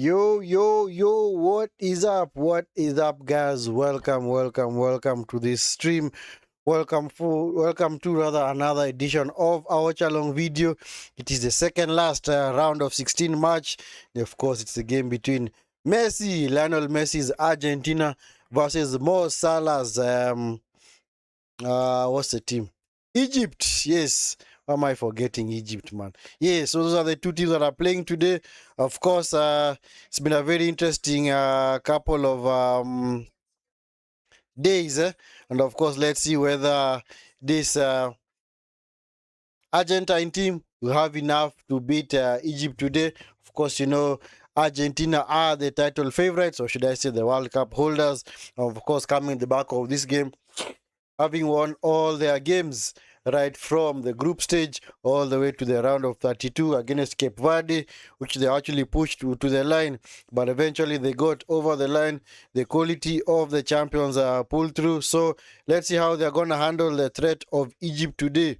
Yo, yo, yo, what is up? What is up, guys? Welcome to this stream. Welcome to rather another edition of our Watchalong video. It is the second last round of 16 match. Of course, it's a game between Lionel Messi's Argentina versus Mo Salah's what's the team? Egypt. Yes. Why am I forgetting Egypt, man? Yes, so those are the two teams that are playing today. Of course, it's been a very interesting couple of days. And of course, let's see whether this Argentine team will have enough to beat Egypt today. Of course, Argentina are the title favorites, or should I say the World Cup holders. Of course, coming in the back of this game, having won all their games right from the group stage all the way to the round of 32 against Cape Verde, which they actually pushed to the line, but eventually they got over the line. The quality of the champions pulled through. So let's see how they're going to handle the threat of Egypt today.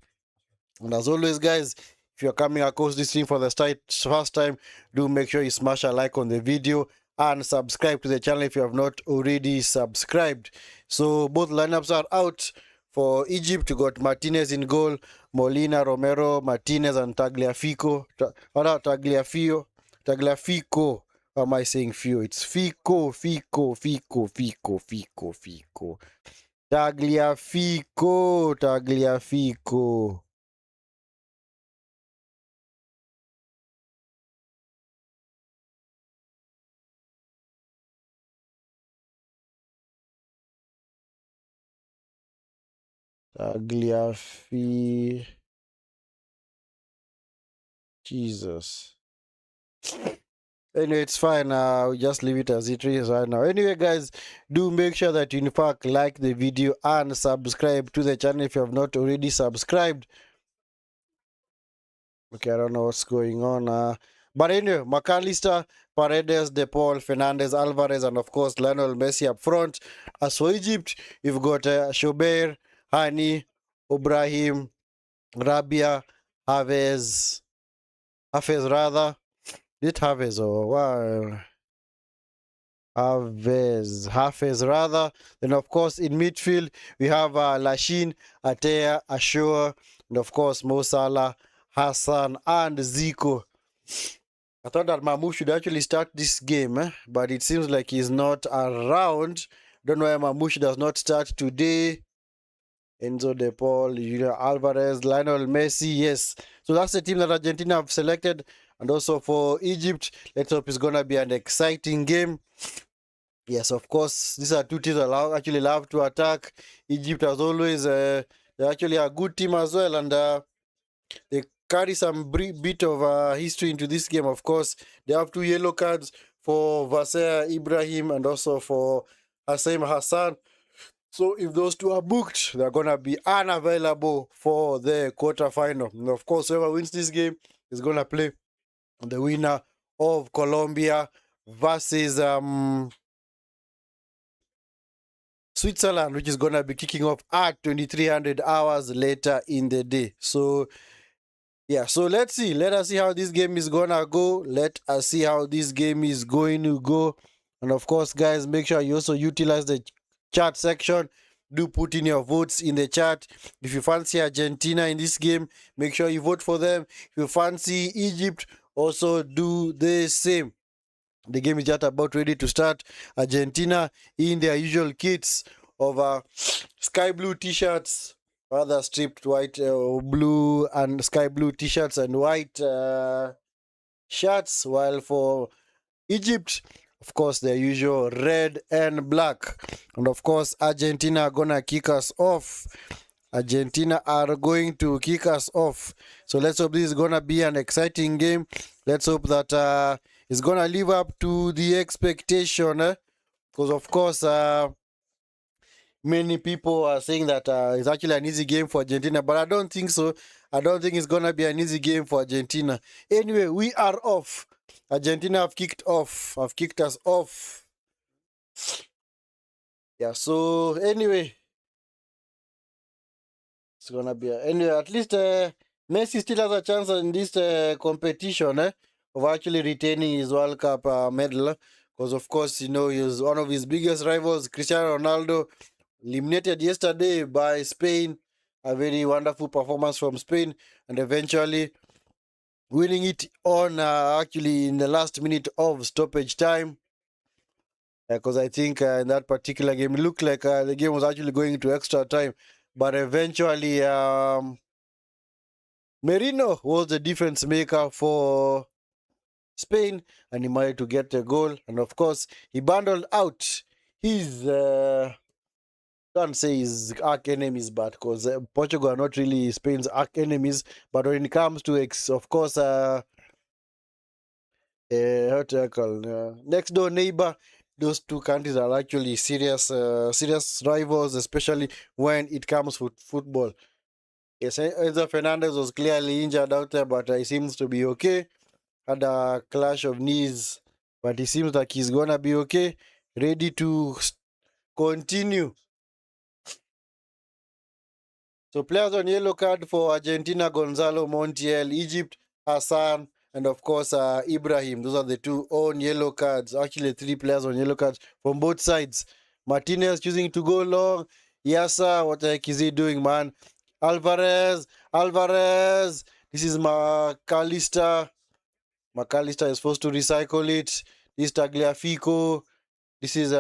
And as always, guys, if you're coming across this stream for the first time, do make sure you smash a like on the video and subscribe to the channel if you have not already subscribed. So both lineups are out. For Egypt, you got Martinez in goal, Molina, Romero, Martinez, and Tagliafico. Tagliafico. How am I saying Fio? It's Fico. Tagliafico. Tagliafi. Jesus. Anyway, it's fine. We just leave it as it is right now. Anyway, guys, do make sure that you in fact like the video and subscribe to the channel if you have not already subscribed. Okay, I don't know what's going on. But anyway, McAllister, Paredes, De Paul, Fernandez, Alvarez, and of course Lionel Messi up front. As for Egypt, you've got Shober, Hani, Ibrahim, Rabia, Hafez rather. Is it Hafez or what? Hafez rather. Then of course in midfield we have Lashin, Atea, Ashur, and of course Mo Salah, Hassan, and Zico. I thought that Mahmoud should actually start this game, but it seems like he's not around. Don't know why Mahmoud does not start today. Enzo De Paul, Julian Alvarez, Lionel Messi, yes. So that's the team that Argentina have selected. And also for Egypt, let's hope it's going to be an exciting game. Yes, of course, these are two teams that actually love to attack. Egypt, as always, they're actually a good team as well. And they carry some bit of history into this game. Of course, they have 2 yellow cards for Vasser Ibrahim and also for Hassan. So if those two are booked, they're going to be unavailable for the quarterfinal. And of course, whoever wins this game is going to play the winner of Colombia versus Switzerland, which is going to be kicking off at 2300 hours later in the day. So yeah, so let's see. Let us see how this game is going to go. Let us see how this game is going to go. And of course, guys, make sure you also utilize the chat section. Do put in your votes in the chat. If you fancy Argentina in this game, make sure you vote for them. If you fancy Egypt, also do the same. The game is just about ready to start. Argentina in their usual kits of sky blue t-shirts, rather stripped white, blue and sky blue t-shirts and white shirts, while for Egypt, of course, the usual red and black. And of course, Argentina are gonna kick us off. Argentina are going to kick us off. So let's hope this is gonna be an exciting game. Let's hope that it's gonna live up to the expectation. Because of course, many people are saying that it's actually an easy game for Argentina, but I don't think so. I don't think it's gonna be an easy game for Argentina. Anyway, we are off. Argentina have kicked us off. Yeah, so anyway, it's gonna be anyway, at least Messi still has a chance in this competition, of actually retaining his World Cup medal. Because, of course, he was one of his biggest rivals, Cristiano Ronaldo, eliminated yesterday by Spain. A very wonderful performance from Spain, and eventually winning it on actually in the last minute of stoppage time. Because I think in that particular game, it looked like the game was actually going into extra time, but eventually Merino was the difference maker for Spain, and he managed to get a goal. And of course, he bundled out his can't say his arch enemies, but because Portugal are not really Spain's arch enemies. But when it comes to, of course, what do I call next door neighbor, those two countries are actually serious rivals, especially when it comes to football. Yes, Enzo Fernandez was clearly injured out there, but he seems to be okay. Had a clash of knees, but he seems like he's gonna be okay, ready to continue. So players on yellow card for Argentina: Gonzalo Montiel, Egypt, Hassan, and of course Ibrahim. Those are the two on yellow cards. Actually, three players on yellow cards from both sides. Martinez choosing to go long. Yasa, what the heck is he doing, man? Alvarez. This is McAllister. McAllister is supposed to recycle it. This is Tagliafico. This is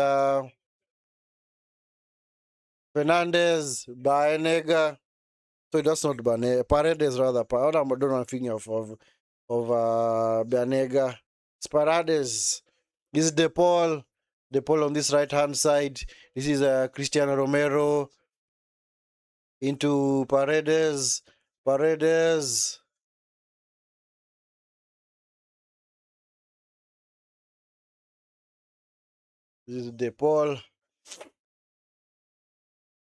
Fernandez, Baenega. So that's not Bane. Paredes rather. I don't know I'm thinking of Banega. It's Paredes. This is De Paul. De Paul on this right hand side. This is Cristiano Romero into Paredes. Paredes. This is De Paul.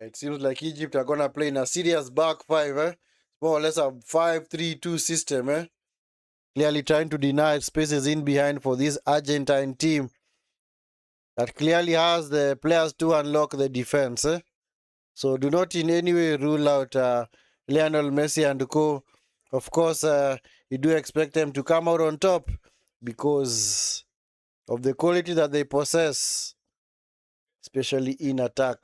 It seems like Egypt are gonna play in a serious back five, eh? More or less a 5-3-2 system, eh? Clearly trying to deny spaces in behind for this Argentine team that clearly has the players to unlock the defense. Eh? So do not in any way rule out Lionel Messi and co. Of course, you do expect them to come out on top because of the quality that they possess, especially in attack.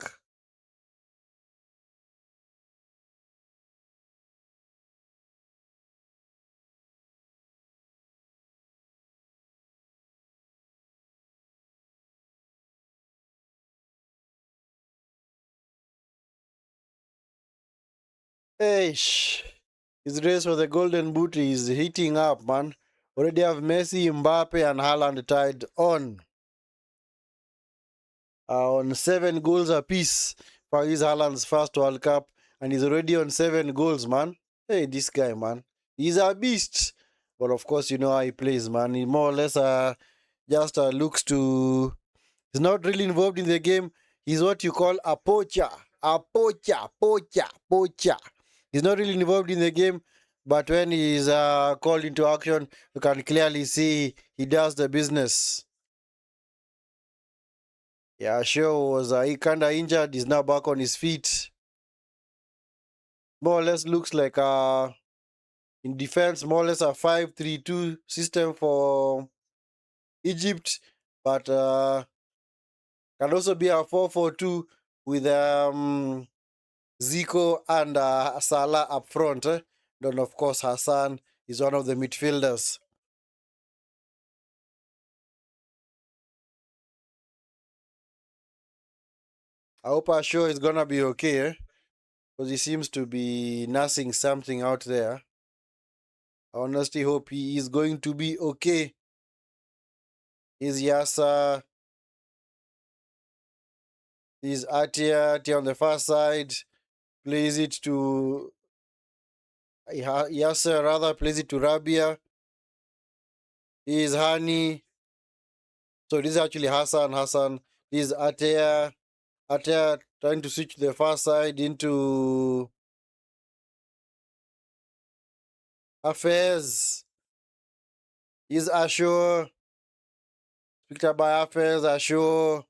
Hey, his race for the golden boot is heating up, man. Already have Messi, Mbappe, and Haaland tied on 7 goals apiece for his Haaland's first World Cup, and he's already on 7 goals, man. Hey, this guy, man, he's a beast. But of course, you know how he plays, man. He more or less just looks to. He's not really involved in the game. He's what you call a poacher, poacher. He's not really involved in the game, but when he's called into action, you can clearly see he does the business. Yeah, sure was he kind of injured. He's now back on his feet. More or less looks like in defense, more or less a 5-3-2 system for Egypt, but can also be a 4-4-2 with Zico and Salah up front. Then, of course, Hassan is one of the midfielders. I hope Asho is going to be okay because he seems to be nursing something out there. I honestly hope he is going to be okay. Is Yasa, is Atia on the far side, plays it to Yasa, rather plays it to Rabia. Is Hani. So this is actually Hassan. This is Atia trying to switch the far side into Affairs. Is Ashur. Picked up by Affairs. Ashur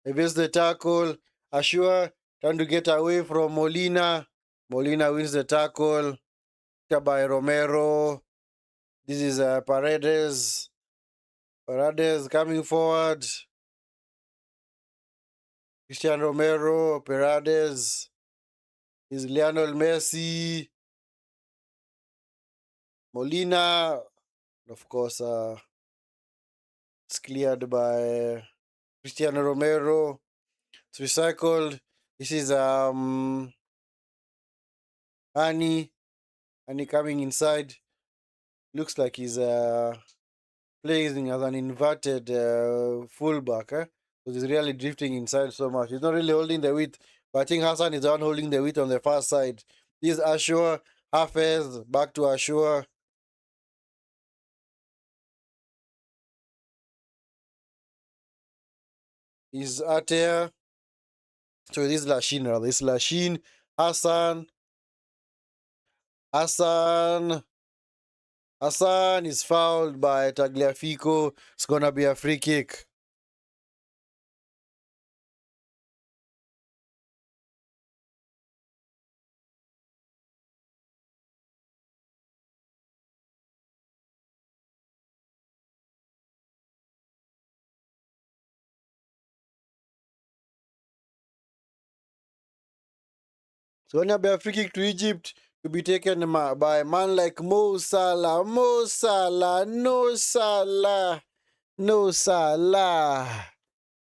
evades the tackle. Ashur trying to get away from Molina. Molina wins the tackle. Picked up by Romero. This is Paredes. Paredes coming forward. Christian Romero. Paredes. Is Lionel Messi. Molina. Of course, it's cleared by Cristiano Romero. It's recycled. This is Ani. Ani coming inside. Looks like he's playing as an inverted fullback. Because he's really drifting inside so much. He's not really holding the width. But I think Hassan is the one holding the width on the far side. This is Ashur. Hafez. Back to Ashur. He's Atea. So this is Lashin rather. This is Lashin. Hassan. Hassan. Hassan is fouled by Tagliafico. It's gonna be a free kick. It's gonna be a free kick to Egypt to be taken by a man like Mo Salah. Mo Salah. No Salah. No Salah.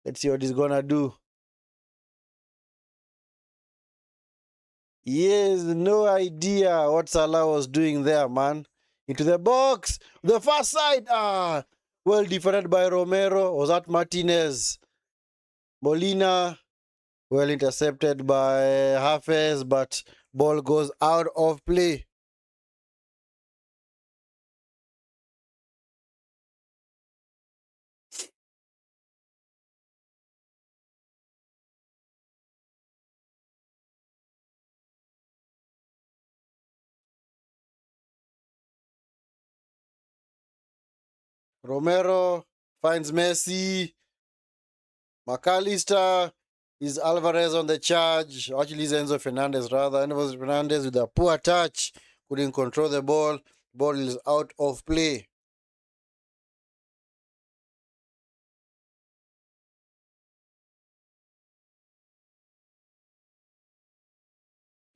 Let's see what he's gonna do. He has no idea what Salah was doing there, man. Into the box. The far side. Well defended by Romero. Was that Martinez? Molina. Well intercepted by Hafez, but ball goes out of play. Romero finds Messi. McAllister is Alvarez on the charge. Actually, it's Enzo Fernandez rather. Enzo Fernandez with a poor touch. Couldn't control the ball. Ball is out of play.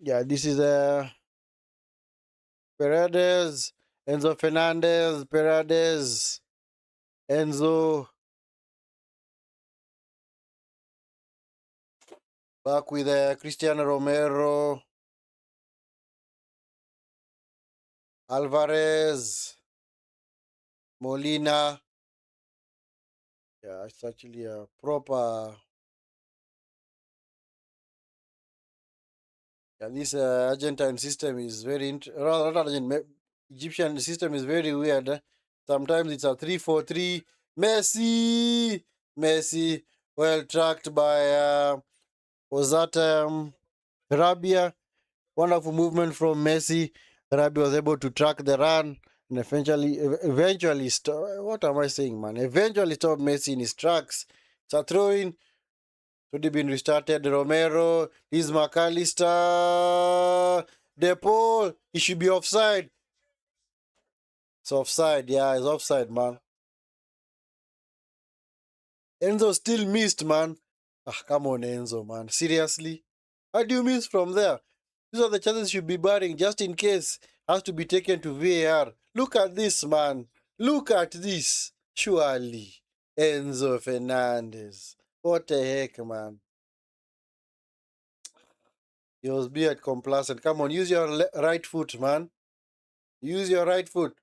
Yeah, this is Paredes. Enzo Fernandez. Paredes. Enzo. Back with Cristiano Romero. Alvarez. Molina. Yeah, it's actually a proper. Yeah, this Argentine system is very rather not Egyptian system is very weird. Sometimes it's a 3-4-3. Messi, Messi, well tracked by was that Rabia? Wonderful movement from Messi. Rabia was able to track the run and eventually stop. What am I saying, man? Eventually stop Messi in his tracks. It's a throw in. Should have been restarted. Romero. He's McAllister. De Paul. He should be offside. It's offside. Yeah, it's offside, man. Enzo still missed, man. Come on, Enzo, man. Seriously? How do you miss from there? These are the chances you should be barring just in case. Has to be taken to VAR. Look at this, man. Look at this. Surely. Enzo Fernandez. What the heck, man. He was being complacent. Come on, use your right foot, man. Use your right foot.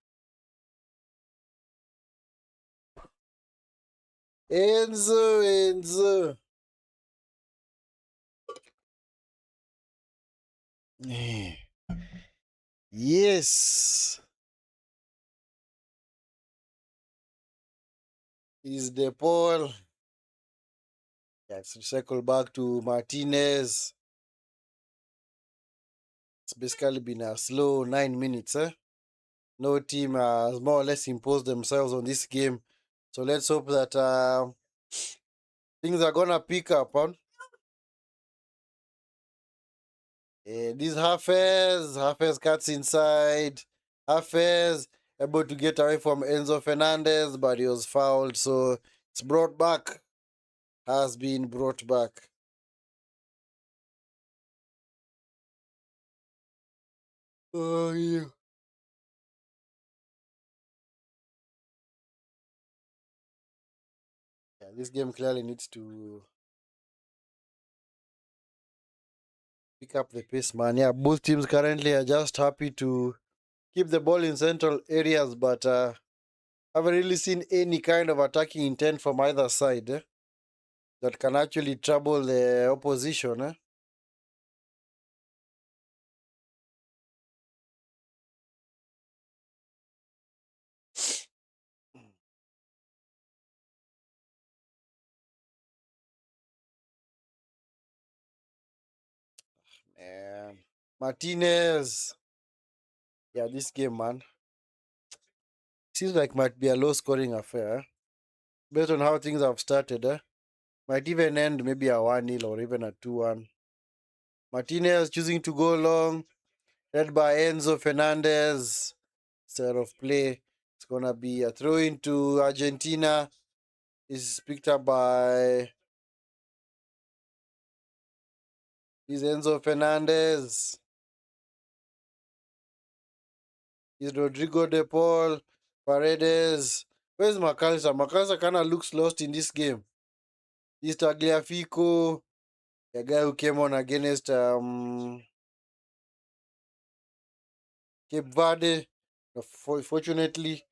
Enzo, Enzo. Yes. Is the Paul. Yeah, it's recycled back to Martinez. It's basically been a slow 9 minutes. No team has more or less imposed themselves on this game. So let's hope that things are going to pick up on. This Hafez cuts inside. Hafez. able to get away from Enzo Fernandez, but he was fouled, so it's brought back. Has been brought back. Oh, yeah. Yeah, this game clearly needs to pick up the pace, man. Yeah, both teams currently are just happy to keep the ball in central areas, but haven't really seen any kind of attacking intent from either side that can actually trouble the opposition. Man. Martinez. Yeah, this game, man. Seems like might be a low scoring affair. Based on how things have started. Might even end maybe a 1-0 or even a 2-1. Martinez choosing to go long, led by Enzo Fernandez. Instead of play, it's going to be a throw into Argentina. Is picked up by Enzo Fernandez. Is Rodrigo De Paul. Paredes. Where's McAllister? McAllister kind of looks lost in this game. Is Tagliafico, the guy who came on against Cape Verde. Fortunately,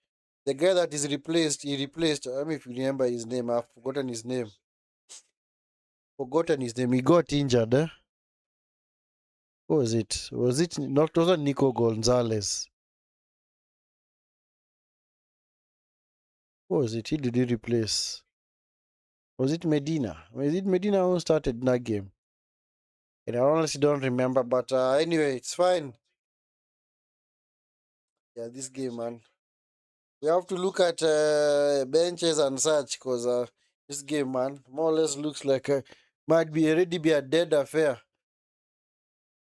the guy that is replaced, he replaced, I don't know if you remember his name, I've forgotten his name. He got injured. Who was it? Wasn't Nico Gonzalez? Who was it? He did he replace? Was it Medina? Was it Medina who started in that game? And I honestly don't remember, but anyway, it's fine. Yeah, this game, man. We have to look at benches and such because this game, man, more or less looks like might be already be a dead affair.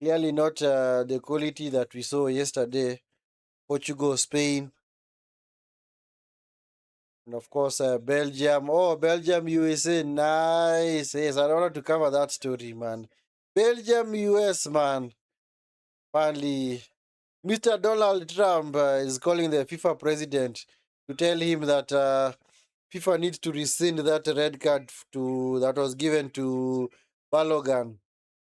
Clearly not the quality that we saw yesterday. Portugal, Spain, and of course Belgium. Oh, Belgium, USA, nice. Yes, I don't want to cover that story, man. Belgium, US, man. Finally, Mr. Donald Trump is calling the FIFA president to tell him that FIFA needs to rescind that red card that was given to Balogan.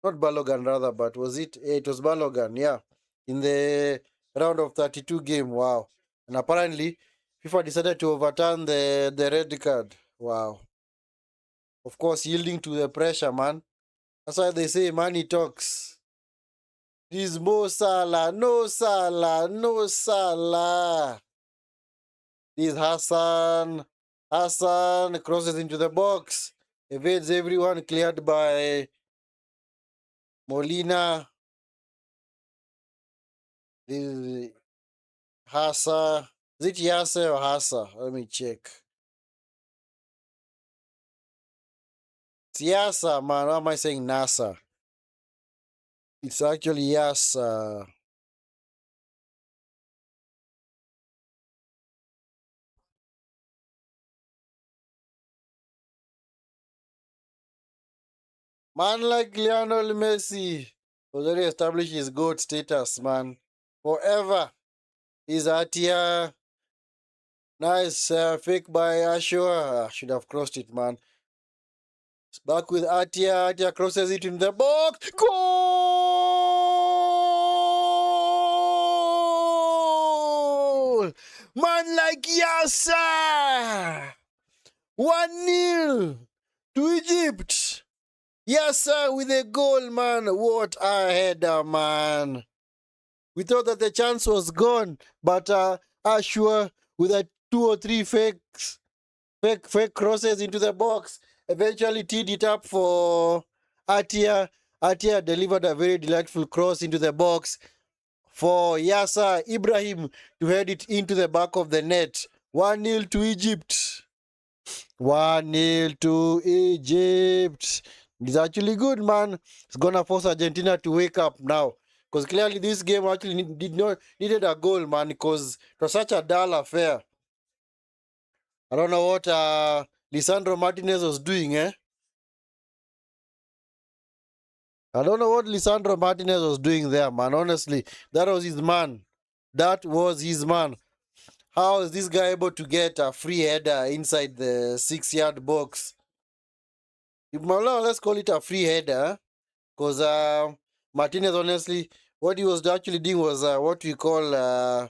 Not Balogan rather, but was it? It was Balogan, yeah. In the round of 32 game. Wow. And apparently FIFA decided to overturn the red card. Wow. Of course, yielding to the pressure, man. That's why they say money talks. This Mo Salah, no Salah, no Salah. This Hassan. Hassan crosses into the box. Evades everyone, cleared by Molina. This is Hassa. Is it Yasser or Hassa? Let me check. It's Yassa, man. Why am I saying NASA? It's actually Yassa. Man like Lionel Messi already established his GOAT status, man. Forever. He's out here. Nice fake by Ashua. Should have crossed it, man. It's back with Atia. Atia crosses it in the box. Goal! Man like Yassa! 1-0 to Egypt. Yassa with a goal, man. What a header, man. We thought that the chance was gone, but Ashua with a 2 or 3 fake crosses into the box eventually teed it up for Atia. Atia delivered a very delightful cross into the box for Yasser Ibrahim to head it into the back of the net. 1-0 to Egypt. 1-0 to Egypt. It's actually good, man. It's gonna force Argentina to wake up now. Because clearly this game actually needed a goal, man, because it was such a dull affair. I don't know what Lisandro Martinez was doing, eh? I don't know what Lisandro Martinez was doing there, man. Honestly, that was his man. That was his man. How is this guy able to get a free header inside the 6-yard box? Let's call it a free header. Because Martinez, honestly, what he was actually doing was what we call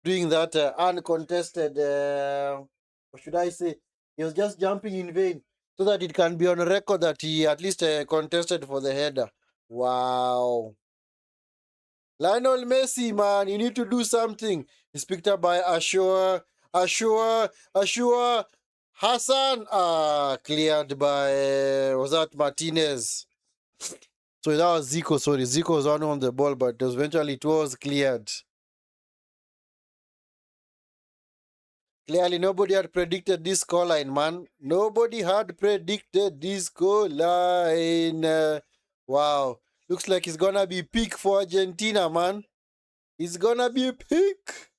doing that uncontested, what should I say? He was just jumping in vain so that it can be on record that he at least contested for the header. Wow. Lionel Messi, man, you need to do something. He's picked up by Ashua, Hassan, cleared by, was that Martinez? So that was Zico, sorry. Zico was on the ball, but eventually it was cleared. Clearly, nobody had predicted this scoreline, man. Nobody had predicted this scoreline. Wow. Looks like it's gonna be peak for Argentina, man. It's gonna be a peak.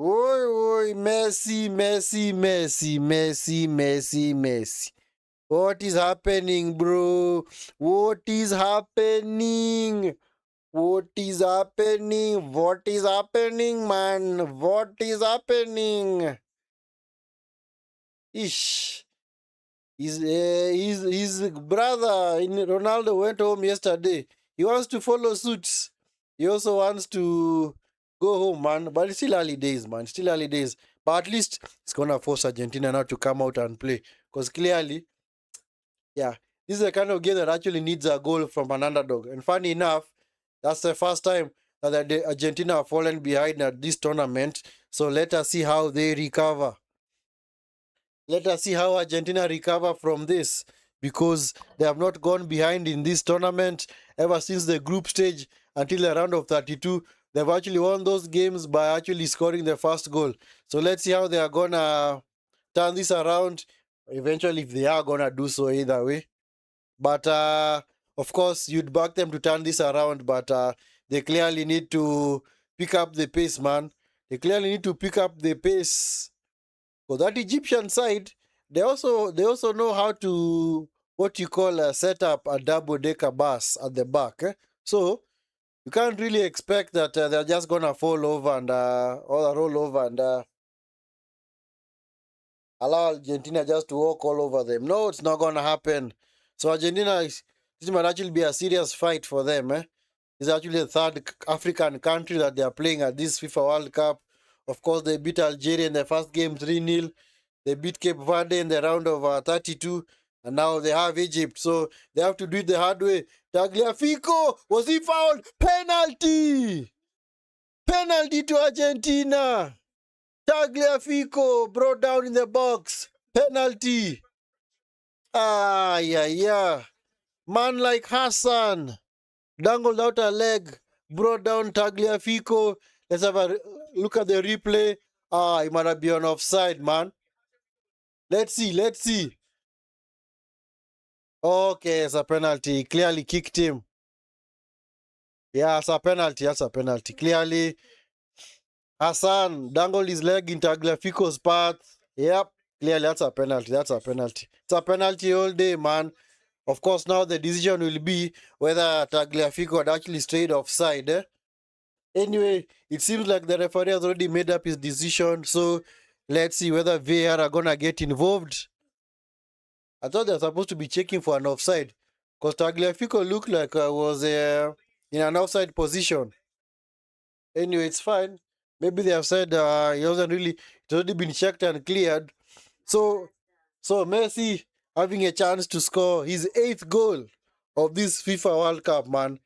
Oi, oi, Messi, Messi, Messi, Messi, Messi, Messi. What is happening, bro? What is happening? What is happening? What is happening, man? What is happening? Ish. His brother in Ronaldo went home yesterday. He wants to follow suit. He also wants to go home, man. But it's still early days, man. Still early days. But at least it's gonna force Argentina now to come out and play. Because clearly, yeah, this is the kind of game that actually needs a goal from an underdog. And funny enough, that's the first time that Argentina have fallen behind at this tournament. So let us see how they recover. Let us see how Argentina recover from this, because they have not gone behind in this tournament ever since the group stage until the round of 32. They've actually won those games by actually scoring the first goal. So let's see how they are going to turn this around. Eventually, if they are going to do so either way. But of course, you'd back them to turn this around, but they clearly need to pick up the pace, man. They clearly need to pick up the pace. For that Egyptian side, they also know how to, what you call, set up a double-decker bus at the back. So you can't really expect that they're just gonna fall over and or roll over and allow Argentina just to walk all over them. No, it's not gonna happen. So Argentina, this might actually be a serious fight for them. It's actually the third African country that they are playing at this FIFA World Cup. Of course, they beat Algeria in the first game 3-0. They beat Cape Verde in the round of 32. And now they have Egypt. So they have to do it the hard way. Tagliafico, was he fouled? Penalty! Penalty to Argentina! Tagliafico brought down in the box. Penalty. Ah, yeah, yeah. Man like Hassan dangled out a leg, brought down Tagliafico. Let's have a look at the replay. Ah, he might have been on offside, man. Let's see, let's see. Okay, it's a penalty. He clearly kicked him. Yeah, it's a penalty. That's a penalty. Clearly, Hassan dangled his leg in Tagliafico's path. Yep, clearly that's a penalty. That's a penalty. It's a penalty all day, man. Of course, now the decision will be whether Tagliafico had actually strayed offside. Anyway, it seems like the referee has already made up his decision. So let's see whether VAR are gonna get involved. I thought they're supposed to be checking for an offside, because Tagliafico looked like was in an offside position. Anyway, it's fine. Maybe they have said he wasn't really. It's already been checked and cleared. So, Messi having a chance to score his 8th goal of this FIFA World Cup, man.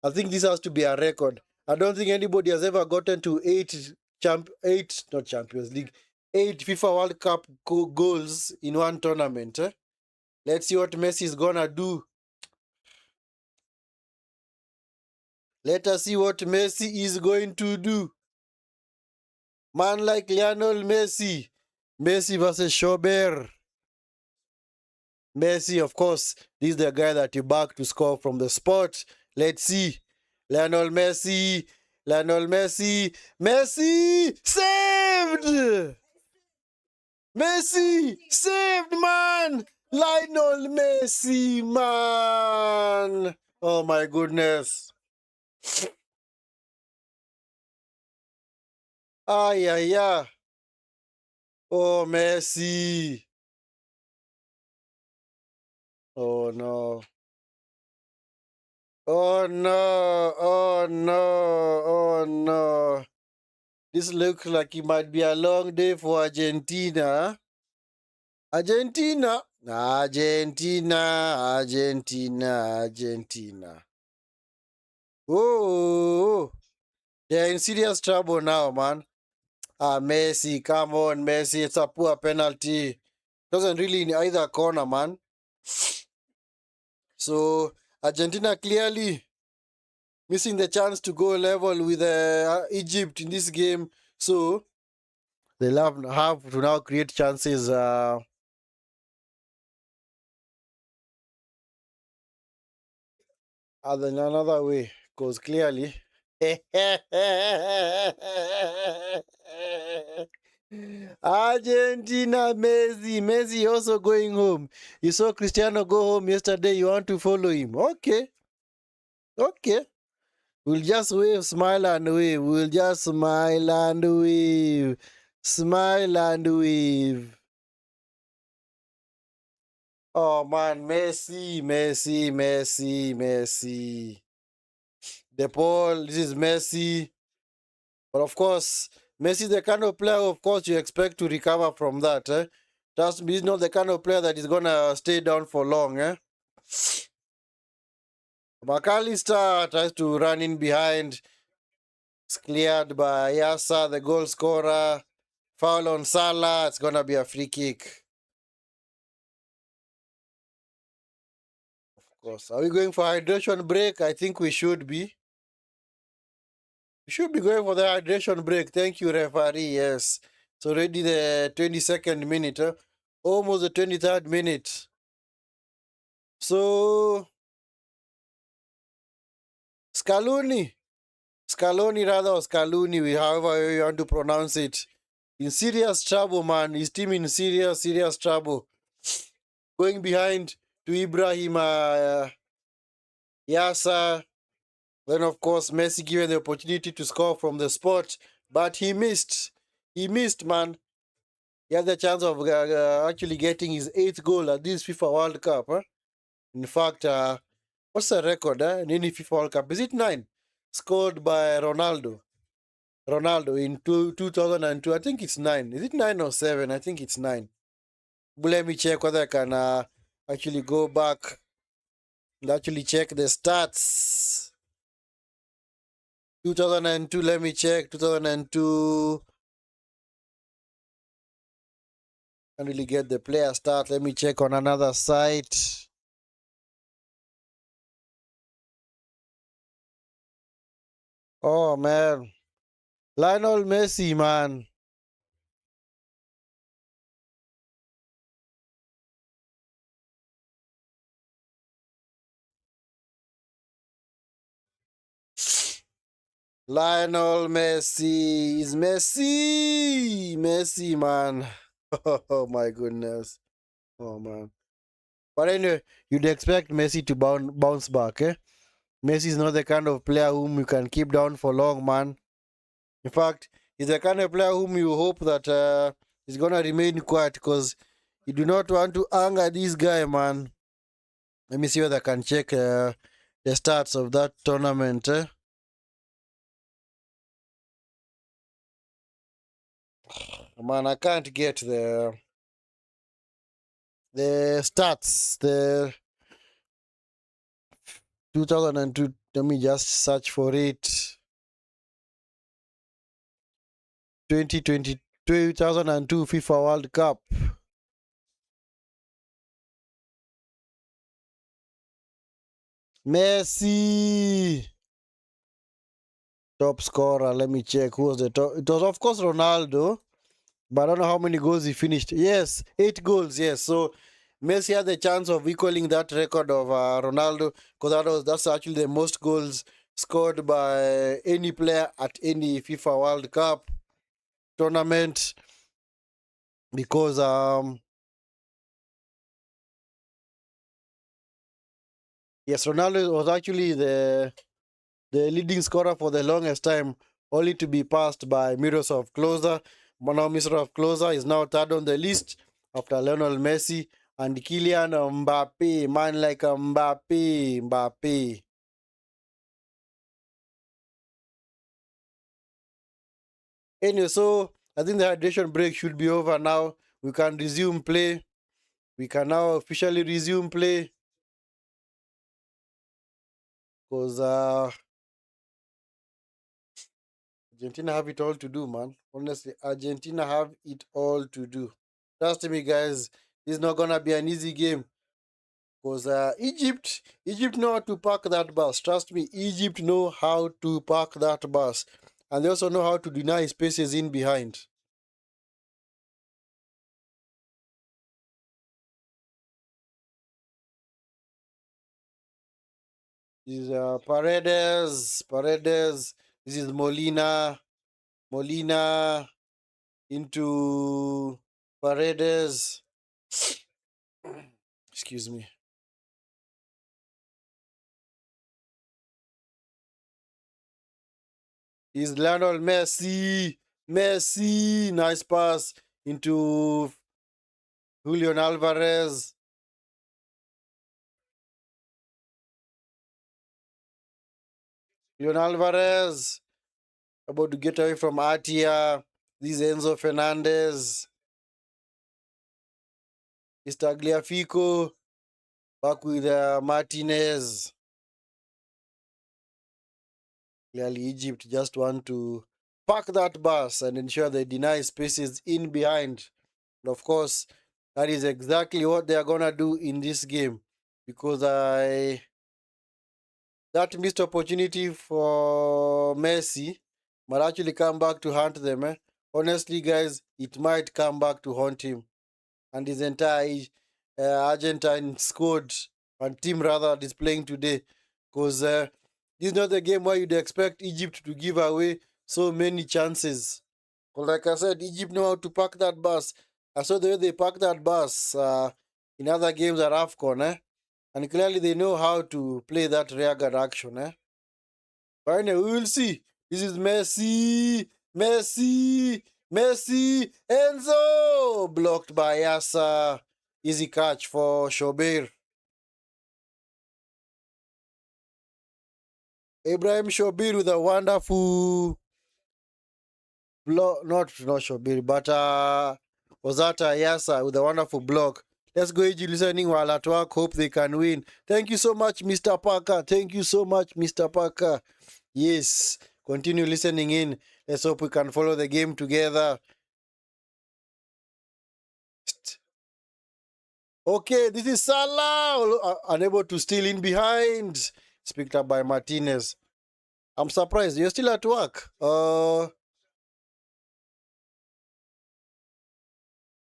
I think this has to be a record. I don't think anybody has ever gotten to not Champions League, 8 FIFA World Cup goals in one tournament. Let's see what Messi is gonna do. Let us see what Messi is going to do. Man like Lionel Messi. Messi versus Schober. Messi, of course, this is the guy that you back to score from the spot. Let's see. Lionel Messi. Lionel Messi. Messi saved! Messi saved, man! Lionel Messi, man! Oh my goodness. Ay, ay, ay. Oh, Messi. Oh no. Oh no. Oh no. Oh no. This looks like it might be a long day for Argentina. Argentina. Argentina. Argentina. Argentina. Oh. They're in serious trouble now, man. Ah, Messi. Come on, Messi. It's a poor penalty. Doesn't really in either corner, man. So, Argentina clearly missing the chance to go level with Egypt in this game. So they'll have to now create chances. Other than another way, because clearly. Argentina, Messi. Messi also going home. You saw Cristiano go home yesterday. You want to follow him. Okay. Okay. We'll just wave, smile and wave. We'll just smile and wave. Smile and wave. Oh man, Messi, Messi, Messi, Messi. The Paul, this is Messi. But of course, Messi is the kind of player, of course, you expect to recover from that. Trust me, he's not the kind of player that is going to stay down for long. McAllister tries to run in behind. It's cleared by Yasa, the goal scorer. Foul on Salah. It's going to be a free kick. Of course. Are we going for hydration break? I think we should be. We should be going for the hydration break. Thank you, referee. Yes. It's already the 22nd minute. Almost the 23rd minute. So, Scaloni. Scaloni rather, or Scaloni, however you want to pronounce it. In serious trouble, man. His team in serious trouble. Going behind to Ibrahim Yasa. Then, of course, Messi given the opportunity to score from the spot. But he missed. He missed, man. He had the chance of actually getting his 8th goal at this FIFA World Cup. In fact, what's the record in any FIFA World Cup? Is it 9? Scored by Ronaldo. Ronaldo in 2002. I think it's 9. Is it 9 or 7? I think it's 9. But let me check whether I can actually go back and actually check the stats. 2002, let me check. 2002. Can't really get the player start. Let me check on another site. Oh, man. Lionel Messi, man. Lionel Messi is Messi. Messi, man. Oh, my goodness. Oh, man. But anyway, you'd expect Messi to bounce back, eh? Messi is not the kind of player whom you can keep down for long, man. In fact, he's the kind of player whom you hope that he's going to remain quiet because you do not want to anger this guy, man. Let me see whether I can check the stats of that tournament. Man, I can't get the stats. The 2002. Let me just search for it. 2020, 2002 FIFA World Cup. Messi. Top scorer, let me check. Who was the top? It was, of course, Ronaldo, but I don't know how many goals he finished. Yes, 8 goals, yes. So Messi had the chance of equaling that record of Ronaldo, because that's actually the most goals scored by any player at any FIFA World Cup tournament. Because yes, Ronaldo was actually the leading scorer for the longest time, only to be passed by Miroslav Klose. But now Miroslav Klose is now third on the list after Lionel Messi and Kylian Mbappe. Man like Mbappe. Anyway, so I think the hydration break should be over now. We can resume play. We can now officially resume play. Because Argentina have it all to do, man. Honestly, Argentina have it all to do. Trust me, guys. This is not gonna be an easy game. Because Egypt know how to park that bus. Trust me, Egypt know how to park that bus. And they also know how to deny spaces in behind. This is Paredes. This is Molina into Paredes. Excuse me. Is Lionel Messi. Messi. Nice pass into Julian Alvarez. Julian Alvarez. About to get away from Atia. This is Enzo Fernandez. Is Tagliafico. Back with Martinez. Clearly, Egypt just want to park that bus and ensure they deny spaces in behind. And of course, that is exactly what they are gonna do in this game, because that missed opportunity for Messi might actually come back to haunt them. Honestly, guys, it might come back to haunt him and his entire Argentine squad and team rather that is playing today, because this is not the game where you'd expect Egypt to give away so many chances. Well, like I said, Egypt know how to park that bus. I saw the way they park that bus in other games at AFCON, and clearly they know how to play that rearguard action. But anyway, we will see. This is Messi, Enzo! Blocked by Yassa. Easy catch for Shobir. Ibrahim Shobir with a wonderful block. Not Shobir, but Ozata Yassa with a wonderful block. Let's go easy listening while at work. Hope they can win. Thank you so much, Mr. Parker. Thank you so much, Mr. Parker. Yes, continue listening in. Let's hope we can follow the game together. Okay, this is Salah, unable to steal in behind. It's picked up by Martinez. I'm surprised. You're still at work. Oh,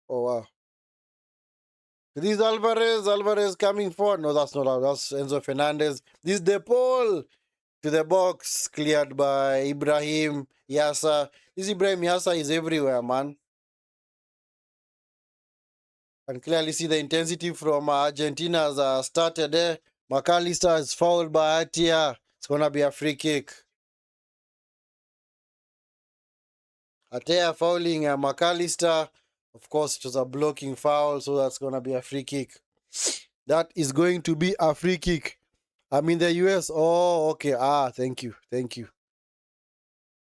wow. This is Alvarez. Alvarez coming forward. No, that's not. That's Enzo Fernandez. This is De Paul to the box. Cleared by Ibrahim Yassa. This Ibrahim Yassa is everywhere, man. And clearly see the intensity from Argentina has started there. McAllister is fouled by Atia. It's going to be a free kick. Atia fouling McAllister. Of course, it was a blocking foul, so that's going to be a free kick. That is going to be a free kick. I'm in the US. Oh, okay. Thank you. Thank you.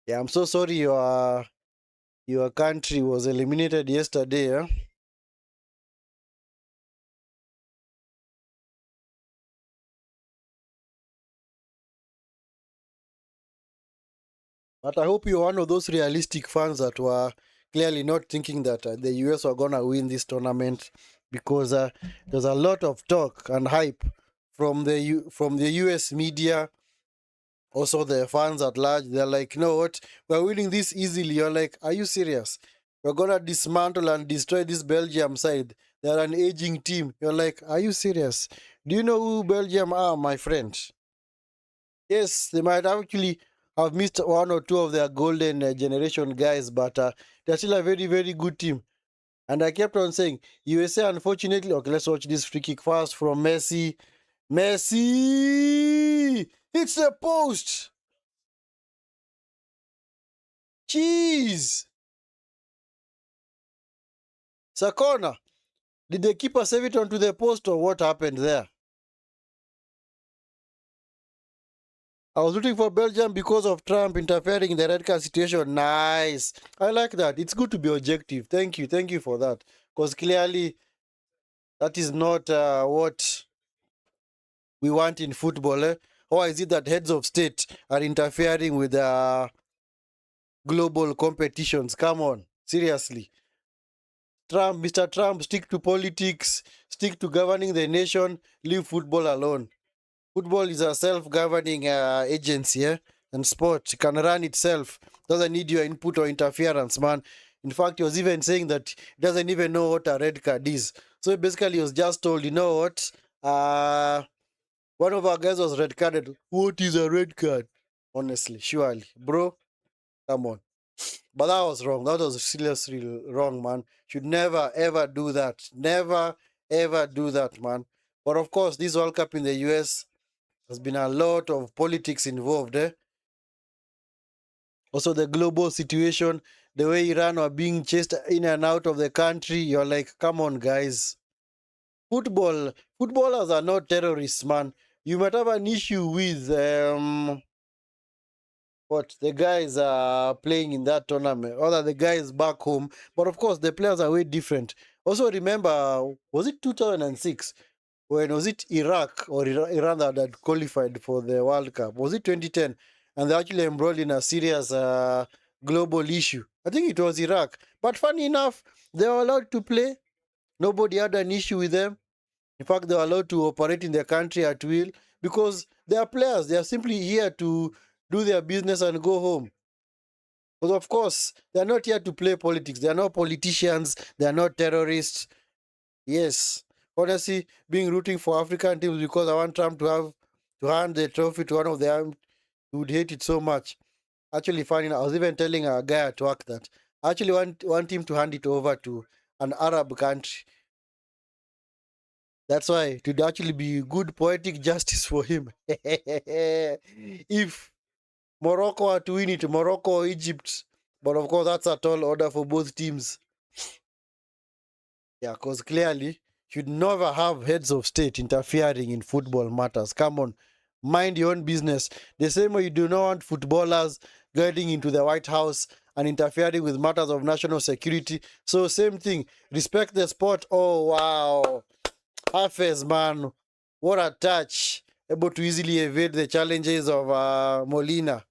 Yeah, I'm so sorry your country was eliminated yesterday. But I hope you're one of those realistic fans that were clearly not thinking that the US were going to win this tournament, because there's a lot of talk and hype from the US media Also, the fans at large, they're like, you know what? We're winning this easily. You're like, are you serious? We're gonna dismantle and destroy this Belgium side. They're an aging team. You're like, are you serious? Do you know who Belgium are, my friend? Yes, they might actually have missed one or two of their golden generation guys, but they're still a very, very good team. And I kept on saying, USA, unfortunately, okay, let's watch this free kick first from Messi. Messi! It's the post! Jeez! Sakona, did the keeper save it onto the post or what happened there? I was rooting for Belgium because of Trump interfering in the red card situation. Nice. I like that. It's good to be objective. Thank you. Thank you for that. Because clearly, that is not what we want in football. Or is it that heads of state are interfering with global competitions? Come on. Seriously. Trump, Mr. Trump, stick to politics, stick to governing the nation, leave football alone. Football is a self-governing agency, and sport can run itself. Doesn't need your input or interference, man. In fact, he was even saying that he doesn't even know what a red card is. So basically, he was just told, you know what? One of our guys was red carded. What is a red card? Honestly, surely, bro, come on. But that was wrong. That was seriously wrong, man. Should never ever do that. Never ever do that, man. But of course, this World Cup in the US, there's been a lot of politics involved. Also, the global situation, the way Iran are being chased in and out of the country. You're like, come on, guys. Footballers are not terrorists, man. You might have an issue with what the guys are playing in that tournament, or the guys back home. But of course, the players are way different. Also, remember, was it 2006? When was it Iraq or Iran that had qualified for the World Cup? Was it 2010? And they actually embroiled in a serious global issue. I think it was Iraq. But funny enough, they were allowed to play. Nobody had an issue with them. In fact, they were allowed to operate in their country at will because they are players. They are simply here to do their business and go home. Because of course, they are not here to play politics. They are not politicians. They are not terrorists. Yes, honestly, being rooting for African teams because I want Trump to hand the trophy to one of them, you would hate it so much. Actually, funny, I was even telling a guy at work that I actually want him to hand it over to an Arab country. That's why it would actually be good poetic justice for him. If Morocco were to win it, Morocco or Egypt, but of course that's a tall order for both teams. Yeah, because clearly you'd never have heads of state interfering in football matters. Come on, mind your own business. The same way you do not want footballers getting into the White House and interfering with matters of national security. So same thing, respect the sport. Oh wow, Hafez man, what a touch! Able to easily evade the challenges of Molina.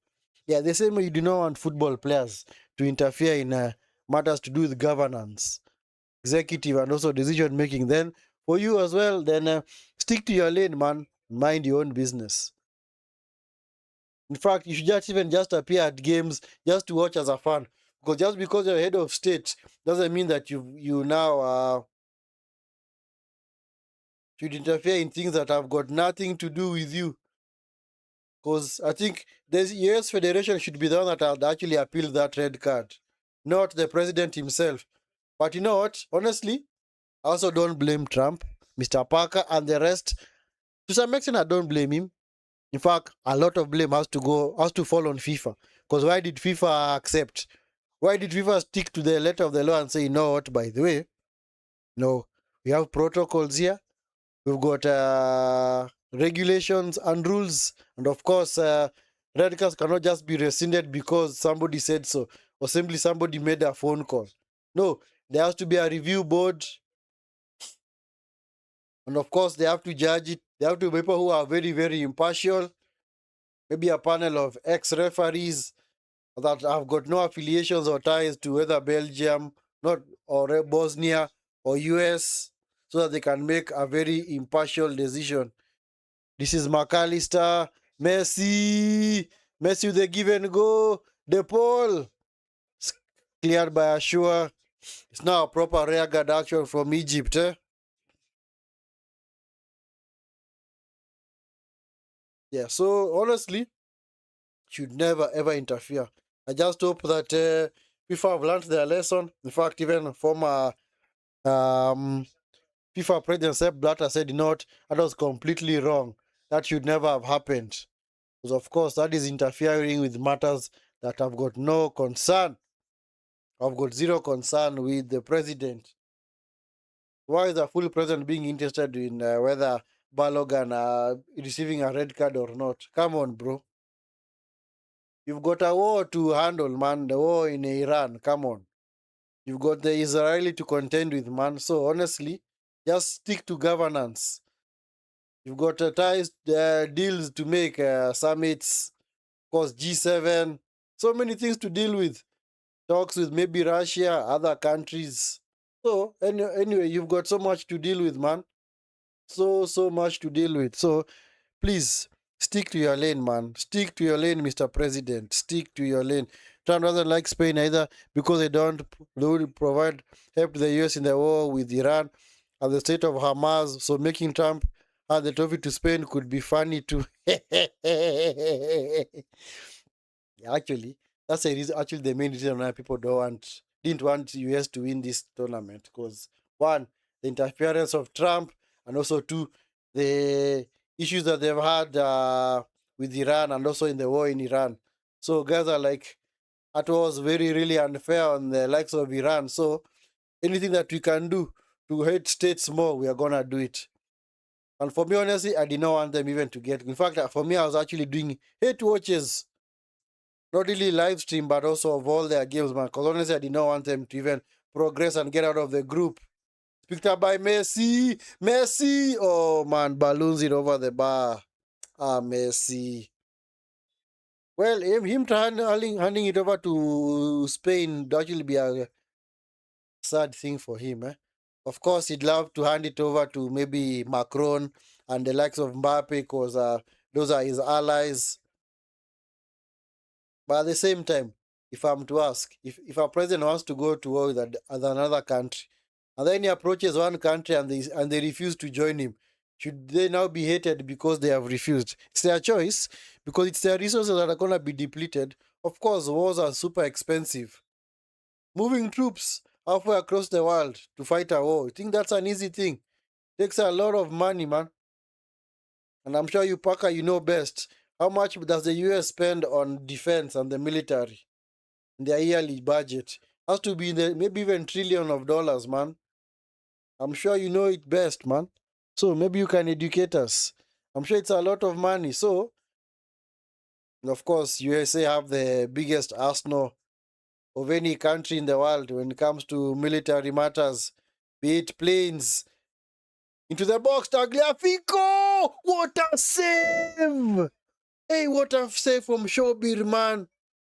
Yeah, the same way you do not want football players to interfere in matters to do with governance, executive, and also decision making. Then for you as well, then stick to your lane, man. Mind your own business. In fact, you should just even just appear at games just to watch as a fan. Because just because you're head of state doesn't mean that you now should interfere in things that have got nothing to do with you. Because I think the US Federation should be the one that had actually appealed that red card, not the president himself. But you know what? Honestly, I also don't blame Trump, Mr. Parker, and the rest. To some extent, I don't blame him. In fact, a lot of blame has to fall on FIFA. Because why did FIFA accept? Why did FIFA stick to the letter of the law and say, you know what, by the way, no, we have protocols here. We've got regulations and rules. And of course, red cards cannot just be rescinded because somebody said so or simply somebody made a phone call. No, there has to be a review board. And of course, they have to judge it. They have to be people who are very, very impartial. Maybe a panel of ex-referees that have got no affiliations or ties to whether Belgium, not or Bosnia or US, so that they can make a very impartial decision. This is McAllister. Messi. Messi with the give and go. The ball. Cleared by Ashua. It's now a proper rear guard action from Egypt. Yeah, so honestly, should never ever interfere. I just hope that FIFA have learned their lesson. In fact, even former um, FIFA President Sepp Blatter said, you know what, that was completely wrong. That should never have happened. Because, of course, that is interfering with matters that I've got no concern. I've got zero concern with the president. Why is the full president being interested in whether Balogan receiving a red card or not? Come on, bro. You've got a war to handle, man. The war in Iran. Come on. You've got the Israeli to contend with, man. So honestly, just stick to governance. You've got ties, deals to make, summits, of course, G7. So many things to deal with. Talks with maybe Russia, other countries. So anyway, you've got so much to deal with, man. So much to deal with. So please stick to your lane, man. Stick to your lane, Mr. President. Stick to your lane. Trump doesn't like Spain either because they don't provide help to the US in the war with Iran and the state of Hamas. So making Trump hand the trophy to Spain could be funny too. Actually, that's the reason. Actually, the main reason why people didn't want US to win this tournament because one, the interference of Trump, and also two, the issues that they've had with Iran and also in the war in Iran. So guys are like, that was very really unfair on the likes of Iran. So anything that we can do to hate states more, we are gonna do it. And for me, honestly, I did not want them even to get. In fact, for me, I was actually doing hate watches, not really live stream, but also of all their games, man. Because honestly, I did not want them to even progress and get out of the group. Picked up by Messi. Messi! Oh, man, balloons it over the bar. Ah, Messi. Well, him handing it over to Spain would actually be a sad thing for him. Of course, he'd love to hand it over to maybe Macron and the likes of Mbappe because those are his allies. But at the same time, if I'm to ask, if a president wants to go to war with another country, and then he approaches one country and they refuse to join him, should they now be hated because they have refused? It's their choice because it's their resources that are going to be depleted. Of course, wars are super expensive. Moving troops halfway across the world to fight a war, I think that's an easy thing. Takes a lot of money, man. And I'm sure you, Parker, you know best. How much does the US spend on defense and the military? Their yearly budget has to be in the maybe even trillion of dollars, man. I'm sure you know it best, man. So maybe you can educate us. I'm sure it's a lot of money. So, of course, USA have the biggest arsenal of any country in the world when it comes to military matters, be it planes. Into the box, Tagliafico! What a save! Hey, what a save from Showbeer, man.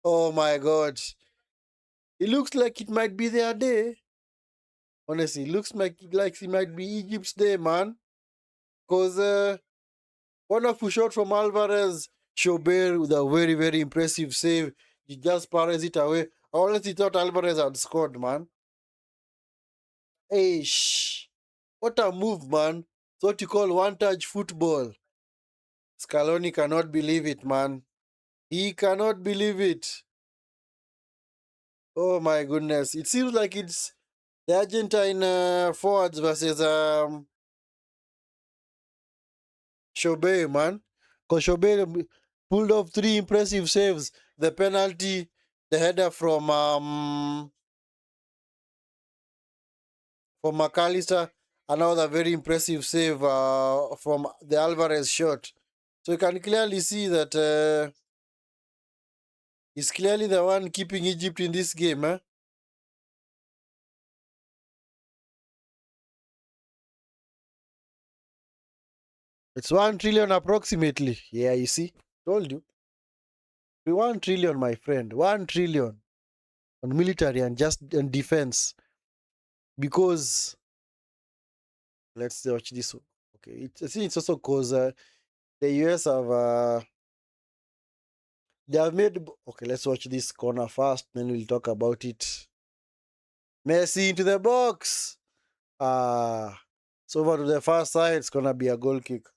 Oh my god. It looks like it might be their day. Honestly, it looks like it might be Egypt's day, man. Because wonderful shot from Alvarez. Showbeer with a very, very impressive save. He just parries it away. I honestly thought Alvarez had scored, man. Hey, shh. What a move, man. It's what you call one-touch football. Scaloni cannot believe it, man. He cannot believe it. Oh my goodness. It seems like it's the Argentine forwards versus Showbeer, man. Because Showbeer pulled off three impressive saves. The penalty, the header from McAllister, another very impressive save from the Alvarez shot. So you can clearly see that he's clearly the one keeping Egypt in this game. It's 1 trillion approximately. Yeah, you see. Told you. 1 trillion, my friend. 1 trillion on military and just on defense. Because let's watch this. Okay, I think it's also because the US have They have made. Okay, let's watch this corner first, then we'll talk about it. Messi into the box. So over to the far side, it's gonna be a goal kick.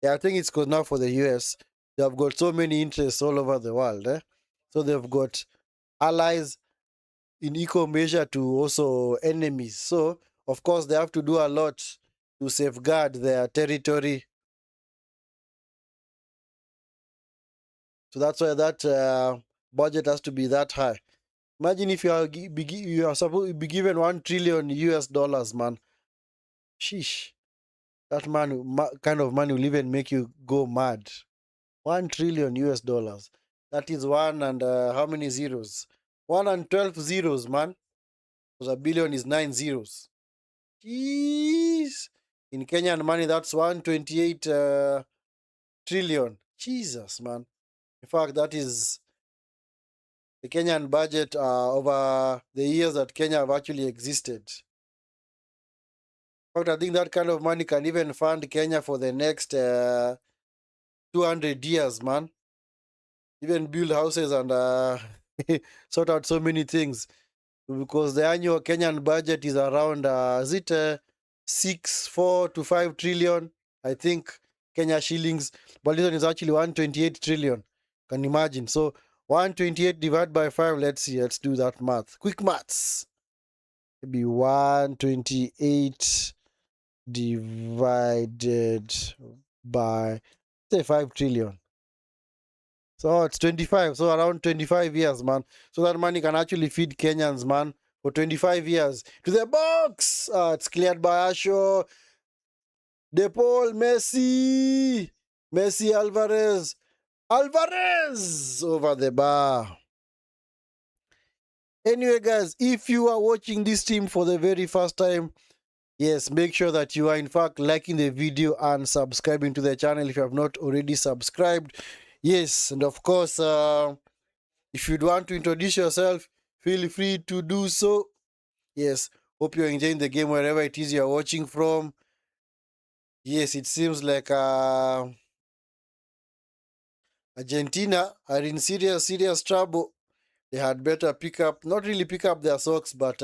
Yeah, I think it's good now for the US. They have got so many interests all over the world. So they've got allies in equal measure to also enemies. So of course they have to do a lot to safeguard their territory. So that's why that budget has to be that high. Imagine if you are supposed to be given 1 trillion US dollars, man. Sheesh. That kind of money will even make you go mad. 1 trillion US dollars. That is one and how many zeros? 1 and 12 zeros, man. Because a billion is 9 zeros. Jeez. In Kenyan money, that's 128 trillion. Jesus, man. In fact, that is the Kenyan budget over the years that Kenya have actually existed. In fact, I think that kind of money can even fund Kenya for the next 200 years, man. Even build houses and sort out so many things. Because the annual Kenyan budget is around, is it 4 to 5 trillion? I think Kenya shillings. But this one is actually 128 trillion. Can you imagine? So 128 divided by 5. Let's see. Let's do that math. Quick maths. Maybe 128 divided by, say, 5 trillion. So it's 25. So around 25 years, man. So that money can actually feed Kenyans, man, for 25 years. To the box. It's cleared by Asho. De Paul, Messi. Messi, Alvarez. Alvarez over the bar. Anyway, guys, if you are watching this team for the very first time, yes, make sure that you are in fact liking the video and subscribing to the channel if you have not already subscribed. Yes, and of course, if you'd want to introduce yourself, feel free to do so. Yes, hope you're enjoying the game wherever it is you're watching from. Yes, it seems like Argentina are in serious trouble. They had better not really pick up their socks, but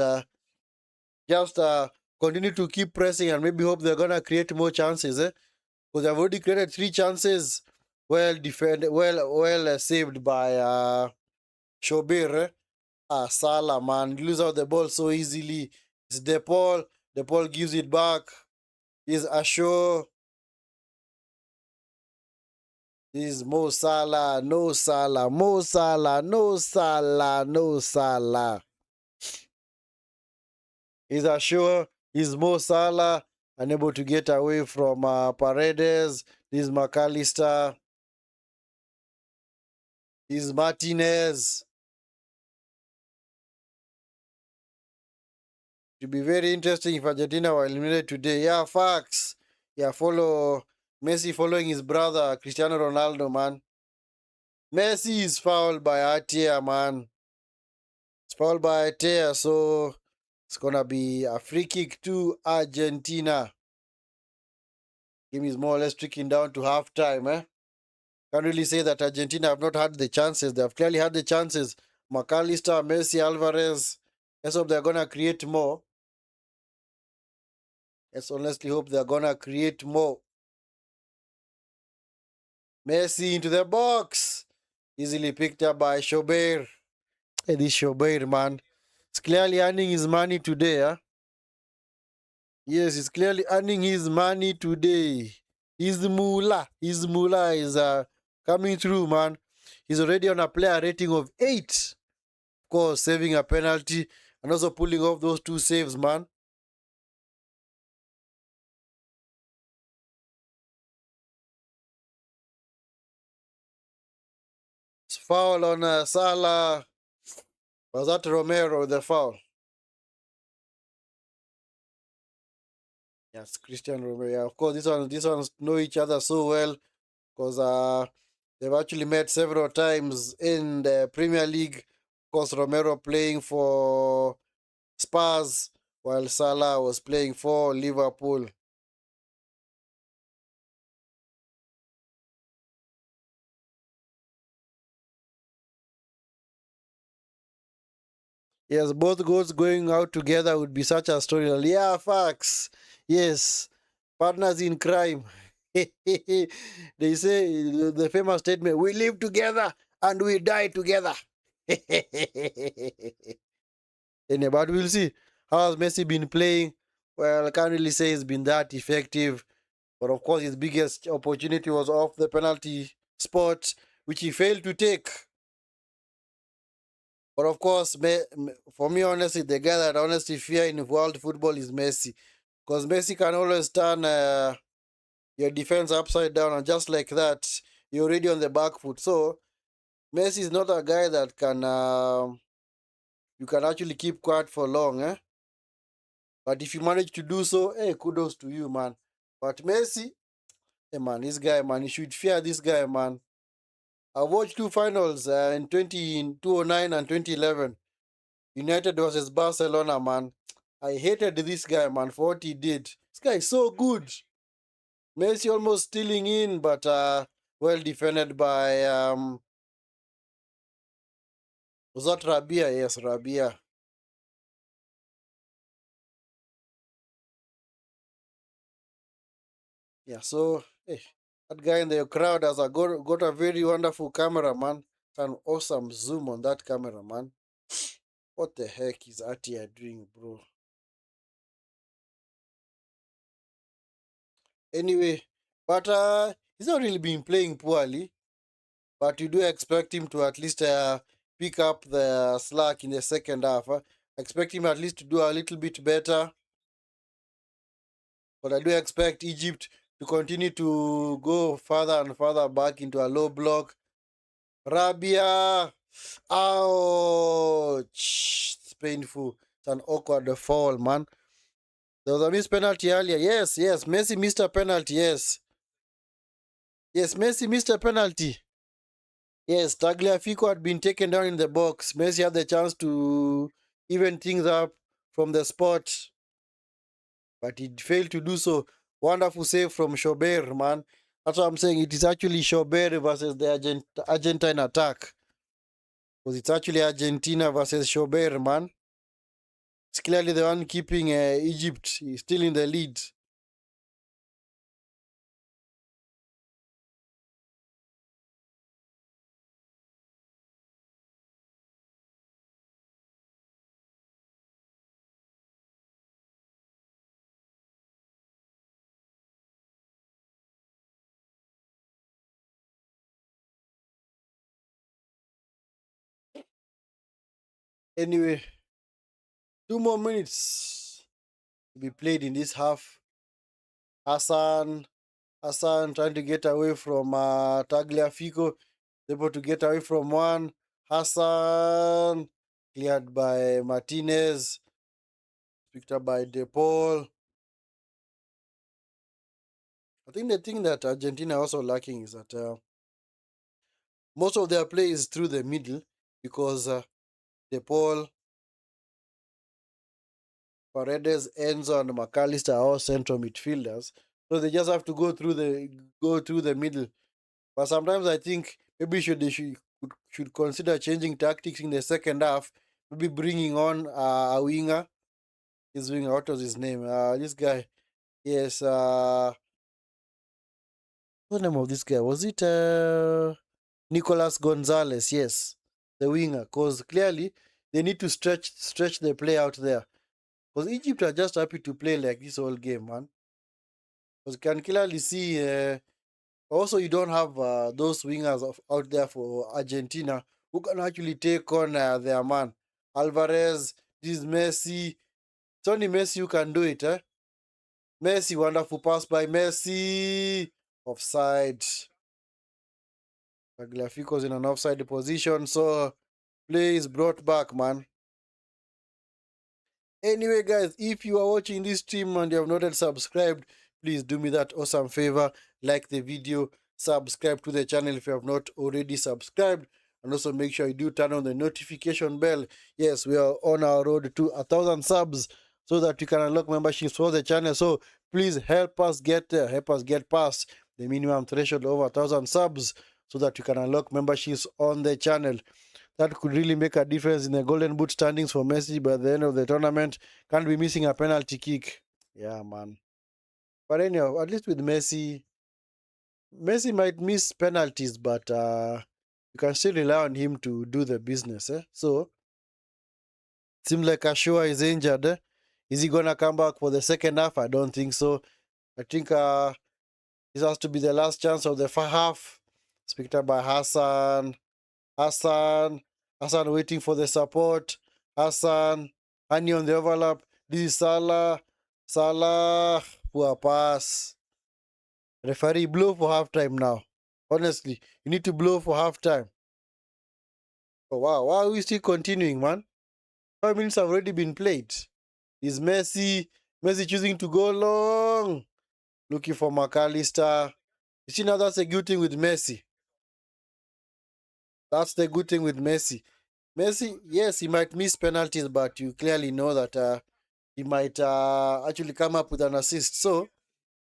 just continue to keep pressing and maybe hope they're going to create more chances. Because they've already created 3 chances, well defended, well saved by Shobir. Salah, man, lose out the ball so easily. It's De Paul. De Paul gives it back. Is Asho. Is Mo Salah. No Salah. Mo Salah. No Salah. No Salah. Is Asho. Is Mo Salah. Unable to get away from Paredes. Is McAllister. Is Martinez. It will be very interesting if Argentina were eliminated today. Yeah, facts. Yeah, follow Messi following his brother Cristiano Ronaldo, man. Messi is fouled by Atia, man. It's fouled by Atia, so it's gonna be a free kick to Argentina. Game is more or less tricking down to halftime, Can't really say that Argentina have not had the chances. They have clearly had the chances. McAllister, Messi, Alvarez. Let's hope they're gonna create more. Let's honestly hope they're gonna create more. Messi into the box. Easily picked up by Shober. Hey, this Shober, man. It's clearly earning his money today, Yes, he's clearly earning his money today. His moolah is coming through, man. He's already on a player rating of 8. Of course, saving a penalty and also pulling off those 2 saves, man. It's foul on Salah. Was that Romero with the foul? Yes, Christian Romero. Yeah, of course, these ones know each other so well because they've actually met several times in the Premier League. Of course, Romero playing for Spurs while Salah was playing for Liverpool. Yes, both goals going out together would be such a story. Yeah, facts. Yes, partners in crime. They say the famous statement, we live together and we die together. Anyway, but we'll see. How has Messi been playing? Well, I can't really say he's been that effective. But of course, his biggest opportunity was off the penalty spot, which he failed to take. But of course, for me, honestly, the guy that honestly fear in world football is Messi. Because Messi can always turn your defense upside down, and just like that, you're already on the back foot. So, Messi is not a guy that can you can actually keep quiet for long. But if you manage to do so, hey, kudos to you, man. But Messi, hey, man, this guy, man, you should fear this guy, man. I watched two finals in 2009 and 2011. United versus Barcelona, man. I hated this guy, man, for what he did. This guy is so good. Messi almost stealing in, but well defended by was that Rabia? Yes, Rabia. Yeah, so hey, that guy in the crowd has got a very wonderful camera, man. It's an awesome zoom on that camera, man. What the heck is Atia doing, bro? Anyway, but he's not really been playing poorly. But you do expect him to at least pick up the slack in the second half. Expect him at least to do a little bit better. But I do expect Egypt to continue to go further and further back into a low block. Rabia! Ouch! It's painful. It's an awkward fall, man. There was a missed penalty earlier. Yes, yes. Messi missed a penalty. Yes. Yes, Messi missed a penalty. Yes, Tagliafico had been taken down in the box. Messi had the chance to even things up from the spot, but he failed to do so. Wonderful save from Schober, man. That's what I'm saying. It is actually Schober versus the Argentine attack. Because it's actually Argentina versus Schober, man. It's clearly the one keeping Egypt still in the lead. Anyway, 2 more minutes to be played in this half. Hassan Hassan trying to get away from Tagliafico, able to get away from one. Hassan cleared by Martinez, picked up by De Paul. I think the thing that Argentina are also lacking is that most of their play is through the middle because De Paul, Paredes, Enzo, and McAllister are all central midfielders, so they just have to go through the middle. But sometimes I think maybe they should consider changing tactics in the second half. Maybe bringing on a winger. His winger, what was his name? This guy. Yes. What name of this guy? Was it Nicolas Gonzalez? Yes, the winger. Because clearly they need to stretch the play out there. Because Egypt are just happy to play like this whole game, man. Because you can clearly see. Also, you don't have those wingers out there for Argentina who can actually take on their man. Alvarez, this Messi. It's only Messi who can do it, eh? Messi, wonderful pass by Messi. Offside. Tagliafico's in an offside position, so play is brought back, man. Anyway, guys, if you are watching this stream and you have not yet subscribed, please do me that awesome favor. Like the video, subscribe to the channel if you have not already subscribed, and also make sure you do turn on the notification bell. Yes, we are on our road to 1,000 subs so that we can unlock memberships for the channel. So please help us get there, help us get past the minimum threshold of 1,000 subs so that you can unlock memberships on the channel. that could really make a difference in the Golden Boot standings for Messi by the end of the tournament. Can't be missing a penalty kick. Yeah, man. But anyhow, at least with Messi, Messi might miss penalties, but you can still rely on him to do the business. So, seems like Ashua is injured. Is he gonna come back for the second half? I don't think so. I think this has to be the last chance of the half. Picked up by Hassan. Hassan. Hassan waiting for the support. Hassan. Hani on the overlap. This is Salah. Salah. Poor pass. Referee, blow for halftime now. Honestly, you need to blow for halftime. Oh, wow. Why are we still continuing, man? 5 minutes have already been played. Is Messi choosing to go long? Looking for McAllister. You see, now that's a good thing with Messi. That's the good thing with Messi. Messi, yes, he might miss penalties, but you clearly know that he might actually come up with an assist. So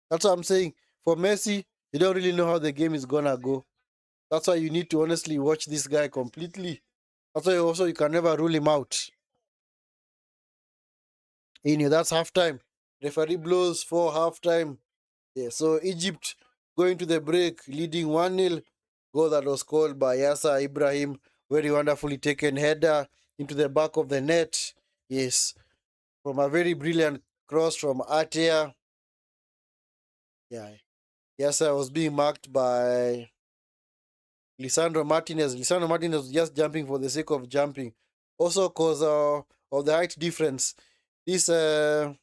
that's what I'm saying. For Messi, you don't really know how the game is gonna go. That's why you need to honestly watch this guy completely. That's why also you can never rule him out. That's halftime. Referee blows for halftime. Yeah, so Egypt going to the break, leading 1-0. Goal that was scored by Yasser Ibrahim. Very wonderfully taken header into the back of the net. Yes, from a very brilliant cross from Atia. Yeah, Yasser was being marked by Lisandro Martinez. Lisandro Martinez was just jumping for the sake of jumping. Also because of the height difference. This Ibrahim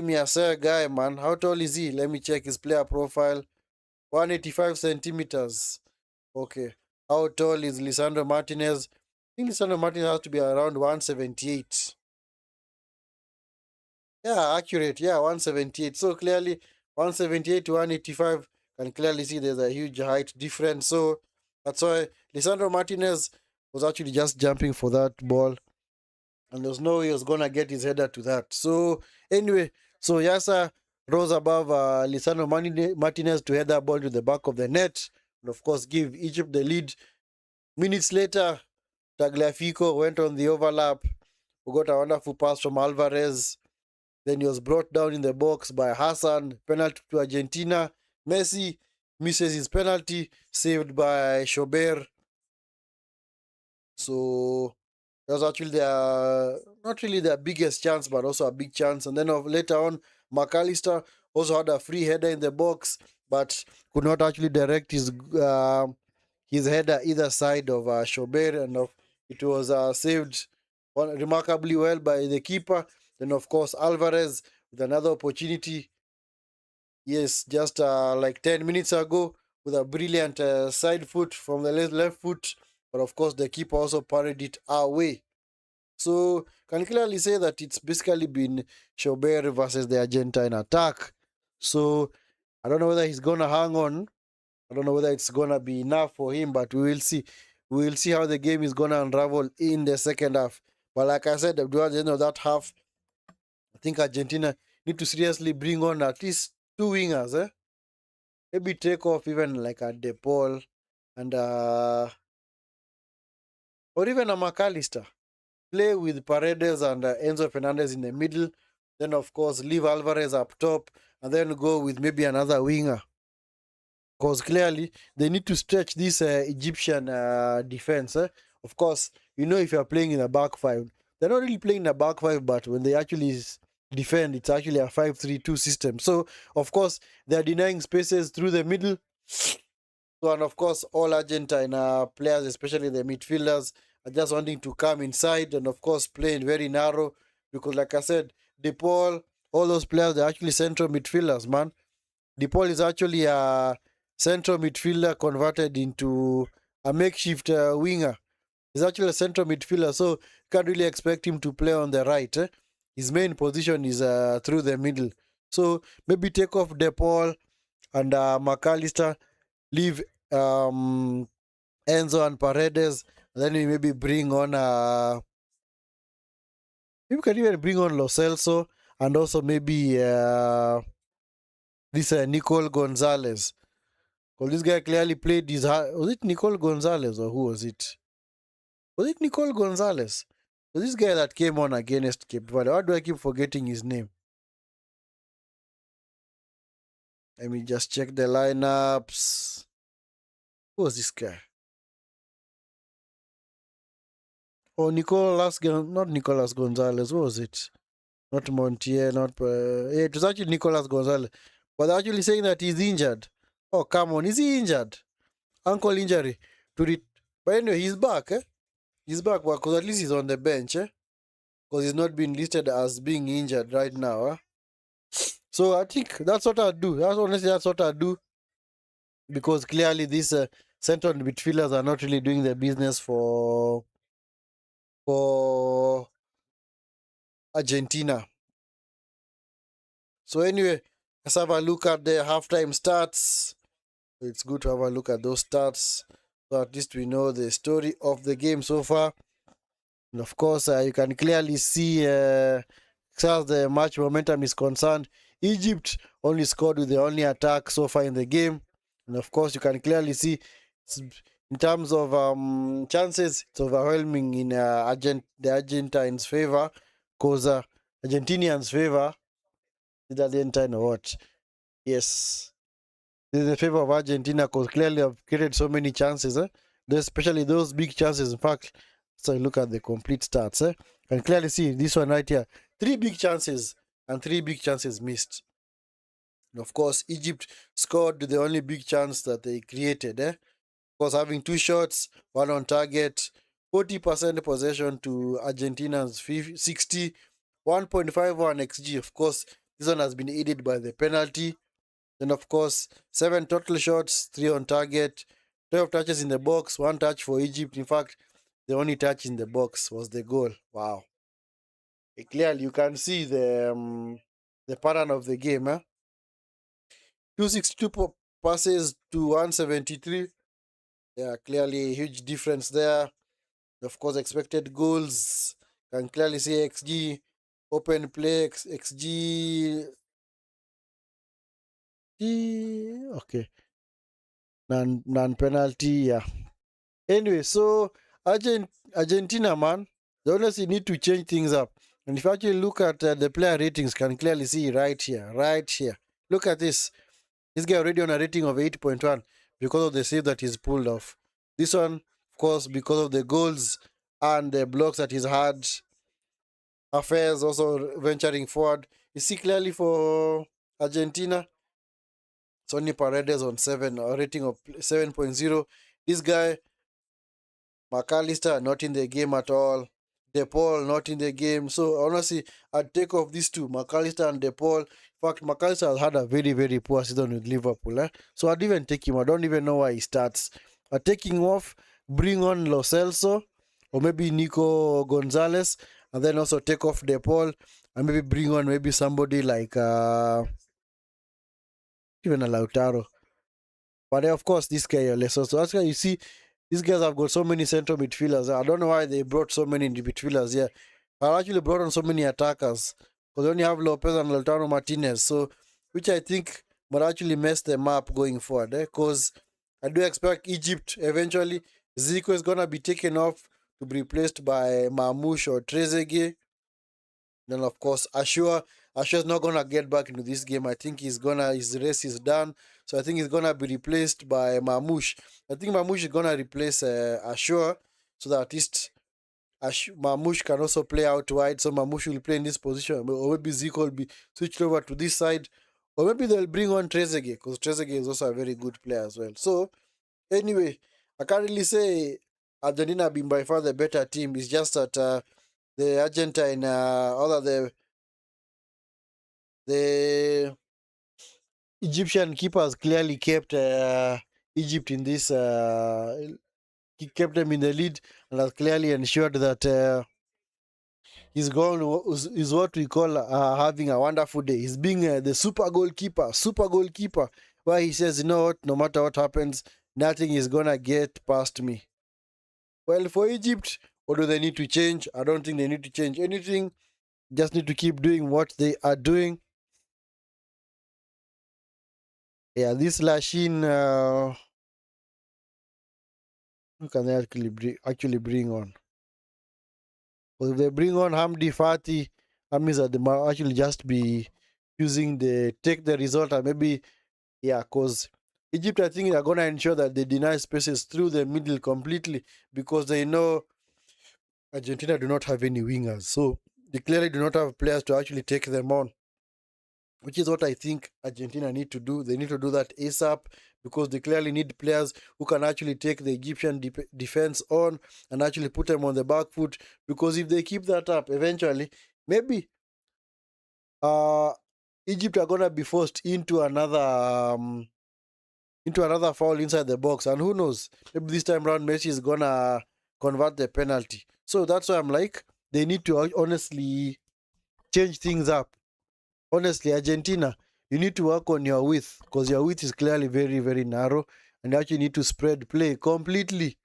Yasser guy, man, how tall is he? Let me check his player profile. 185 centimeters. Okay. How tall is Lisandro Martinez? I think Lisandro Martinez has to be around 178. Yeah, accurate. Yeah, 178. So clearly, 178 to 185, can clearly see there's a huge height difference. So that's why Lisandro Martinez was actually just jumping for that ball. And there's no way he was going to get his header to that. So anyway, so Yasser rose above Lisandro Martinez to head that ball to the back of the net. And of course, give Egypt the lead. Minutes later, Tagliafico went on the overlap. We got a wonderful pass from Alvarez. Then he was brought down in the box by Hassan. Penalty to Argentina. Messi misses his penalty, saved by Schobert. So that was actually their, not really their biggest chance, but also a big chance. And then later on, McAllister also had a free header in the box, but could not actually direct his header either side of Schobert, and it was saved remarkably well by the keeper. Then, of course, Alvarez with another opportunity. Yes, just like 10 minutes ago, with a brilliant side foot from the left foot. But of course, the keeper also parried it our way. So, can clearly say that it's basically been Schobert versus the Argentine attack. So, I don't know whether he's going to hang on. I don't know whether it's going to be enough for him, but we will see. We will see how the game is going to unravel in the second half. But like I said, towards the end of that half, I think Argentina need to seriously bring on at least two wingers. Maybe take off even like a De Paul and or even a McAllister. Play with Paredes and Enzo Fernandez in the middle. Then, of course, leave Alvarez up top and then go with maybe another winger. Because clearly, they need to stretch this Egyptian defense. Of course, if you're playing in a back five, they're not really playing in a back five, but when they actually defend, it's actually a 5-3-2 system. So, of course, they're denying spaces through the middle. So, and of course, all Argentine players, especially the midfielders, are just wanting to come inside and, of course, playing very narrow. Because, like I said, De Paul, all those players, they're actually central midfielders, man. De Paul is actually a central midfielder converted into a makeshift winger. He's actually a central midfielder, so you can't really expect him to play on the right. His main position is through the middle. So maybe take off De Paul and McAllister, leave Enzo and Paredes, and then we maybe bring on maybe we can even bring on Lo Celso and also maybe this Nicole Gonzalez. Well, this guy clearly played his heart. Was it Nicole Gonzalez or who was it? Was it Nicole Gonzalez? So this guy that came on against Cape Verde. Why do I keep forgetting his name? Let me just check the lineups. Who was this guy? Oh, not Nicolas Gonzalez. What was it? Not Montier, not. Yeah, it was actually Nicolas Gonzalez. But they're actually saying that he's injured. Oh, come on. Is he injured? Ankle injury. But anyway, he's back. He's back because at least he's on the bench. Because he's not been listed as being injured right now. So I think that's what I do. That's what I do. Because clearly these central midfielders are not really doing their business for Argentina. So anyway, let's have a look at the halftime stats. It's good to have a look at those stats. So at least we know the story of the game so far. And of course, you can clearly see, as far as the match momentum is concerned, Egypt only scored with the only attack so far in the game. And of course, you can clearly see in terms of chances, it's overwhelming in the Argentines' favor. Because Argentinians' favor, is the Argentine or what? Yes. This is in favor of Argentina because clearly have created so many chances, especially those big chances. In fact, so look at the complete stats, and clearly see this one right here: 3 big chances and 3 big chances missed. And of course, Egypt scored the only big chance that they created. Of course, having 2 shots, one on target, 40% possession to Argentina's 60, 1.51 xG. Of course, this one has been aided by the penalty. Then, of course, 7 total shots, 3 on target, 12 touches in the box, 1 touch for Egypt. In fact, the only touch in the box was the goal. Wow. Clearly, you can see the pattern of the game. 262 passes to 173. Yeah, clearly a huge difference there. Of course, expected goals. Can clearly see XG, open play, XG. Okay. Non-penalty, yeah. Anyway, so Argentina, man, they honestly need to change things up. And if you actually look at the player ratings, can clearly see right here, right here. Look at this. This guy already on a rating of 8.1 because of the save that he's pulled off. This one, of course, because of the goals and the blocks that he's had. Affairs also venturing forward. You see clearly for Argentina, Sonny Paredes on 7, a rating of 7.0. This guy, McAllister, not in the game at all. De Paul, not in the game. So, honestly, I'd take off these two, McAllister and De Paul. In fact, McAllister has had a very, very poor season with Liverpool. So, I'd even take him. I don't even know why he starts. I'd take him off, bring on Lo Celso, or maybe Nico Gonzalez, and then also take off De Paul, and maybe bring on maybe somebody like even a Lautaro. But then, of course, this guy, Lesotho. So that's why you see, these guys have got so many central midfielders. I don't know why they brought so many midfielders here. I actually brought on so many attackers because they only have Lopez and Lautaro Martinez. So, which I think might actually mess them up going forward. Because I do expect Egypt eventually. Zico is gonna be taken off to be replaced by Mamouche or Trezeguet. Then of course Ashua's not gonna get back into this game. I think his race is done. So I think he's gonna be replaced by Mamouche. I think Mamouche is gonna replace Ashua so that at least Mamouche can also play out wide. So Mamouche will play in this position. Or maybe Zico will be switched over to this side. Or maybe they'll bring on Trezeguet because Trezeguet is also a very good player as well. So anyway, I can't really say Argentina being by far the better team. It's just that the Argentine, other the Egyptian keepers clearly kept Egypt in this. He kept them in the lead and has clearly ensured that he's is what we call having a wonderful day. He's being the super goalkeeper, where he says, you know what, no matter what happens, nothing is gonna get past me. Well, for Egypt, what do they need to change? I don't think they need to change anything. Just need to keep doing what they are doing. Yeah, this Lashin, who can they actually bring on? Because if they bring on Hamdi Fati, that means that they might actually just be using the take the result and maybe, yeah, because Egypt, I think, are going to ensure that they deny spaces through the middle completely because they know Argentina do not have any wingers. So they clearly do not have players to actually take them on, which is what I think Argentina need to do. They need to do that ASAP because they clearly need players who can actually take the Egyptian defense on and actually put them on the back foot. Because if they keep that up, eventually, maybe uh, Egypt are gonna be forced into another foul inside the box, and who knows? Maybe this time around Messi is gonna convert the penalty. So that's why I'm like, they need to honestly change things up. Honestly, Argentina, you need to work on your width because your width is clearly very, very narrow, and you actually need to spread play completely.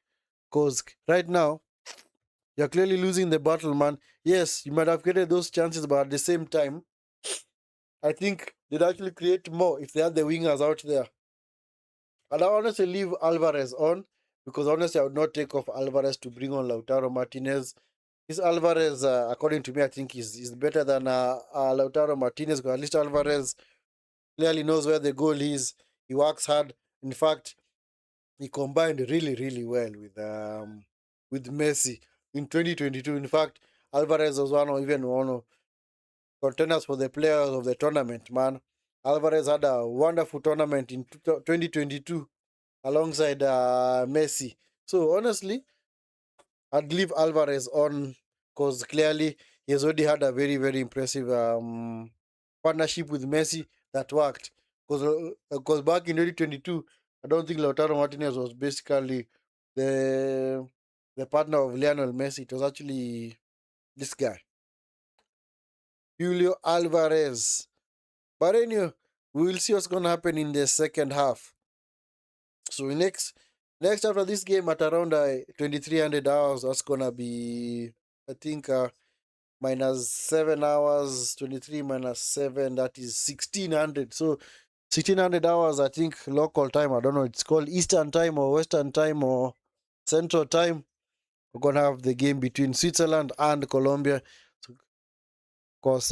Because right now, you're clearly losing the battle, man. Yes, you might have created those chances, but at the same time, I think they'd actually create more if they had the wingers out there. And I honestly leave Alvarez on because honestly, I would not take off Alvarez to bring on Lautaro Martinez. This Alvarez, according to me, I think is better than Lautaro Martinez because at least Alvarez clearly knows where the goal is. He works hard. In fact, he combined really, really well with Messi in 2022. In fact, Alvarez was one of contenders for the players of the tournament, man. Alvarez had a wonderful tournament in 2022 alongside Messi. So honestly, I'd leave Alvarez on because clearly he has already had a very, very impressive partnership with Messi that worked. Because back in 2022, I don't think Lautaro Martinez was basically the the partner of Lionel Messi. It was actually this guy, Julio Alvarez. But anyway, we will see what's going to happen in the second half. So next after this game at around 2300 hours, that's gonna be, I think, minus 7 hours. 23 minus 7, that is 1600. So 1600 hours, I think, local time. I don't know, it's called Eastern time or Western time or Central time. We're gonna have the game between Switzerland and Colombia. So, of course,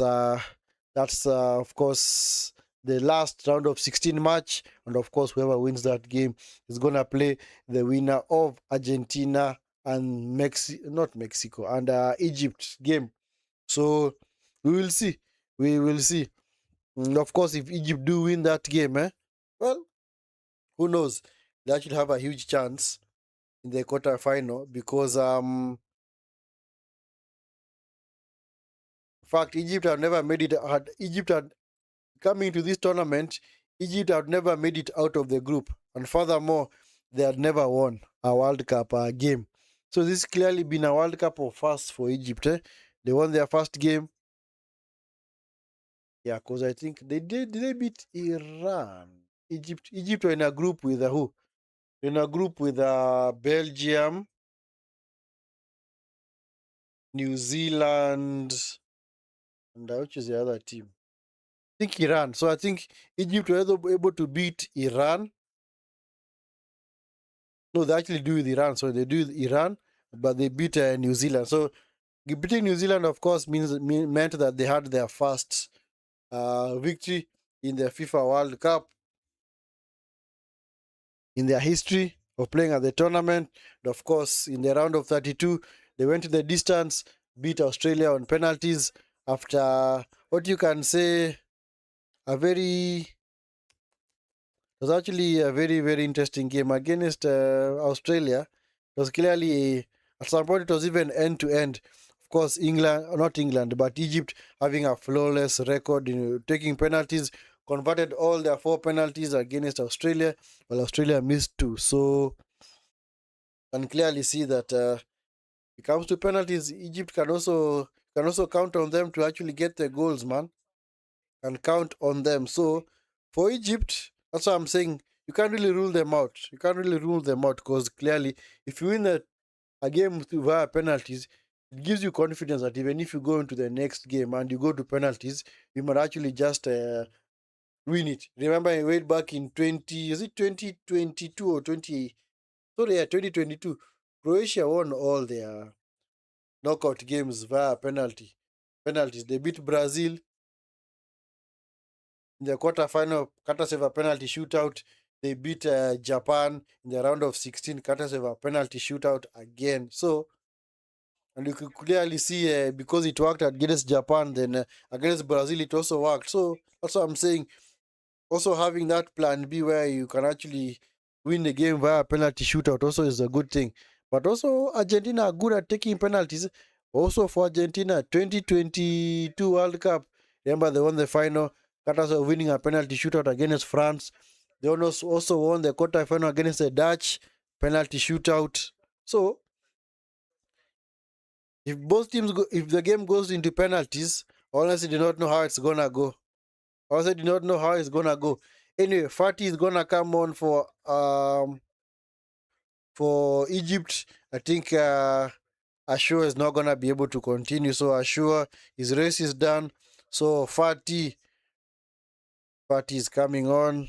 that's of course the last round of 16 match, and of course whoever wins that game is gonna play the winner of Argentina and not Mexico and Egypt game. So we will see. We will see. Of course, if Egypt do win that game, well, who knows? They actually have a huge chance in the quarter final because in fact Egypt have never made it. Had Egypt had coming to this tournament, Egypt had never made it out of the group, and furthermore, they had never won a World Cup game. So this clearly been a World Cup of first for Egypt. They won their first game. Yeah, because I think they did. Did they beat Iran? Egypt were in a group with who? In a group with Belgium, New Zealand, and which is the other team? I think Iran. So I think Egypt were able to beat Iran. No, they actually do with Iran. So they do with Iran, but they beat New Zealand. So beating New Zealand, of course, meant that they had their first victory in the FIFA World Cup in their history of playing at the tournament. And of course, in the round of 32, they went to the distance, beat Australia on penalties after what you can say a very it was actually a very, very interesting game against Australia. It was clearly, at some point, it was even end to end. Of course, not England, but Egypt having a flawless record in taking penalties, converted all their 4 penalties against Australia, while Australia missed 2. So, you can clearly see that it comes to penalties, Egypt can also count on them to actually get the goals, man, and count on them. So for Egypt, that's what I'm saying. You can't really rule them out. You can't really rule them out because clearly, if you win a game via penalties, it gives you confidence that even if you go into the next game and you go to penalties, you might actually just win it. Remember, way back in 2022 or 20? Sorry, yeah, 2022. Croatia won all their knockout games via penalties. They beat Brazil in the quarterfinal, courtesy of a penalty shootout. They beat Japan in the round of 16, courtesy of a penalty shootout again. So, and you could clearly see because it worked against Japan, then against Brazil it also worked. So that's what I'm saying. Also having that plan B where you can actually win the game via penalty shootout also is a good thing. But also Argentina are good at taking penalties. Also for Argentina, 2022 World Cup, remember they won the final, courtesy of winning a penalty shootout against France. They also won the quarterfinal against the Dutch, penalty shootout. So if both teams go, if the game goes into penalties, honestly, do not know how it's gonna go. Honestly, do not know how it's gonna go. Anyway, Fatih is gonna come on for Egypt. I think Ashur is not gonna be able to continue. So Ashur, his race is done. So Fatih is coming on.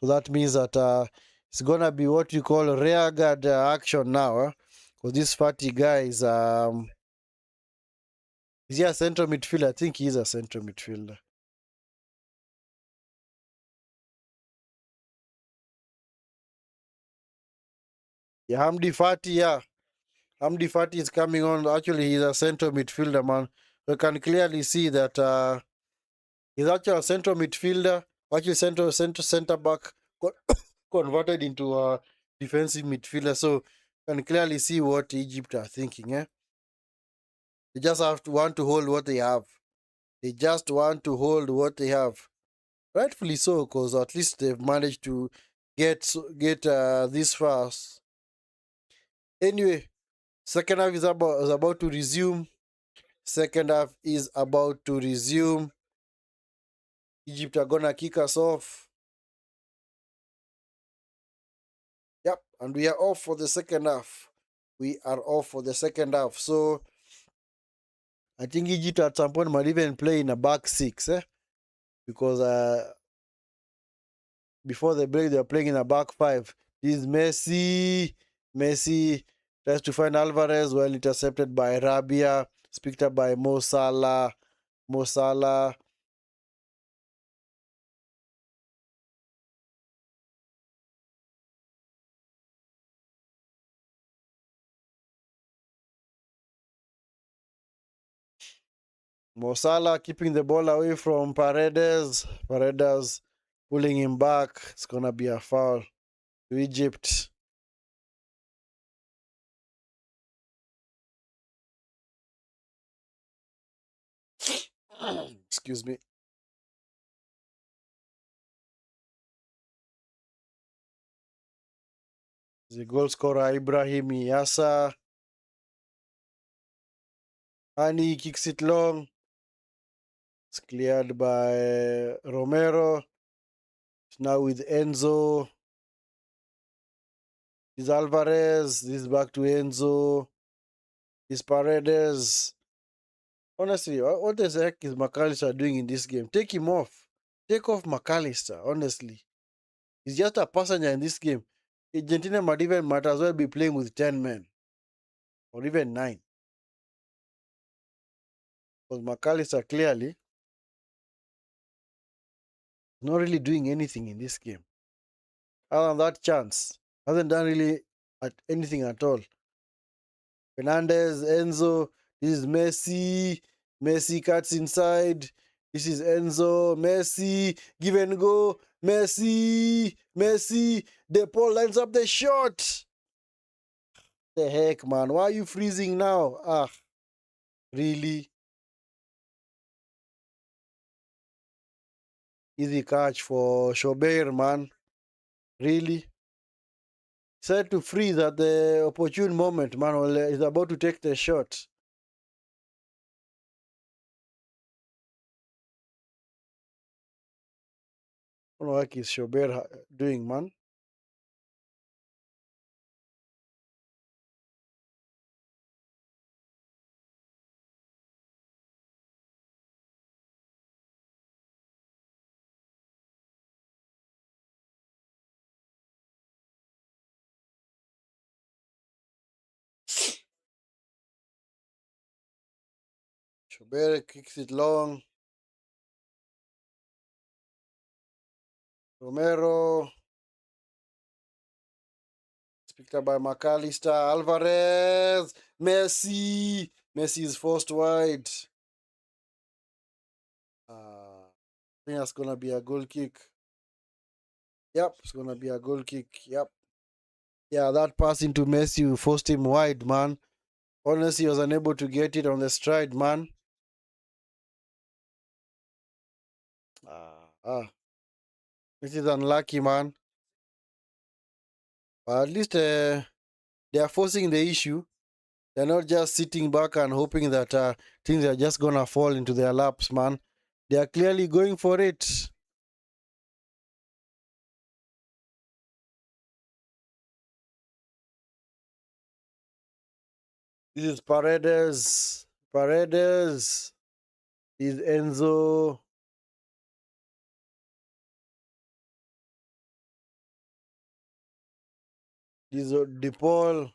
So that means that it's gonna be what you call rear guard action now. Because this Fatih guy is he a central midfielder? I think he's a central midfielder. Yeah, Hamdi Fatih, yeah. Hamdi Fatih is coming on. Actually, he's a central midfielder, man. We can clearly see that he's actually a central midfielder, actually center back converted into a defensive midfielder. So you can clearly see what Egypt are thinking. They just have to want to hold what they have. They just want to hold what they have. Rightfully so, because at least they've managed to get this far. Anyway, second half is about to resume. Second half is about to resume. Egypt are gonna kick us off. Yep, and we are off for the second half. We are off for the second half. So I think Egypt at some point might even play in a back six, because before the break they were playing in a back five. This is Messi tries to find Alvarez, well intercepted by Rabia, picked up by Mo Salah. Mo Salah. Mo Salah keeping the ball away from Paredes. Paredes pulling him back. It's gonna be a foul to Egypt. Excuse me. The goal scorer Ibrahim Yassa. Hani kicks it long. It's cleared by Romero. It's now with Enzo. This Alvarez. This is back to Enzo. This Paredes. Honestly, what the heck is McAllister doing in this game? Take him off. Take off McAllister, honestly. He's just a passenger in this game. Argentina might as well be playing with 10 men. Or even 9. Because McAllister clearly not really doing anything in this game. Other than that chance. Hasn't done really anything at all. Fernandez, Enzo, this is Messi. Messi cuts inside. This is Enzo, Messi, give and go. Messi, De Paul lines up the shot. The heck, man? Why are you freezing now? Really? Easy catch for Shobeir, man. Really? Said to freeze at the opportune moment, man. Well, he's about to take the shot. I don't know what is Shobeir doing, man. Shobere kicks it long. Romero. It's picked up by McAllister. Alvarez. Messi. Messi is forced wide. I think that's going to be a goal kick. Yep, it's going to be a goal kick. Yep. Yeah, that pass into Messi forced him wide, man. Honestly, he was unable to get it on the stride, man. This is unlucky, man. But at least they are forcing the issue. They're not just sitting back and hoping that things are just going to fall into their laps, man. They are clearly going for it. This is Paredes. Paredes. This is Enzo. This is DePaul.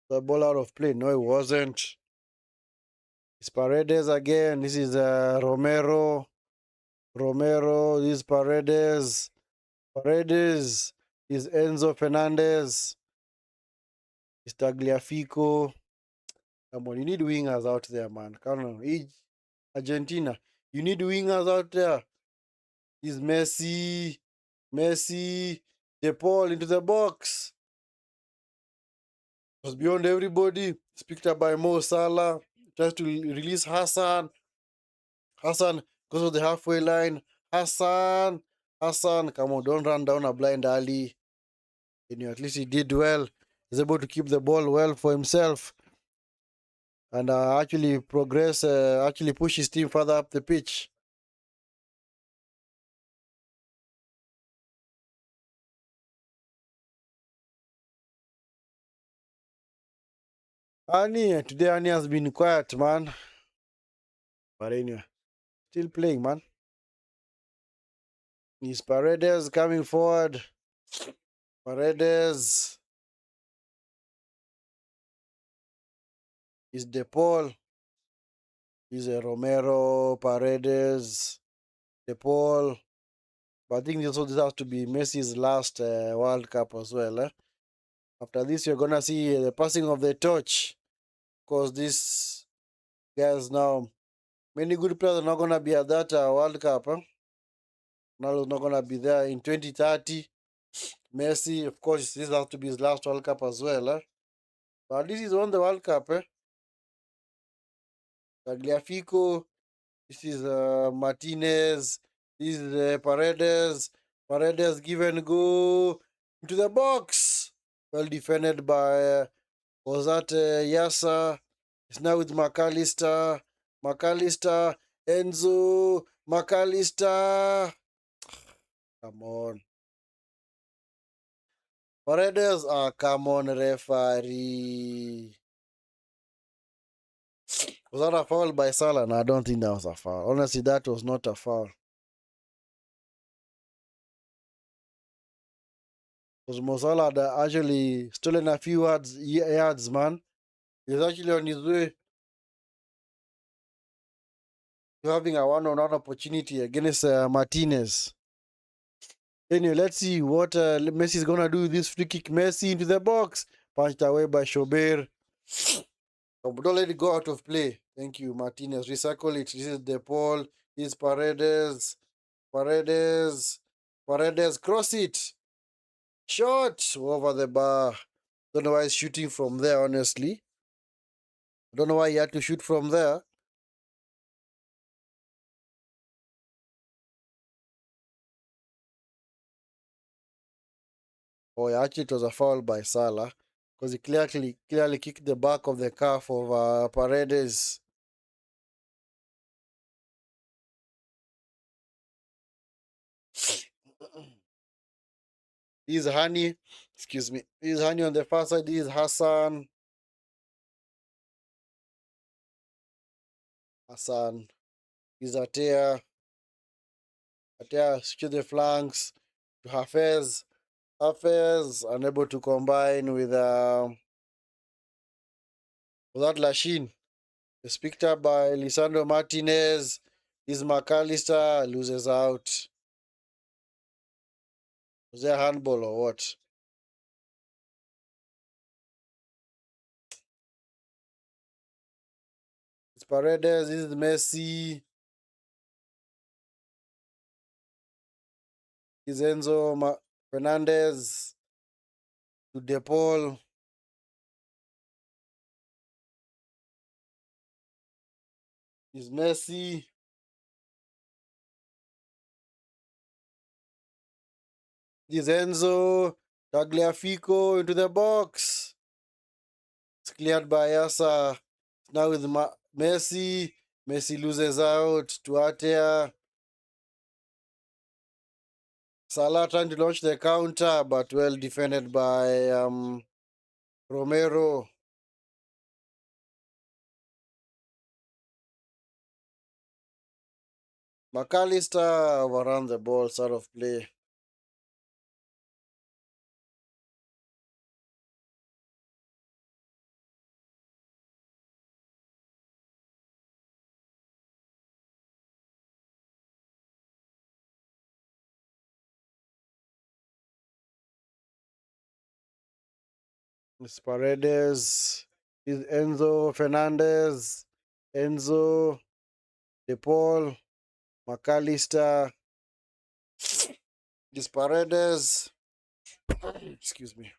The ball out of play. No, it wasn't. It's Paredes again. This is Romero. Romero. This is Paredes. Paredes. This is Enzo Fernandez. It's Tagliafico. Come on, you need wingers out there, man. Come on. Argentina. You need wingers out there. Is Messi. Messi. De Paul into the box. It was beyond everybody. It's picked up by Mo Salah. Tries to release Hassan. Hassan goes to the halfway line. Hassan. Hassan. Come on, don't run down a blind alley. At least he did well. He's able to keep the ball well for himself. And actually progress, actually push his team further up the pitch. Today Ani has been quiet, man. But anyway, still playing, man. Is Paredes coming forward? Paredes. Is De Paul. Is a Romero, Paredes, De Paul. But I think this has to be Messi's last World Cup as well. After this, you're going to see the passing of the torch. Because these guys now, many good players are not going to be at that World Cup. Ronaldo's not going to be there in 2030. Messi, of course, this has to be his last World Cup as well. But this is won the World Cup. Tagliafico, this is Martinez, this is Paredes. Paredes give and go into the box. Well defended by was that Yasa. It's now with McAllister. McAllister, Enzo, McAllister. Come on. Paredes, come on, referee. Was that a foul by Salah? No, I don't think that was a foul. Honestly, that was not a foul. Because Mo Salah had actually stolen a few yards, man. He's actually on his way to having a one-on-one opportunity against Martinez. Anyway, let's see what Messi is going to do with this free kick. Messi into the box. Punched away by Shober. Oh, don't let it go out of play. Thank you, Martinez. Recycle it. This is De Paul. This is Paredes. Paredes. Paredes. Cross it. Shot over the bar. Don't know why he's shooting from there, honestly. Don't know why he had to shoot from there. Oh, yeah, actually, it was a foul by Salah because he clearly kicked the back of the calf of Paredes. This is Hani. Excuse me. This is Hani on the far side. This is Hassan. Hassan. This is Atea. Atea secure the flanks to Hafez. Hafez unable to combine with that Lashin. It's picked up by Lisandro Martinez. Is McAllister loses out. Was there a handball or what? It's Paredes. This is Messi. Is Enzo Fernandez to De Paul. Is Messi. Is Enzo Tagliafico into the box. It's cleared by Asa. Now with Messi. Messi loses out to Atea. Salah trying to launch the counter, but well defended by Romero. McAllister overran the ball, sort of play. It's Paredes. Is Enzo Fernandez. Enzo De Paul. McAllister. It's Paredes. Excuse me.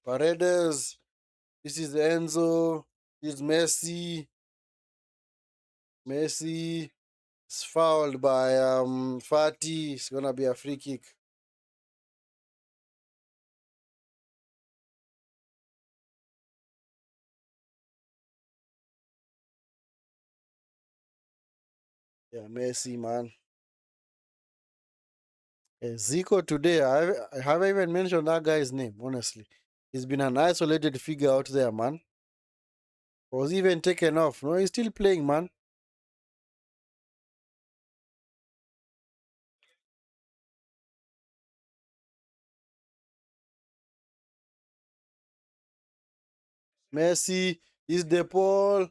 Paredes. This is Enzo. This is Messi. Messi is fouled by Fati. It's gonna be a free kick. Yeah, Messi, man. Zico today, I haven't even mentioned that guy's name, honestly. He's been an isolated figure out there, man. Was even taken off. No, he's still playing, man. Messi is De Paul.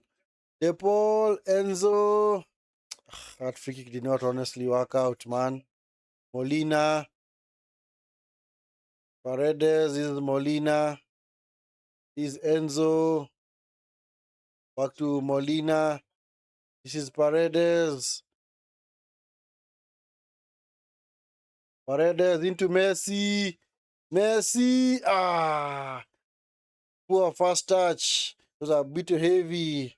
De Paul, Enzo. That free kick did not honestly work out, man. Molina. Paredes is Molina. Is Enzo. Back to Molina. This is Paredes. Paredes into Messi. Messi. Poor first touch. It was a bit heavy.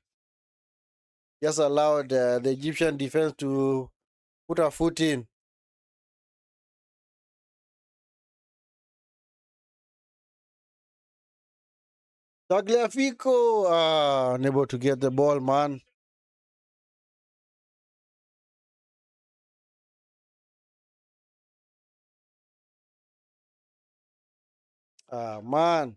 Just allowed the Egyptian defense to put a foot in. Tagliafico, unable to get the ball, man. Man.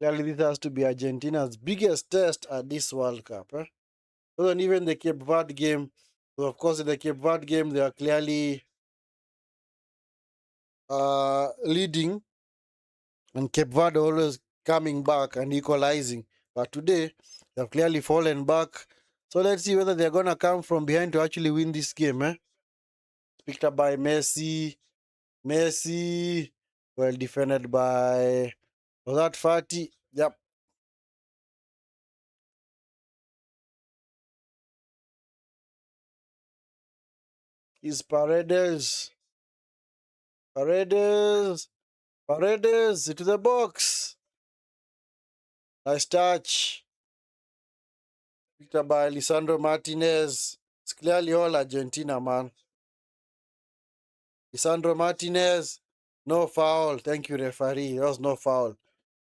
Clearly, this has to be Argentina's biggest test at this World Cup. Wasn't even the Cape Verde game. So, of course, in the Cape Verde game, they are clearly leading, and Cape Verde always coming back and equalizing. But today, they've clearly fallen back. So let's see whether they're going to come from behind to actually win this game. Picked up by Messi. Messi, well defended by, was that Fati? Yep. Is Paredes. Paredes. Paredes into the box. Nice touch. Picked up by Lisandro Martinez. It's clearly all Argentina, man. Lisandro Martinez. No foul. Thank you, referee. There was no foul.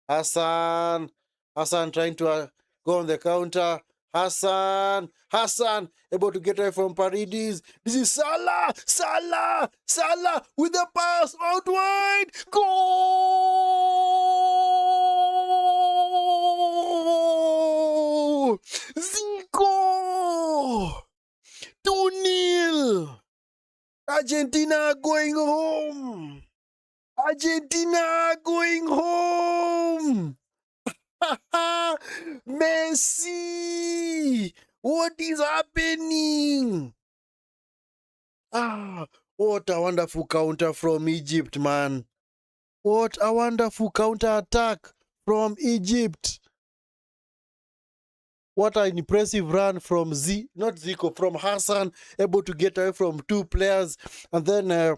Hassan. Hassan trying to go on the counter. Hassan. Hassan able to get away from Paredes. This is Salah. Salah. Salah with the pass out wide. Goal! Zico! 2-0. Argentina are going home. Argentina are going home. Messi! What is happening? What a wonderful counter from Egypt, man. What a wonderful counter attack from Egypt. What an impressive run from not Zico, from Hassan, able to get away from two players. And then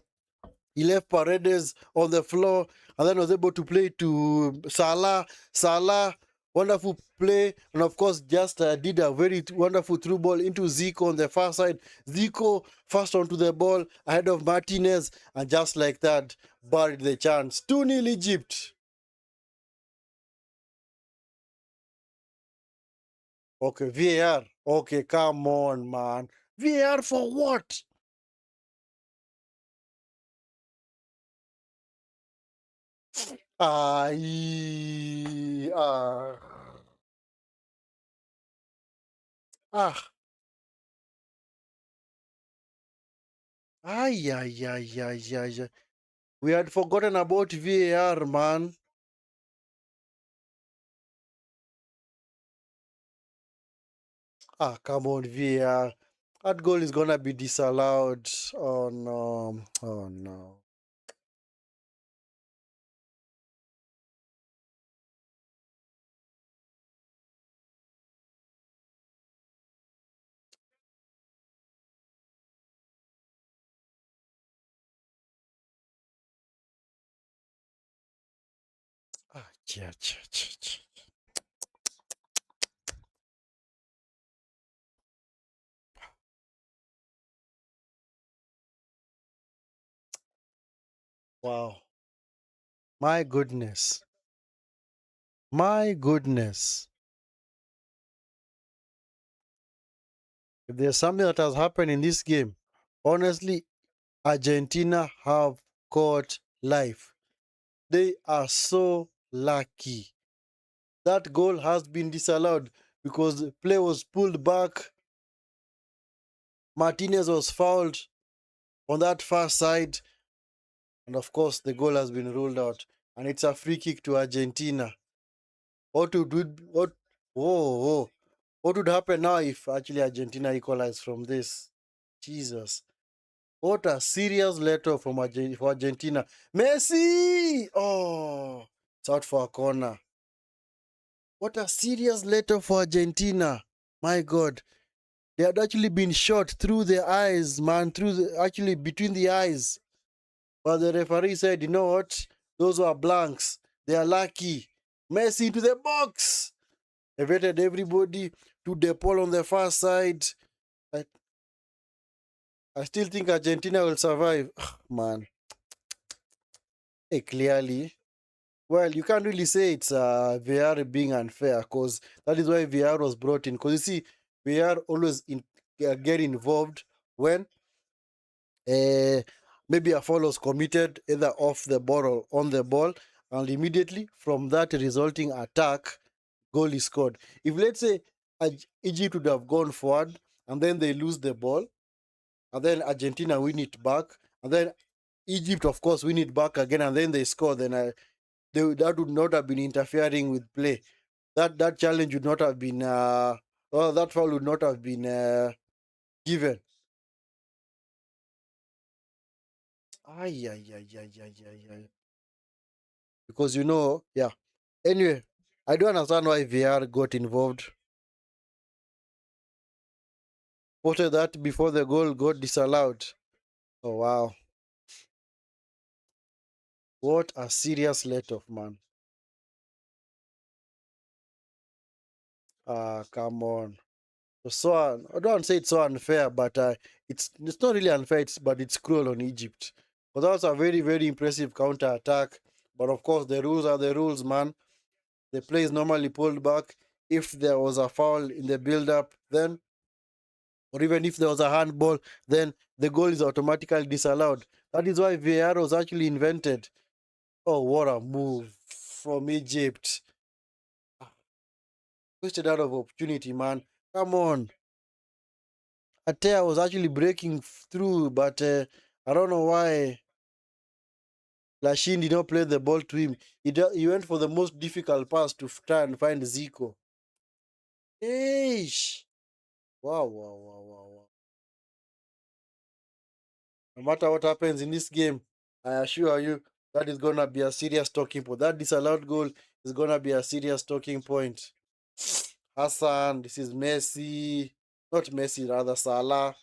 he left Paredes on the floor and then was able to play to Salah. Salah, wonderful play. And of course, just did a very wonderful through ball into Zico on the far side. Zico first onto the ball ahead of Martinez. And just like that, buried the chance. 2-0 Egypt. Okay, VAR. Okay, come on, man. VAR for what? Ay, ah, ay, ay, ay, ay, ay, ay. We had forgotten about VAR, man. Come on, VAR. That goal is gonna be disallowed. Oh no. Oh no. Cha, cha, cha, cha. Wow. My goodness. My goodness. If there's something that has happened in this game, honestly, Argentina have caught life. They are so lucky. That goal has been disallowed because the play was pulled back. Martinez was fouled on that far side. And of course, the goal has been ruled out. And it's a free kick to Argentina. What whoa. What would happen now if actually Argentina equalized from this? Jesus. What a serious letter from for Argentina. Messi! Oh, it's out for a corner. What a serious letter for Argentina. My God. They had actually been shot through the eyes, man, actually between the eyes. But the referee said, you know what? Those were blanks. They are lucky. Messi into the box. Evaded everybody to the pole on the far side. I, I still think Argentina will survive. Man, clearly. Well, you can't really say it's VR being unfair because that is why VR was brought in. Because you see, VR always get involved when uh, maybe a foul was committed either off the ball or on the ball, and immediately from that resulting attack, goal is scored. If let's say Egypt would have gone forward and then they lose the ball, and then Argentina win it back, and then Egypt, of course, win it back again, and then they score, then that would not have been interfering with play. That challenge would not have been, well, that foul would not have been given. Ay, ay, ay, ay, ay, ay, ay. Because yeah. Anyway, I don't understand why VR got involved. Voted that before the goal got disallowed. Oh wow. What a serious let off, man. Come on. I don't say it's so unfair, but it's not really unfair, but it's cruel on Egypt. But that was a very, very impressive counter attack. But of course, the rules are the rules, man. The play is normally pulled back. If there was a foul in the build-up, then, or even if there was a handball, then the goal is automatically disallowed. That is why VAR was actually invented. Oh, what a move from Egypt. Wasted out of opportunity, man. Come on. Atea was actually breaking through, but I don't know why Lashin did not play the ball to him. He went for the most difficult pass to try and find Zico. Eish. Wow, wow, wow, wow, wow. No matter what happens in this game, I assure you that is gonna be a serious talking point. That disallowed goal is gonna be a serious talking point. Hassan, this is Messi. Not Messi, rather Salah.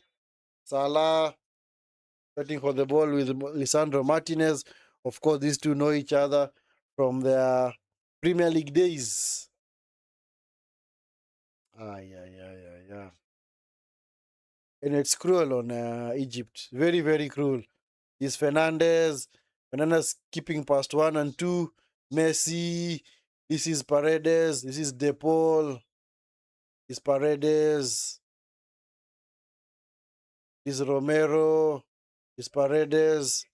Salah waiting for the ball with Lisandro Martinez. Of course, these two know each other from their Premier League days. Yeah, yeah, yeah, yeah. And it's cruel on Egypt. Very, very cruel. Is Fernandez. Fernandez keeping past 1 and 2. Messi. This is Paredes. This is De Paul. This is Paredes. This is Romero. This is Paredes.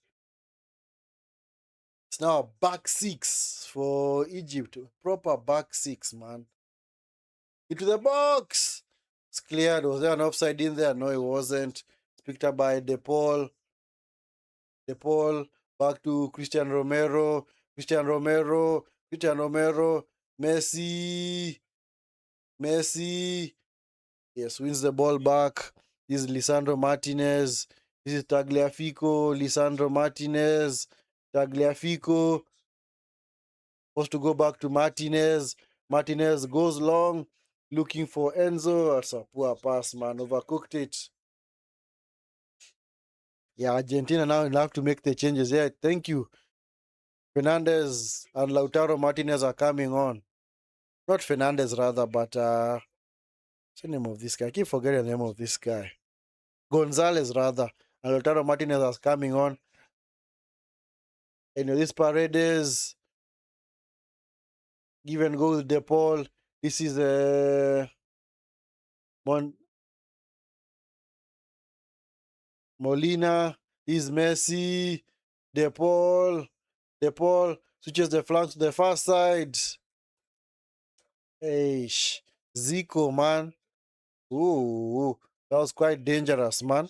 It's now a back six for Egypt. Proper back six, man. Into the box. It's cleared. Was there an offside in there? No, it wasn't. It's picked up by De Paul. De Paul. Back to Christian Romero. Christian Romero. Christian Romero. Messi. Messi. Yes, wins the ball back. This is Lisandro Martinez. This is Tagliafico. Lisandro Martinez. Tagliafico. Supposed to go back to Martinez. Martinez goes long, looking for Enzo. That's a poor pass, man. Overcooked it. Yeah, Argentina now have to make the changes. Yeah, thank you. Fernandez and Lautaro Martinez are coming on. Not Fernandez, rather, but what's the name of this guy? I keep forgetting the name of this guy. Gonzalez, rather. And Lautaro Martinez is coming on. And this Paredes, give and go with De Paul. This is Molina. This is Messi. De Paul. De Paul switches the flank to the far side. Hey, Zico, man. Ooh, that was quite dangerous, man.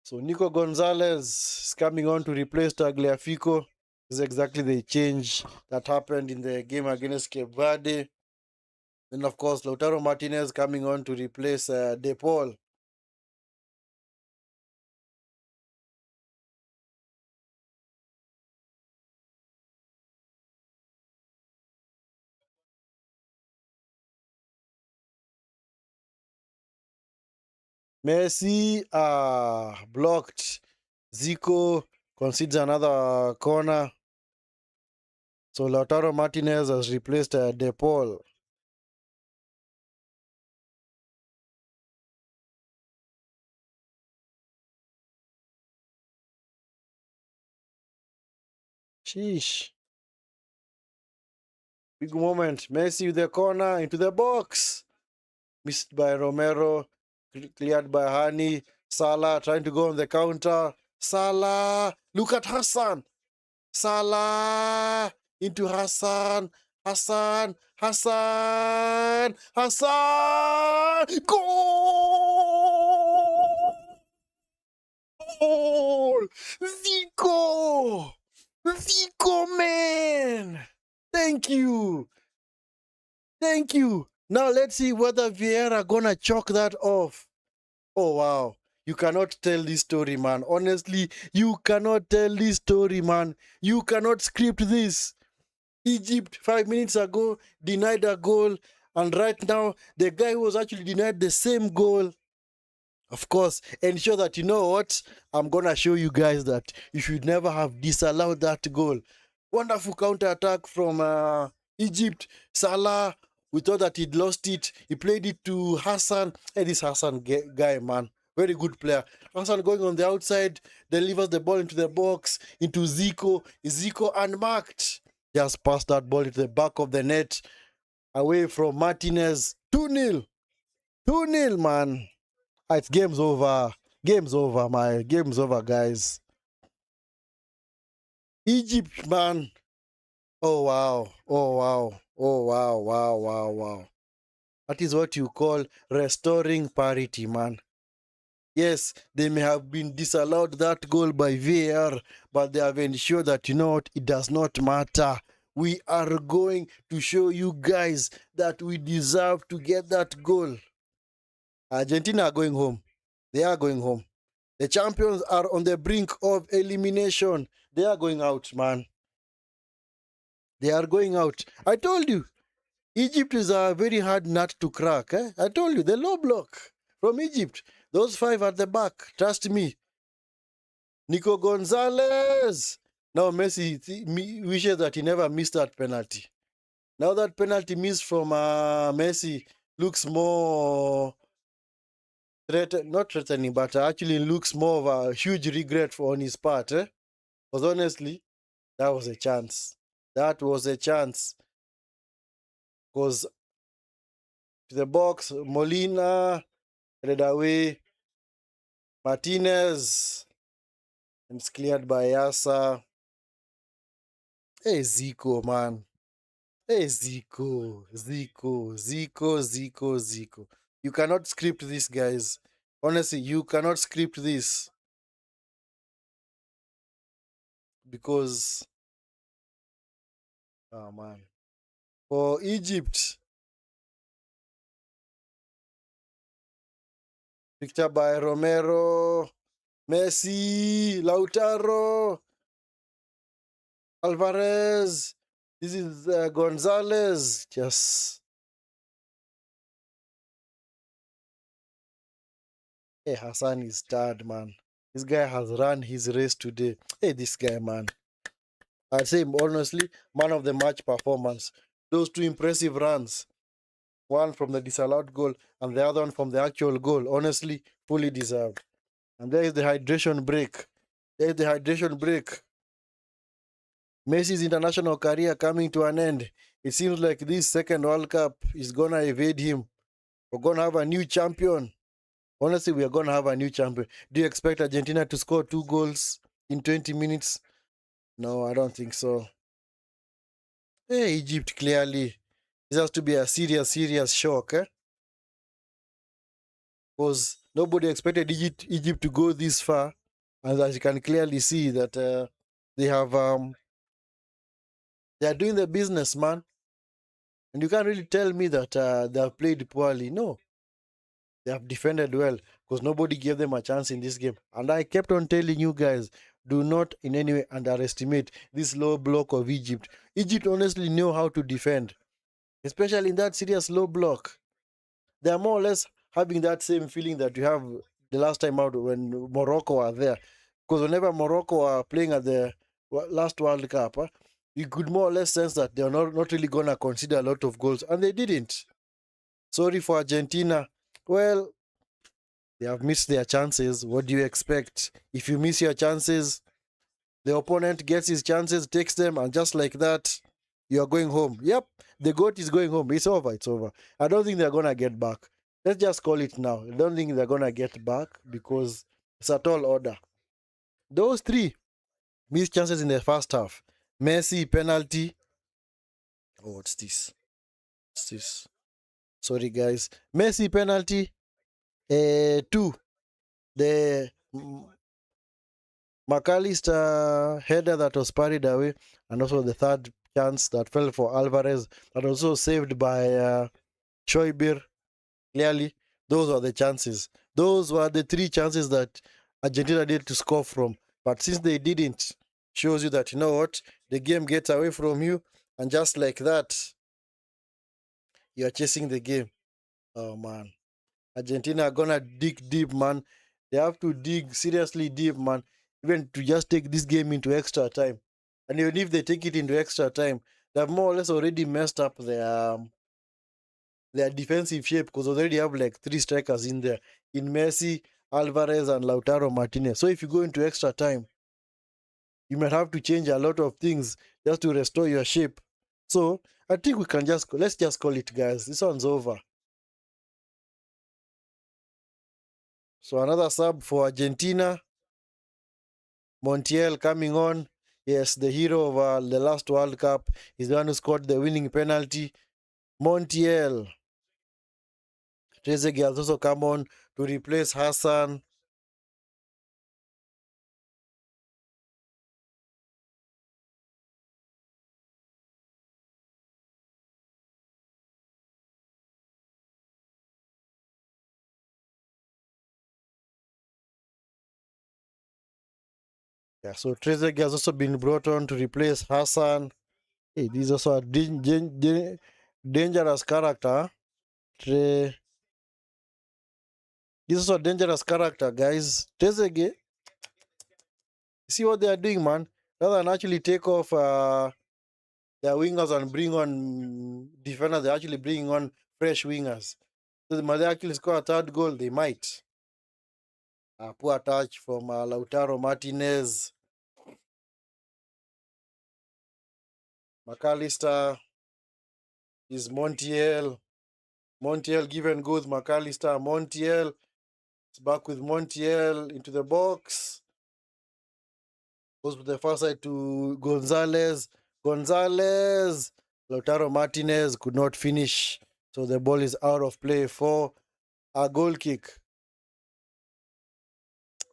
So Nico Gonzalez is coming on to replace Tagliafico. This is exactly the change that happened in the game against Cape Verde. Then, of course, Lautaro Martinez coming on to replace De Paul. Messi, blocked. Zico concedes another corner. So Lautaro Martinez has replaced De Paul. Sheesh. Big moment. Messi with the corner into the box. Missed by Romero. Cleared by Hani. Salah trying to go on the counter. Salah. Look at Hassan. Salah. Into Hassan. Hassan. Hassan. Hassan. Goal. Zico. Zico, man. Thank you. Thank you. Now let's see whether Vieira gonna chalk that off. Oh wow. You cannot tell this story, man. Honestly, you cannot tell this story, man. You cannot script this. Egypt 5 minutes ago denied a goal, and right now the guy was actually denied the same goal. Of course, ensure that you know what? I'm gonna show you guys that you should never have disallowed that goal. Wonderful counter attack from Egypt. Salah, we thought that he'd lost it. He played it to Hassan. Hey, this Hassan guy, man. Very good player. Hassan going on the outside, delivers the ball into the box, into Zico. Zico unmarked. Just passed that ball into the back of the net. Away from Martinez. 2-0. 2-0, man. It's game's over. Game's over, my game's over, guys. Egypt, man. Oh wow. Oh wow. Oh, wow, wow, wow, wow. That is what you call restoring parity, man. Yes, they may have been disallowed that goal by VAR, but they have ensured that, you know what, it does not matter. We are going to show you guys that we deserve to get that goal. Argentina are going home. They are going home. The champions are on the brink of elimination. They are going out, man. They are going out. I told you, Egypt is a very hard nut to crack. Eh? I told you, the low block from Egypt. Those five at the back, trust me. Nico Gonzalez. Now Messi wishes that he never missed that penalty. Now that penalty missed from Messi looks more not threatening, but actually looks more of a huge regret on his part. Eh? Because honestly, that was a chance. That was a chance. Because to the box, Molina headed away. Martinez, and it's cleared by Yasa. Hey, Zico, man. Hey, Zico. You cannot script this, guys. Honestly, you cannot script this because, oh man, for Egypt, picture by Romero, Messi, Lautaro, Alvarez. This is Gonzalez. Just, hey, Hassan is tired, man. This guy has run his race today. Hey, this guy, man. I'd say, honestly, man of the match performance. Those two impressive runs, one from the disallowed goal and the other one from the actual goal, honestly, fully deserved. And there is the hydration break. There is the hydration break. Messi's international career coming to an end. It seems like this second World Cup is going to evade him. We're going to have a new champion. Honestly, we are going to have a new champion. Do you expect Argentina to score 2 goals in 20 minutes? No, I don't think so. Hey, Egypt, clearly. This has to be a serious shock, eh? Because nobody expected Egypt to go this far. And as you can clearly see that they have they are doing the business, man. And you can't really tell me that they have played poorly. No, they have defended well because nobody gave them a chance in this game. And I kept on telling you guys, do not in any way underestimate this low block of Egypt. Egypt honestly knew how to defend, especially in that serious low block. They are more or less having that same feeling that you have the last time out when Morocco are there. Because whenever Morocco are playing at the last World Cup, you could more or less sense that they're not really going to consider a lot of goals. And they didn't. Sorry for Argentina. Well, they have missed their chances. What do you expect? If you miss your chances, the opponent gets his chances, takes them, and just like that, you are going home. Yep, the GOAT is going home. It's over. It's over. I don't think they're going to get back. Let's just call it now. I don't think they're going to get back because it's a tall order. Those three missed chances in the first half. Messi, penalty. Oh, what's this? What's this? Sorry, guys. Messi, penalty. Two. The McAllister header that was parried away, and also the third chance that fell for Alvarez, that also saved by Schoibir. Clearly, those were the chances. Those were the three chances that Argentina needed to score from. But since they didn't, shows you that, you know what, the game gets away from you, and just like that, you're chasing the game. Oh man, Argentina are gonna dig deep, man. They have to dig seriously deep, man, even to just take this game into extra time. And even if they take it into extra time, they've more or less already messed up their defensive shape because they already have like 3 strikers in there, in Messi, Alvarez, and Lautaro Martinez. So if you go into extra time, you might have to change a lot of things just to restore your shape. So I think we can let's just call it, guys. This one's over. So another sub for Argentina. Montiel coming on. Yes, the hero of the last World Cup is the one who scored the winning penalty. Montiel. Trezeguet has also come on to replace Hassan. Yeah, so Trezeguet has also been brought on to replace Hassan. Hey, this is also a dangerous character. Tre- this is also a dangerous character, guys. Trezeguet, see what they are doing, man? Rather than actually take off their wingers and bring on defenders, they're actually bringing on fresh wingers. So they might actually score a third goal, they might. A poor touch from Lautaro Martinez. McAllister is Montiel. Montiel given goes McAllister. Montiel is back with Montiel into the box. Goes to the far side to Gonzalez. Gonzalez. Lautaro Martinez could not finish. So the ball is out of play for a goal kick.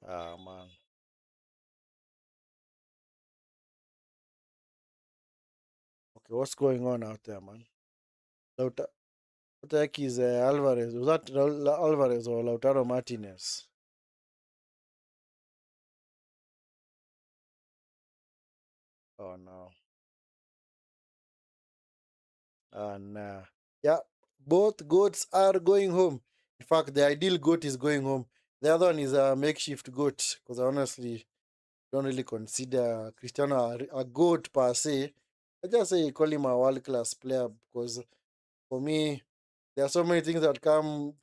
Ah, man. Okay, what's going on out there, man? What the heck is Alvarez? Was that Alvarez or Lautaro Martinez? Oh, no. And yeah, both goats are going home. In fact, the ideal goat is going home. The other one is a makeshift goat because I honestly don't really consider Cristiano a goat per se. I just say call him a world class player because for me, there are so many things that come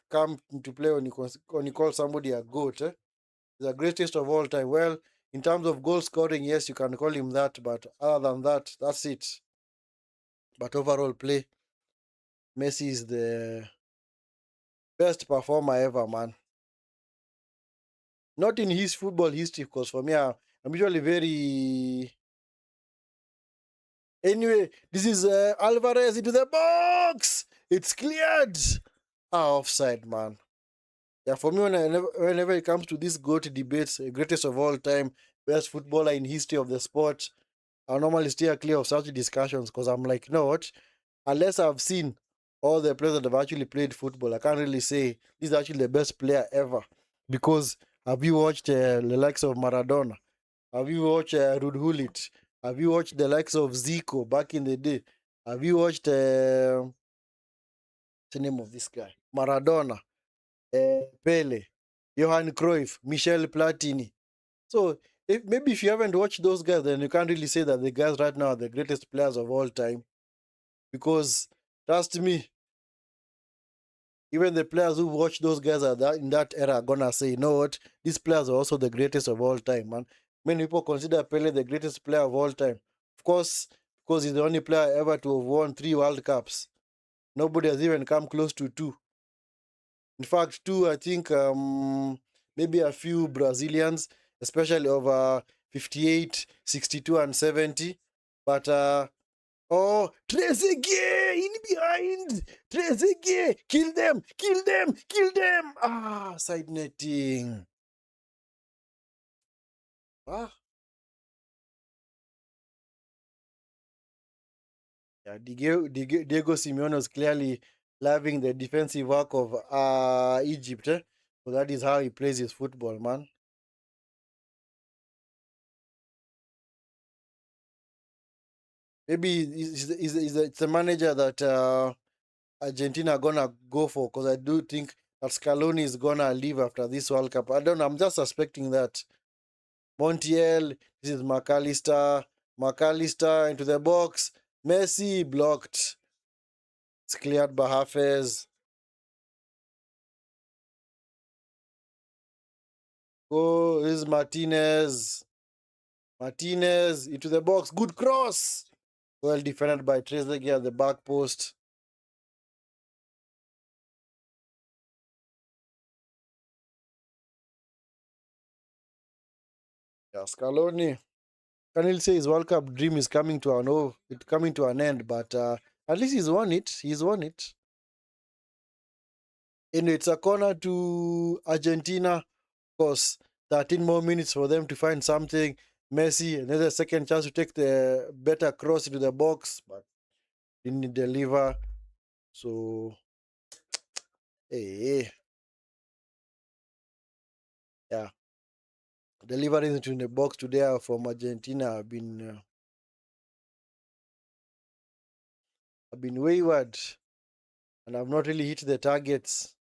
into play when when you call somebody a goat. He's the greatest of all time. Well, in terms of goal scoring, yes, you can call him that, but other than that, that's it. But overall play, Messi is the best performer ever, man. Not in his football history, because for me, I'm usually very. Anyway, this is Alvarez into the box. It's cleared. Offside, man. Yeah, for me, whenever it comes to this GOAT debates, greatest of all time, best footballer in history of the sport, I normally steer clear of such discussions because I'm like, you know what? Unless I've seen all the players that have actually played football, I can't really say this is actually the best player ever. Because have you watched the likes of Maradona? Have you watched Ruud Gullit? Have you watched the likes of Zico back in the day? Have you watched what's the name of this guy? Maradona, Pele, Johan Cruyff, Michel Platini. So maybe if you haven't watched those guys, then you can't really say that the guys right now are the greatest players of all time. Because trust me, even the players who watch those guys in that era are gonna say, you know what, these players are also the greatest of all time, man. Many people consider Pele the greatest player of all time. Of course, because he's the only player ever to have won 3 World Cups. Nobody has even come close to two. In fact, two, I think maybe a few Brazilians, especially over 58, 62, and 70. But oh, Trezeguet in behind. Trezeguet, kill them, kill them, kill them. Side netting. Ah, yeah, Diego Simeone was clearly loving the defensive work of Egypt. So that is how he plays his football, man. Maybe it's a manager that Argentina are gonna go for because I do think that Scaloni is gonna leave after this World Cup. I don't know. I'm just suspecting that. Montiel, this is McAllister. McAllister into the box. Messi blocked. It's cleared by Hafez. Oh, this is Martinez. Martinez into the box. Good cross. Well defended by Trezeguet at the back post. Yeah, Scaloni. can't really say his World Cup dream is coming to an end, but at least he's won it. He's won it. And it's a corner to Argentina. Of course, 13 more minutes for them to find something. Messi, another second chance to take the better cross into the box, but didn't deliver. So, hey, yeah, deliveries into the box today from Argentina have been wayward, and have not really hit the targets.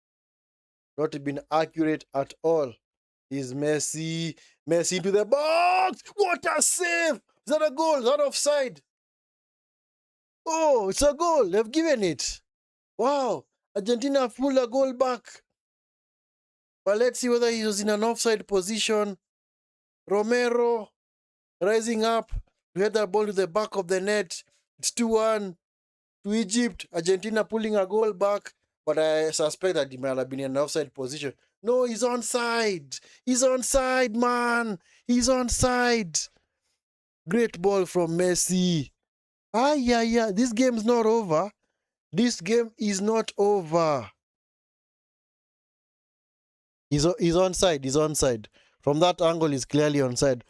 Not been accurate at all. Is Messi. Messi into the box. What a save! Is that a goal? Is that offside? Oh, it's a goal. They've given it. Wow. Argentina pulled a goal back. But let's see whether he was in an offside position. Romero rising up to head the ball to the back of the net. It's 2-1 to Egypt. Argentina pulling a goal back. But I suspect that he might have been in an offside position. No, he's onside. He's onside, man. He's onside. Great ball from Messi. Yeah. This game's not over. This game is not over. He's onside. He's onside. From that angle, he's clearly onside.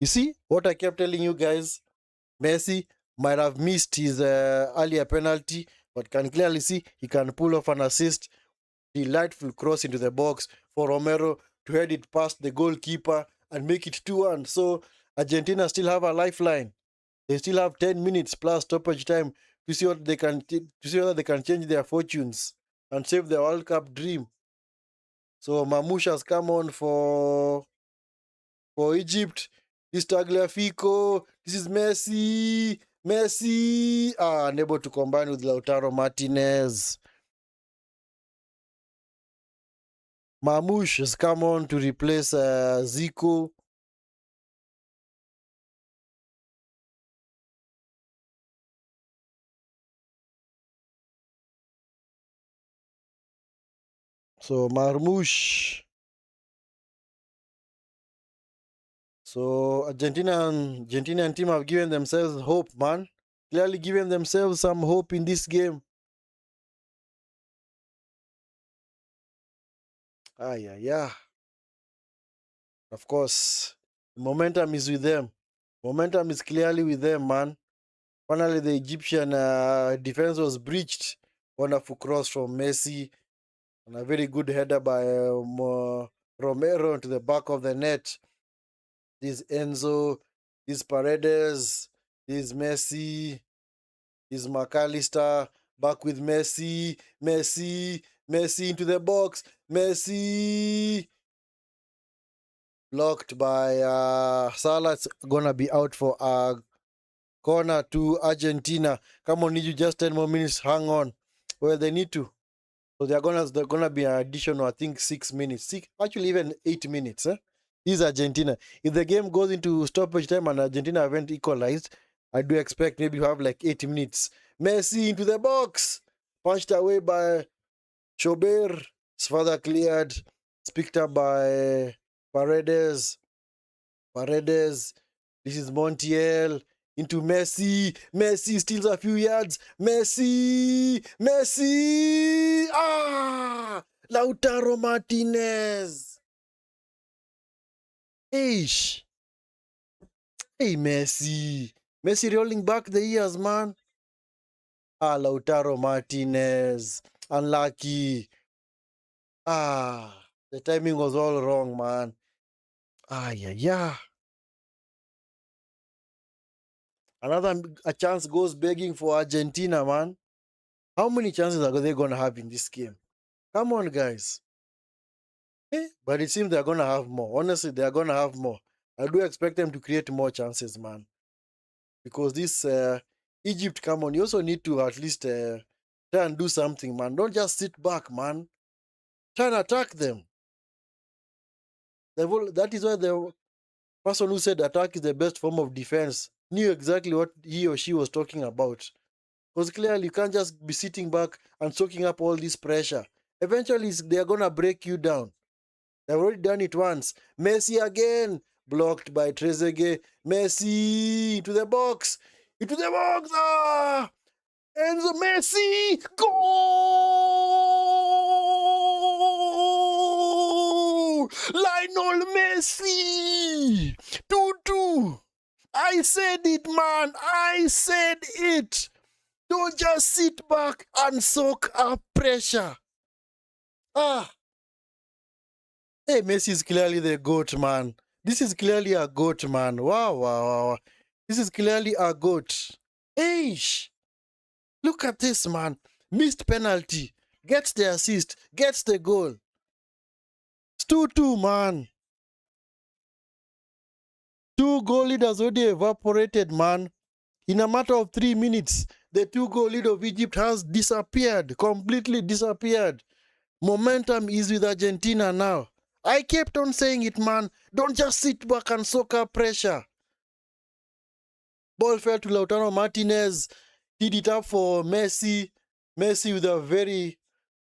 You see what I kept telling you guys? Messi might have missed his earlier penalty, but can clearly see he can pull off an assist. Delightful cross into the box for Romero to head it past the goalkeeper and make it 2-1. So Argentina still have a lifeline. They still have 10 minutes plus stoppage time to see what they can to see whether they can change their fortunes and save their World Cup dream. So Mamouche has come on for Egypt. This Tagliafico. This is Messi. Messi. Unable to combine with Lautaro Martinez. Mamouche has come on to replace Zico. So Marmouche. So Argentinian team have given themselves hope, man. Clearly given themselves some hope in this game. Yeah. Of course, momentum is with them. Momentum is clearly with them, man. Finally, the Egyptian defense was breached. Wonderful cross from Messi. And a very good header by Romero to the back of the net. This Enzo, this Paredes, this Messi, this McAllister, back with Messi, Messi into the box, Messi. Blocked by Salah. It's gonna be out for a corner to Argentina. Come on, need you just 10 more minutes. Hang on. Well, they need to. So they're gonna be an additional, I think, 6 minutes. Actually, even 8 minutes. This is Argentina. If the game goes into stoppage time and Argentina haven't equalized, I do expect maybe you have like 8 minutes. Messi into the box. Punched away by Chober. It's further cleared. It's picked up by Paredes. This is Montiel into Messi. Messi steals a few yards. Messi. Lautaro Martinez. Hey, Messi. Messi rolling back the years, man. Lautaro Martinez. Unlucky. The timing was all wrong, man. Yeah. A chance goes begging for Argentina, man. How many chances are they going to have in this game? Come on, guys. But it seems they're going to have more. Honestly, they're going to have more. I do expect them to create more chances, man. Because this Egypt, come on, you also need to at least try and do something, man. Don't just sit back, man. Try and attack them. That is why the person who said attack is the best form of defense knew exactly what he or she was talking about. Because clearly you can't just be sitting back and soaking up all this pressure. Eventually they're going to break you down. They've already done it once. Messi again. Blocked by Trezeguet. Messi into the box. Into the box. Ah! Enzo Messi. Goal! Lionel Messi. 2-2. I said it, man. I said it. Don't just sit back and soak up pressure. Ah. Hey, Messi is clearly the GOAT, man. This is clearly a GOAT, man. Wow, wow, wow. This is clearly a GOAT. Eish. Look at this, man. Missed penalty. Gets the assist. Gets the goal. It's 2-2, man. 2-goal lead has already evaporated, man. In a matter of 3 minutes, the 2-goal lead of Egypt has disappeared. Completely disappeared. Momentum is with Argentina now. I kept on saying it, man. Don't just sit back and soak up pressure. Ball fell to Lautaro Martinez. Hit it up for Messi. Messi with a very...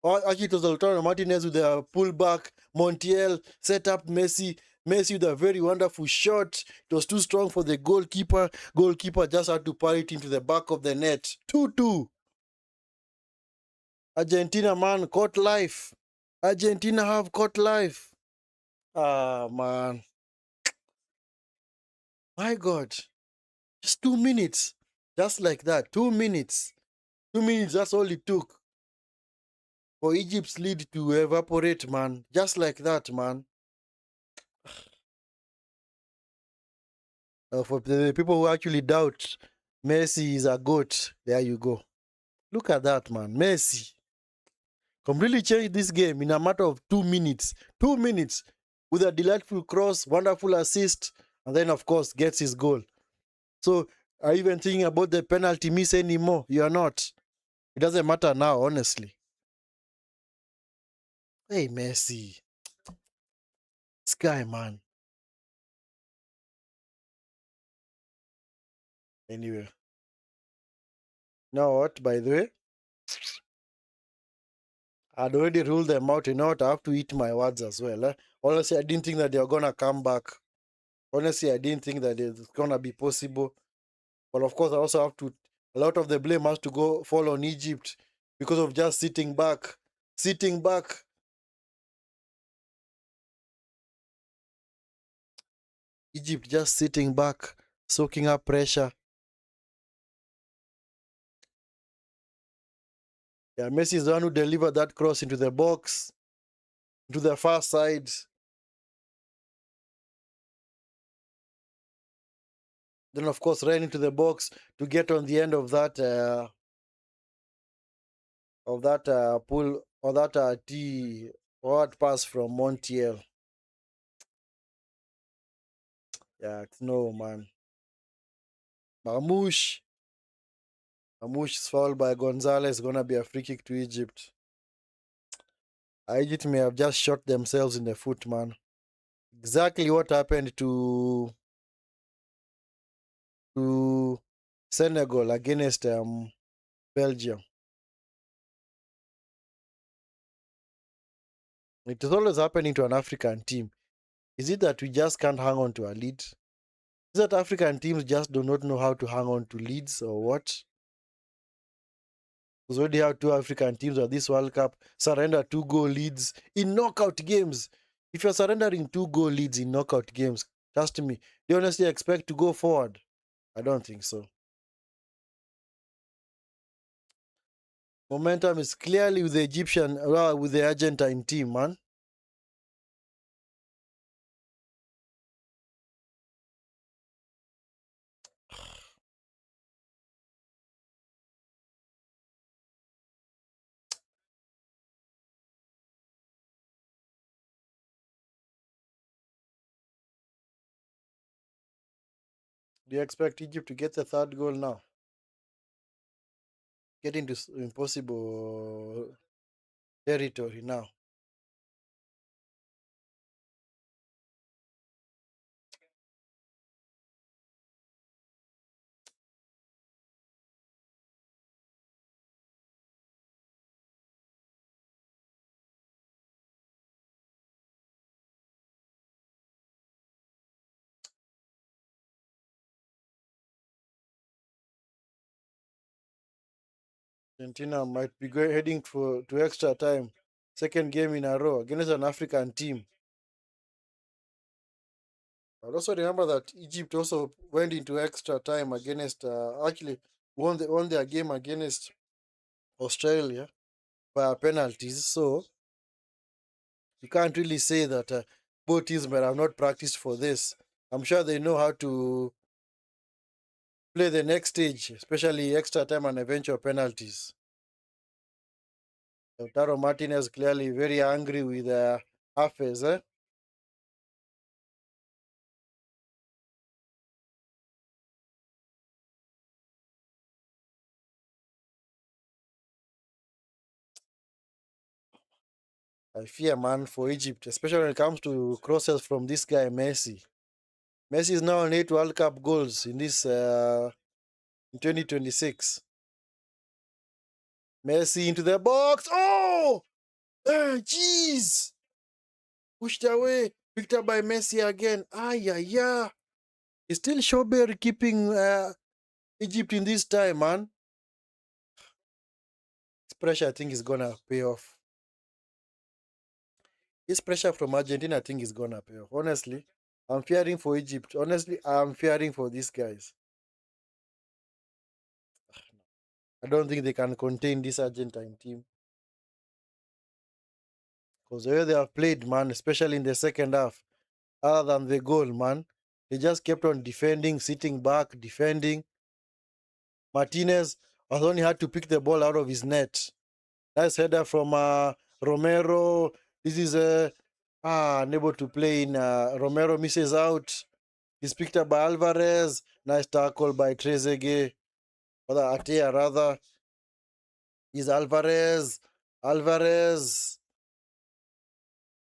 Actually, it was Lautaro Martinez with a pullback. Montiel set up Messi. Messi with a very wonderful shot. It was too strong for the goalkeeper. Goalkeeper just had to parry it into the back of the net. 2-2. Argentina, man, caught life. Argentina have caught life. Ah, man. My God. Just 2 minutes. Just like that. 2 minutes. 2 minutes, that's all it took for Egypt's lead to evaporate, man. Just like that, man. For the people who actually doubt Messi is a GOAT, there you go. Look at that, man. Messi completely changed this game in a matter of 2 minutes. 2 minutes with a delightful cross, wonderful assist, and then, of course, gets his goal. So, are you even thinking about the penalty miss anymore? You are not. It doesn't matter now, honestly. Hey, Messi. This guy, man. Anyway. Now what, by the way? I'd already ruled them out. You know what? I have to eat my words as well. Honestly, I didn't think that they were going to come back. Honestly, I didn't think that it's going to be possible. But of course, I also have to... A lot of the blame has to go fall on Egypt because of just sitting back. Sitting back. Egypt just sitting back, soaking up pressure. Yeah, Messi is the one who delivered that cross into the box, to the far side. Then, of course, ran into the box to get on the end of that pull or that T forward pass from Montiel. Yeah, no, man. Marmoush. Marmoush is fouled by Gonzalez. Gonna be a free kick to Egypt. Egypt may have just shot themselves in the foot, man. Exactly what happened to Senegal against Belgium. It is always happening to an African team. Is it that we just can't hang on to a lead? Is that African teams just do not know how to hang on to leads or what? Because we already have 2 African teams at this World Cup surrender 2-goal leads in knockout games. If you're surrendering 2-goal leads in knockout games, trust me, do you honestly expect to go forward? I don't think so. Momentum is clearly with the with the Argentine team, man. Do you expect Egypt to get the 3rd goal now? Get into impossible territory now. Argentina might be heading to extra time. Second game in a row against an African team. I also remember that Egypt also went into extra time against, actually won their game against Australia by penalties. So you can't really say that both teams might have not practiced for this. I'm sure they know how to play the next stage, especially extra time and eventual penalties. Lautaro Martinez clearly very angry with Hafez. I fear, man, for Egypt, especially when it comes to crosses from this guy, Messi. Messi is now on 8 World Cup goals in this in 2026. Messi into the box. Oh! Jeez! Pushed away. Picked up by Messi again. Ah, yeah, yeah. It's still Shober keeping Egypt in this time, man. This pressure, I think, is going to pay off. This pressure from Argentina, I think, is going to pay off. Honestly, I'm fearing for Egypt. Honestly, I'm fearing for these guys. I don't think they can contain this Argentine team. Because the way they have played, man, especially in the second half, other than the goal, man, they just kept on defending, sitting back, defending. Martinez has only had to pick the ball out of his net. Nice header from Romero. This is unable to play in. Romero misses out. He's picked up by Alvarez. Nice tackle by Trezeguet. Atea, rather. Is Alvarez. Alvarez.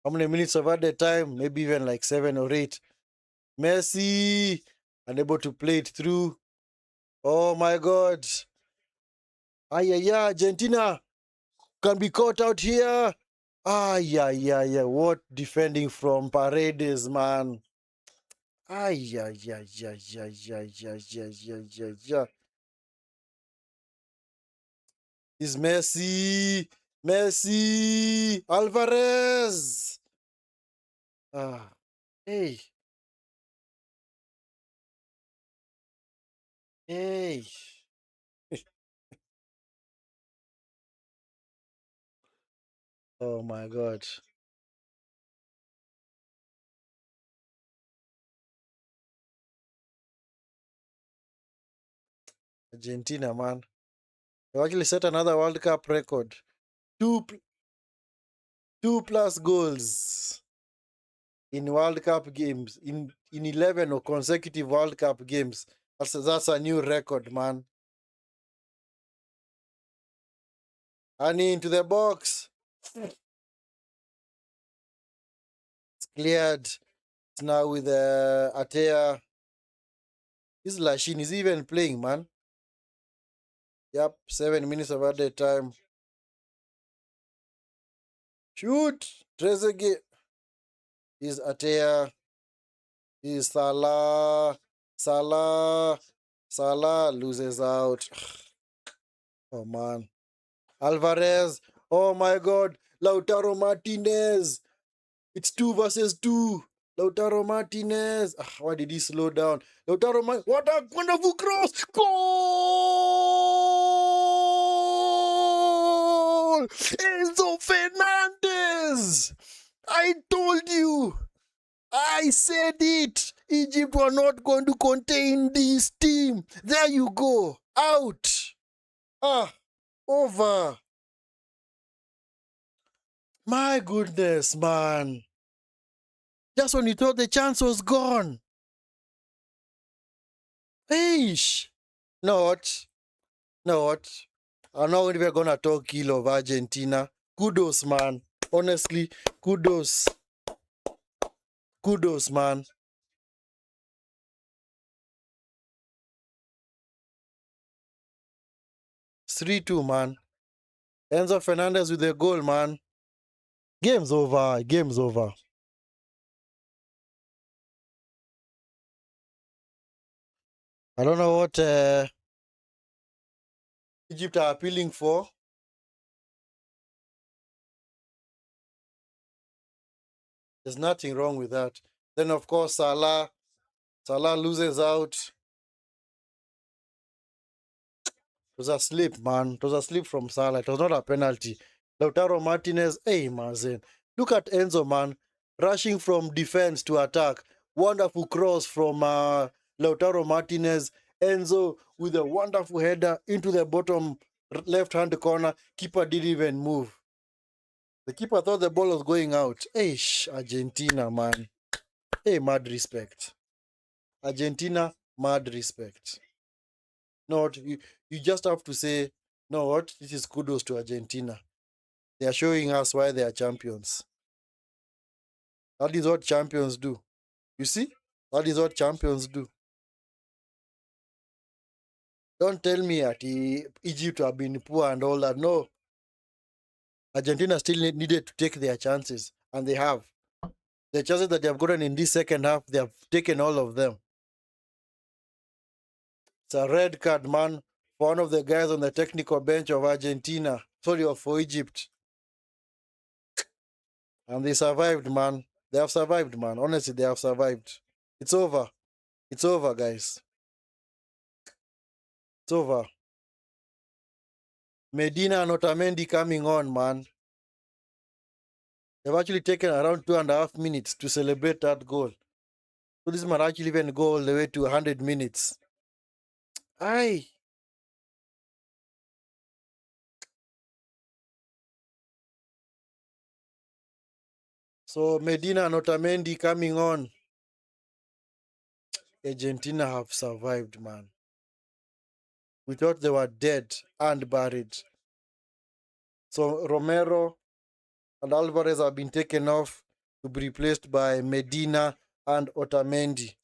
How many minutes of added time? Maybe even like 7 or 8. Messi. Unable to play it through. Oh my God. Yeah, Argentina can be caught out here. Yeah. What defending from Paredes, man. Yeah. Is Messi. Messi. Alvarez. Ah, hey. Hey. Oh my God. Argentina, man. They actually set another World Cup record. Two, 2+ goals in World Cup games in 11 or consecutive World Cup games. That's a new record, man. Ani into the box. It's cleared. It's now with Atea. This Lashin is even playing, man. Yep, 7 minutes of added time. Shoot! Trezeguet is Atea. Is Salah. Salah loses out. Oh, man. Alvarez. Oh, my God. Lautaro Martinez. It's 2 versus 2. Lautaro Martinez. Why did he slow down? Lautaro Martinez. What a wonderful cross. Goal! Enzo Fernandez. I told you. I said it. Egypt were not going to contain this team. There you go. Out. Over. My goodness, man. Just when you thought the chance was gone. Eish. Not. I know we're gonna talk ill of Argentina. Kudos, man. Honestly, kudos. Kudos, man. It's 3-2, man. Enzo Fernandez with the goal, man. Game's over. Game's over. I don't know what Egypt are appealing for. There's nothing wrong with that. Then of course Salah loses out. It was a slip, man. It was a slip from Salah. It was not a penalty. Lautaro Martinez, hey, Mazen. Look at Enzo, man. Rushing from defense to attack. Wonderful cross from Lautaro Martinez. Enzo with a wonderful header into the bottom left-hand corner. Keeper didn't even move. The keeper thought the ball was going out. Hey, Argentina, man. Hey, mad respect. Argentina, mad respect. No, you just have to say, no, what? This is kudos to Argentina. They are showing us why they are champions. That is what champions do. You see? That is what champions do. Don't tell me that Egypt have been poor and all that. No. Argentina still needed to take their chances, and they have. The chances that they have gotten in this second half, they have taken all of them. It's a red card, man, for one of the guys on the technical bench of Argentina. Sorry, for Egypt. And they survived, man. They have survived, man. Honestly, they have survived. It's over. It's over, guys. It's over. Medina and Otamendi coming on, man. They've actually taken around 2.5 minutes to celebrate that goal. So this might actually even go all the way to 100 minutes. Aye. So Medina and Otamendi coming on. Argentina have survived, man. We thought they were dead and buried. So Romero and Alvarez have been taken off to be replaced by Medina and Otamendi.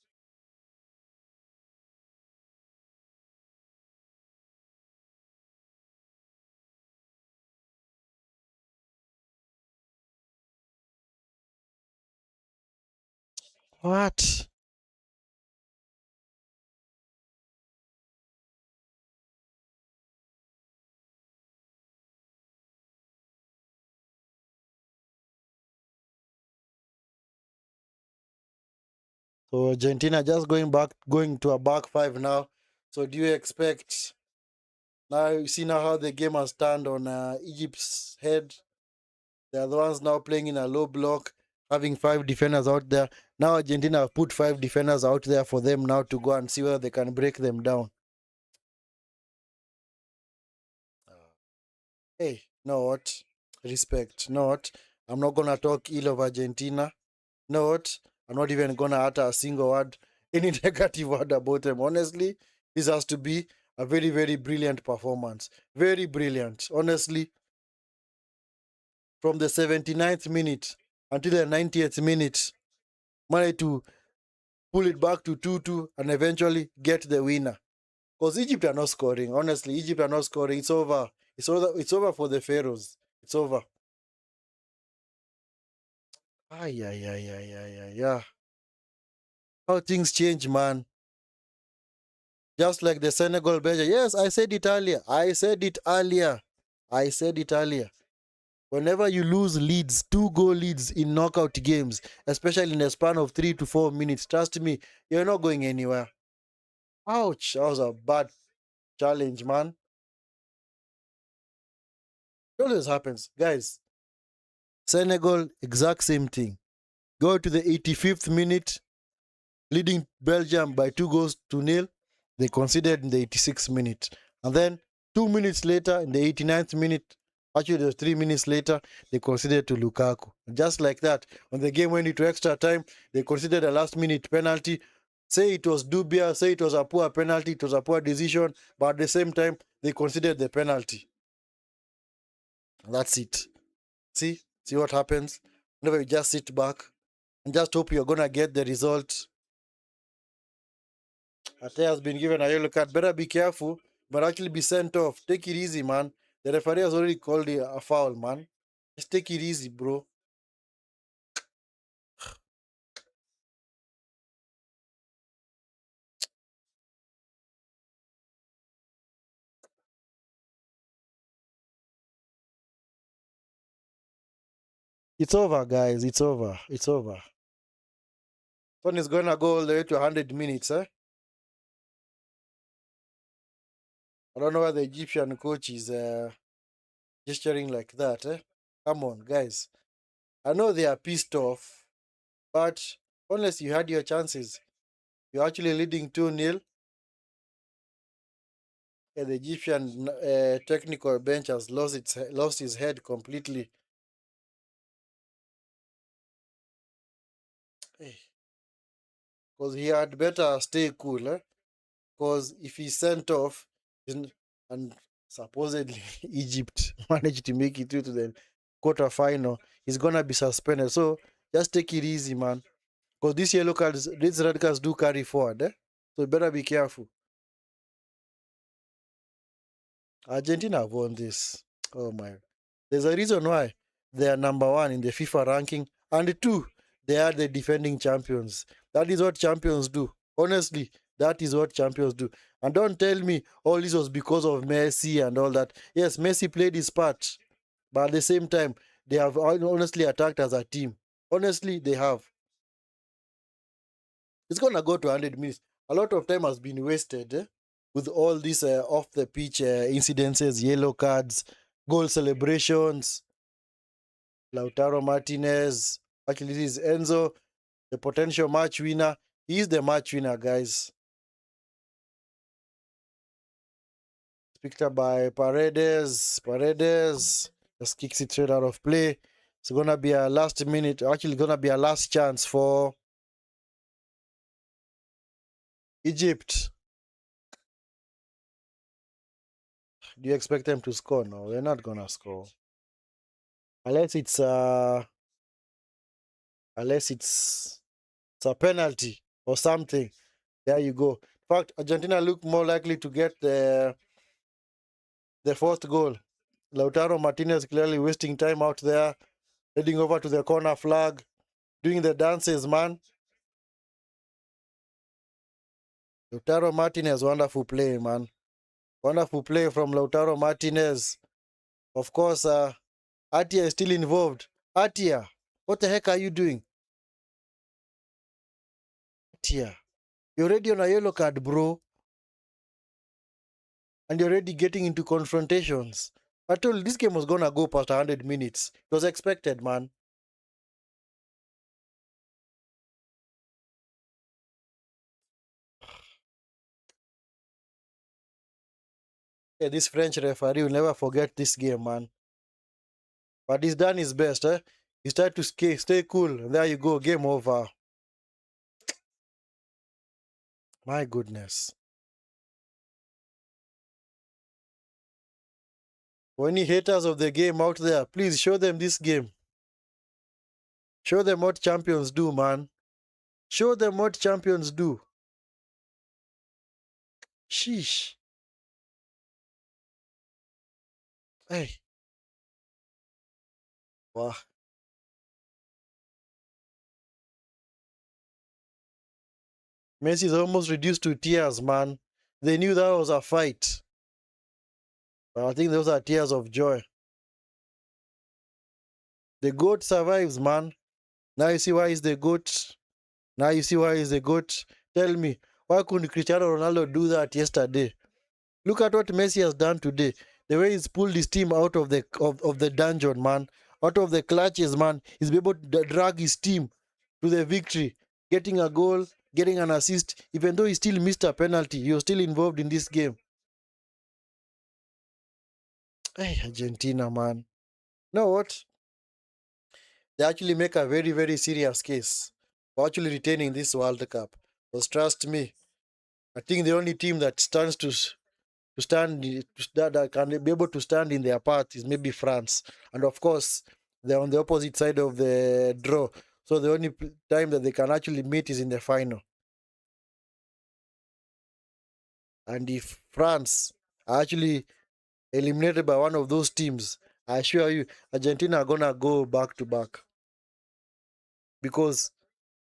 What? So Argentina just going to a back five now. So do you expect now? You see now how the game has turned on Egypt's head. They are the ones now playing in a low block, having five defenders out there. Now Argentina have put five defenders out there for them now to go and see whether they can break them down. Hey, know what? Respect. Know what? I'm not gonna talk ill of Argentina. Know what? I'm not even gonna utter a single word, any negative word about them. Honestly, this has to be a very, very brilliant performance. Very brilliant. Honestly, from the 79th minute until the 90th minute, managed to pull it back to 2-2 and eventually get the winner. Because Egypt are not scoring. Honestly, Egypt are not scoring. It's over. It's over. It's over for the Pharaohs. It's over. Ay, ay, ay, ay, ay, ay, yeah. How things change, man. Just like the Senegal Belgium. Yes, I said it earlier. I said it earlier. I said it earlier. Whenever you lose leads, 2 goal leads in knockout games, especially in a span of 3 to 4 minutes, trust me, you're not going anywhere. Ouch, that was a bad challenge, man. It always happens. Guys, Senegal, exact same thing. Go to the 85th minute, leading Belgium by 2 goals to nil. They conceded in the 86th minute. And then 2 minutes later, in the 89th minute, actually, the 3 minutes later, they conceded to Lukaku. Just like that, when the game went into extra time, they considered a last minute penalty. Say it was dubious, say it was a poor penalty, it was a poor decision, but at the same time, they considered the penalty. And that's it. See what happens? Whenever you just sit back and just hope you're going to get the result. Ate has been given a yellow card. Better be careful, but actually be sent off. Take it easy, man. The referee has already called it a foul, man. Just take it easy, bro. It's over, guys. It's over. It's over. One is gonna go all the way to 100 minutes, eh? I don't know why the Egyptian coach is gesturing like that, eh? Come on, guys. I know they are pissed off, but unless you had your chances, you're actually leading 2-0. And the Egyptian technical bench has lost his head completely. Because he had better stay cool, eh? Because if he's sent off, and supposedly Egypt managed to make it through to the quarterfinal, he's gonna be suspended. So just take it easy, man. Because these yellow cards, these red cards do carry forward, eh? So you better be careful. Argentina have won this. Oh my. There's a reason why they are number one in the FIFA ranking. And two, they are the defending champions. That is what champions do. Honestly, that is what champions do. And don't tell me all this was because of Messi and all that. Yes, Messi played his part. But at the same time, they have honestly attacked as a team. Honestly, they have. It's going to go to 100 minutes. A lot of time has been wasted, with all these off the pitch incidences, yellow cards, goal celebrations. Lautaro Martinez. Actually, this is Enzo, the potential match winner. He's the match winner, guys. Picked up by Paredes. Paredes just kicks it straight out of play. It's going to be a last minute, actually going to be a last chance for Egypt. Do you expect them to score? No, they're not going to score. Unless it's a penalty or something. There you go. In fact, Argentina look more likely to get the fourth goal. Lautaro Martinez clearly wasting time out there, heading over to the corner flag, doing the dances, man. Lautaro Martinez, wonderful play, man. Wonderful play from Lautaro Martinez. Of course, Atia is still involved. Atia, what the heck are you doing? Atia, you're already on a yellow card, bro. And you're already getting into confrontations. I told you this game was going to go past 100 minutes. It was expected, man. Yeah, this French referee will never forget this game, man. But he's done his best, eh? He's tried to stay cool. And there you go, game over. My goodness. For any haters of the game out there, please show them this game. Show them what champions do, man. Show them what champions do. Sheesh. Hey. Wow. Messi is almost reduced to tears, man. They knew that was a fight. But I think those are tears of joy. The GOAT survives, man. Now you see why he's the GOAT. Now you see why he's the GOAT. Tell me, why couldn't Cristiano Ronaldo do that yesterday? Look at what Messi has done today. The way he's pulled his team out of the dungeon, man. Out of the clutches, man. He's been able to drag his team to the victory. Getting a goal, getting an assist. Even though he still missed a penalty, he was still involved in this game. Hey, Argentina, man. You know what? They actually make a very, very serious case for actually retaining this World Cup. Because trust me, I think the only team that stands that can be able to stand in their path is maybe France. And of course, they're on the opposite side of the draw. So the only time that they can actually meet is in the final. And if France are actually eliminated by one of those teams, I assure you, Argentina are gonna go back to back. Because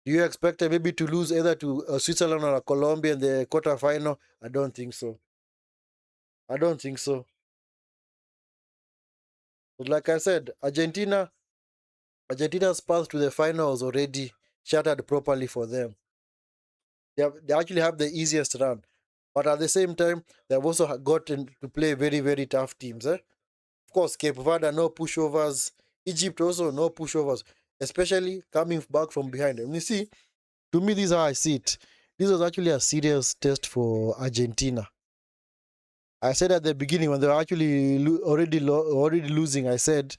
do you expect them maybe to lose either to Switzerland or Colombia in the quarterfinal? I don't think so. I don't think so. But like I said, Argentina, Argentina's path to the final was already shattered properly for them. They actually have the easiest run. But at the same time, they've also gotten to play very, very tough teams. Of course, Cape Verde, no pushovers. Egypt also, no pushovers. Especially coming back from behind. And you see, to me, this is how I see it. This was actually a serious test for Argentina. I said at the beginning when they were actually already losing, I said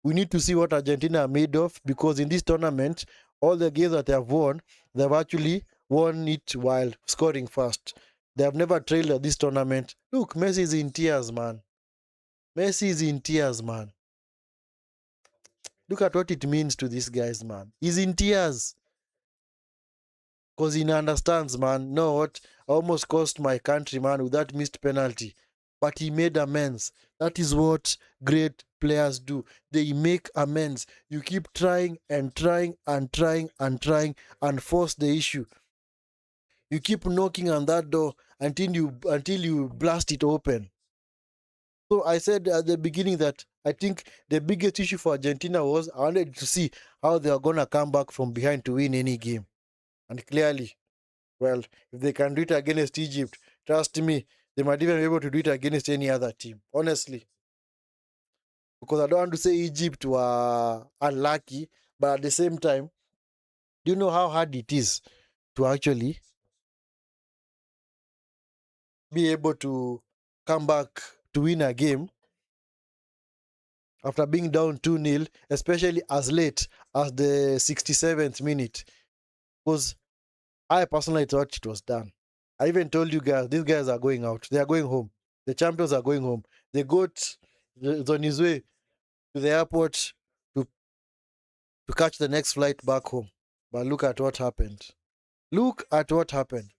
we need to see what Argentina are made of, because in this tournament, all the games that they have won, they've actually won it while scoring fast. They have never trailed at this tournament. Look, Messi is in tears, man. Messi is in tears, man. Look at what it means to these guys, man. He's in tears because he understands, man. No, what? I almost cost my country, man, with that missed penalty. But he made amends. That is what great players do. They make amends. You keep trying and trying and trying and trying and force the issue. You keep knocking on that door until you blast it open. So I said at the beginning that I think the biggest issue for Argentina was I wanted to see how they are gonna come back from behind to win any game. And clearly, well, if they can do it against Egypt, trust me, they might even be able to do it against any other team. Honestly. Because I don't want to say Egypt were unlucky, but at the same time, do you know how hard it is to actually be able to come back to win a game after being down 2-0, especially as late as the 67th minute? Because I personally thought it was done. I even told you guys, these guys are going out. They are going home. The champions are going home. They got on his way to the airport to, to catch the next flight back home. But look at what happened. Look at what happened.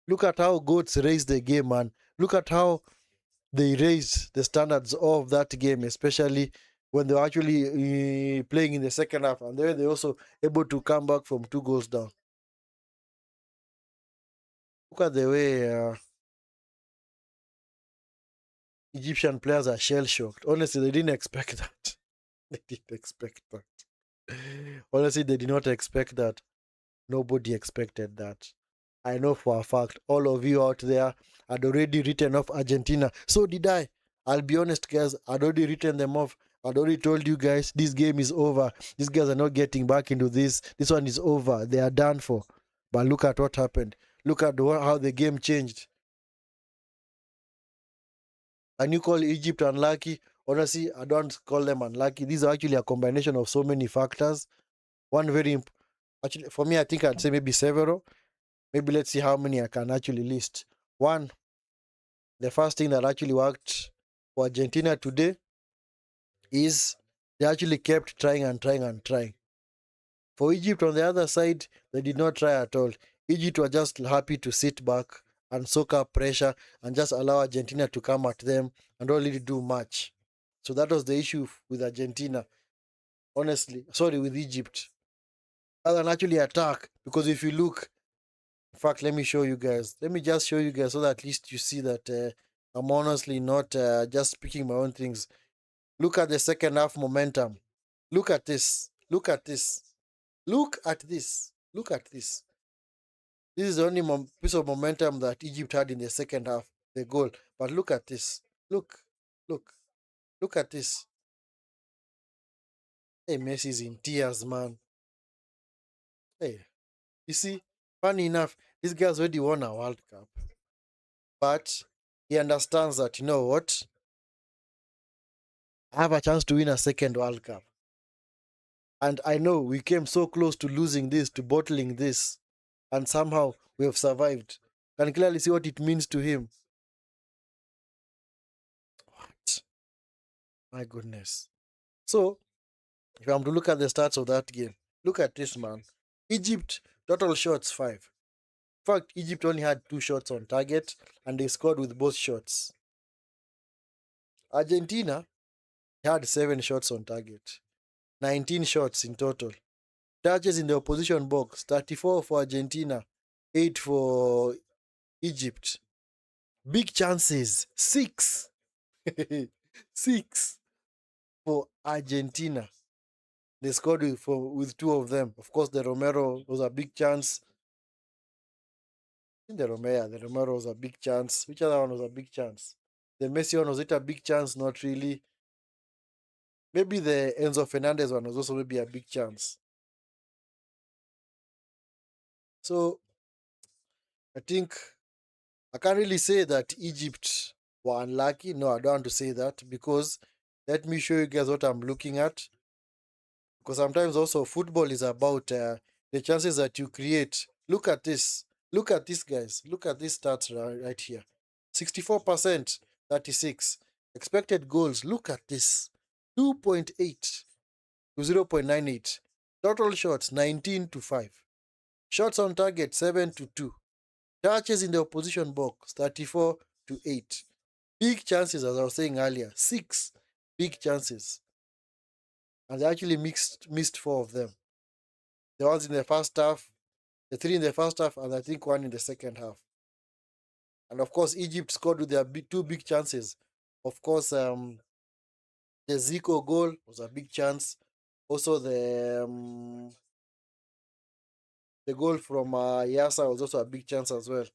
Look at how goats raised the game, man. Look at how they raised the standards of that game, especially when they were actually playing in the second half. And then they also able to come back from 2 goals down. Look at the way Egyptian players are shell shocked. Honestly, they didn't expect that. They didn't expect that. Honestly, they did not expect that. Nobody expected that. I know for a fact all of you out there had already written off Argentina. So did I. I'll be honest, guys. I'd already written them off. I'd already told you guys this game is over. These guys are not getting back into this. This one is over. They are done for. But look at what happened. Look at how the game changed. And you call Egypt unlucky? Honestly, I don't call them unlucky. These are actually a combination of so many factors. One actually, for me, I think I'd say maybe several. Maybe let's see how many I can actually list. One, the first thing that actually worked for Argentina today is they actually kept trying and trying and trying. For Egypt on the other side, they did not try at all. Egypt were just happy to sit back and soak up pressure and just allow Argentina to come at them and not really do much. So that was the issue with Argentina. Honestly, sorry, with Egypt. Rather than actually attack, because if you look, in fact, let me show you guys. Let me just show you guys so that at least you see that I'm honestly not just speaking my own things. Look at the second half momentum. Look at this. Look at this. Look at this. Look at this. This is the only piece of momentum that Egypt had in the second half, the goal. But look at this. Look. Look. Look at this. Hey, Messi's in tears, man. Hey, you see, funny enough, this guy's already won a World Cup. But he understands that, you know what? I have a chance to win a second World Cup. And I know we came so close to losing this, to bottling this. And somehow we have survived. Can clearly see what it means to him. What? My goodness. So, if I'm to look at the stats of that game, look at this, man. Egypt, total shots 5. In fact, Egypt only had 2 shots on target and they scored with both shots. Argentina had 7 shots on target, 19 shots in total. Touches in the opposition box, 34 for Argentina, 8 for Egypt. Big chances, 6. 6 for Argentina. They scored with two of them. Of course, the Romero was a big chance. I think the Romero was a big chance. Which other one was a big chance? The Messi one, was it a big chance? Not really. Maybe the Enzo Fernandez one was also maybe a big chance. So I think I can't really say that Egypt were unlucky. No, I don't want to say that because let me show you guys what I'm looking at. Because sometimes also football is about the chances that you create. Look at this. Look at this, guys. Look at this stats right here. 64%, 36. Expected goals. Look at this. 2.8 to 0.98. Total shots, 19 to 5. Shots on target, 7 to 2. Touches in the opposition box, 34 to 8. Big chances, as I was saying earlier, 6 big chances. And they actually missed 4 of them. The ones in the first half, the 3 in the first half, and I think 1 in the second half. And of course, Egypt scored with their 2 big chances. Of course, the Zico goal was a big chance. Also, the goal from Yasa was also a big chance as well.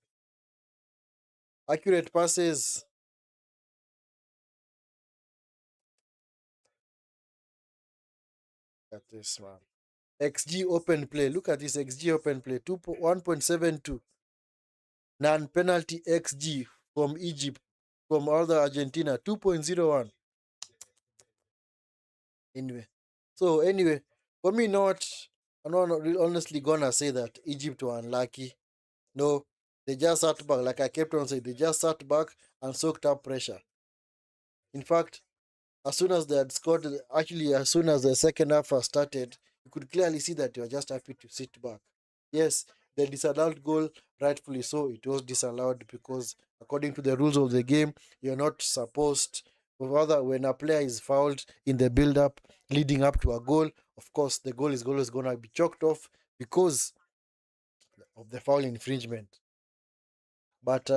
Accurate passes. Look at this, man. XG open play. Look at this XG open play. 1.72. Non-penalty XG from Egypt, from other Argentina, 2.01. Anyway, for me, not, I'm not honestly gonna say that Egypt were unlucky. No, they just sat back, like I kept on saying, they just sat back and soaked up pressure. In fact, as soon as they had scored, actually, as soon as the second half has started, you could clearly see that they were just happy to sit back. Yes, the disallowed goal, rightfully so, it was disallowed because according to the rules of the game, you're not supposed, or rather, when a player is fouled in the build up leading up to a goal, of course, the goal is always going to be chalked off because of the foul infringement. But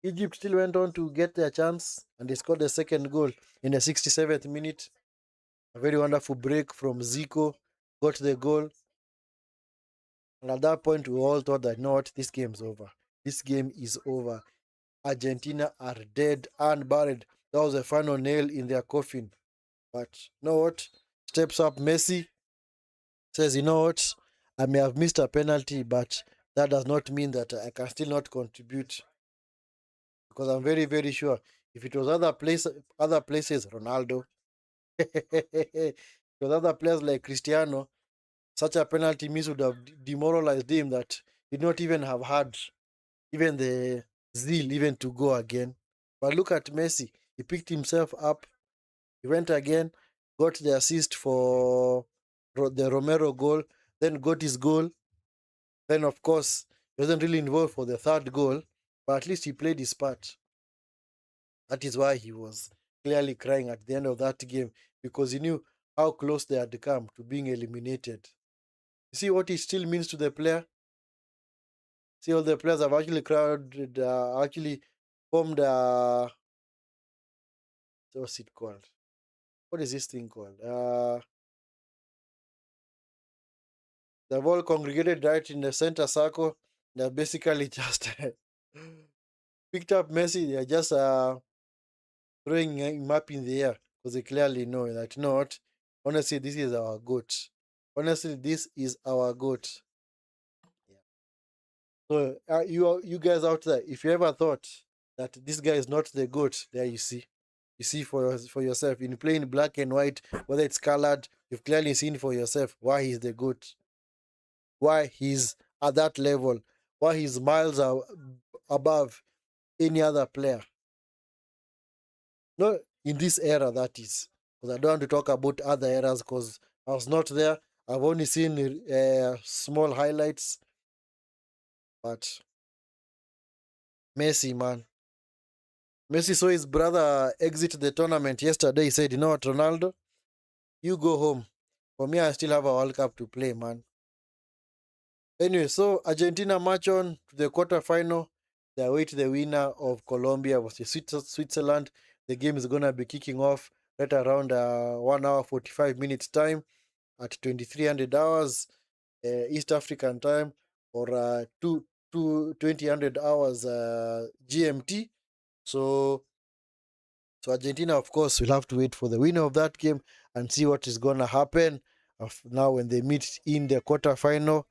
Egypt still went on to get their chance and they scored the second goal in the 67th minute. A very wonderful break from Zico, got the goal. And at that point, we all thought that, you know what, this game's over. This game is over. Argentina are dead and buried. That was the final nail in their coffin. But you know what? Steps up Messi, says, you know what? I may have missed a penalty, but that does not mean that I can still not contribute. Because I'm very, very sure if it was other places, Ronaldo, if it was other players like Cristiano, such a penalty miss would have demoralized him that he did not even have had even the zeal even to go again. But look at Messi. He picked himself up. He went again, got the assist for the Romero goal, then got his goal. Then, of course, he wasn't really involved for the third goal, but at least he played his part. That is why he was clearly crying at the end of that game because he knew how close they had come to being eliminated. You see what it still means to the player? See, all the players have actually crowded, actually formed what's it called? What is this thing called? They've all congregated right in the center circle. They're basically just picked up Messi. They're just throwing him up in the air because they clearly know that, you know what? Honestly, this is our goat. Honestly, this is our goat. Yeah. So, you guys out there, if you ever thought that this guy is not the goat, there you see. You see for yourself. In plain black and white, whether it's colored, you've clearly seen for yourself why he's the goat. Why he's at that level. Why he's miles above any other player. No, in this era, that is. Because I don't want to talk about other eras because I was not there. I've only seen small highlights. But Messi, man. Messi saw his brother exit the tournament yesterday. He said, you know what, Ronaldo? You go home. For me, I still have a World Cup to play, man. Anyway, so Argentina march on to the quarterfinal. They await the winner of Colombia versus Switzerland. The game is gonna be kicking off right around 1 hour 45 minutes time at 2300 hours East African time, or 2000 hours GMT. So Argentina, of course, will have to wait for the winner of that game and see what is gonna happen now when they meet in the quarterfinal.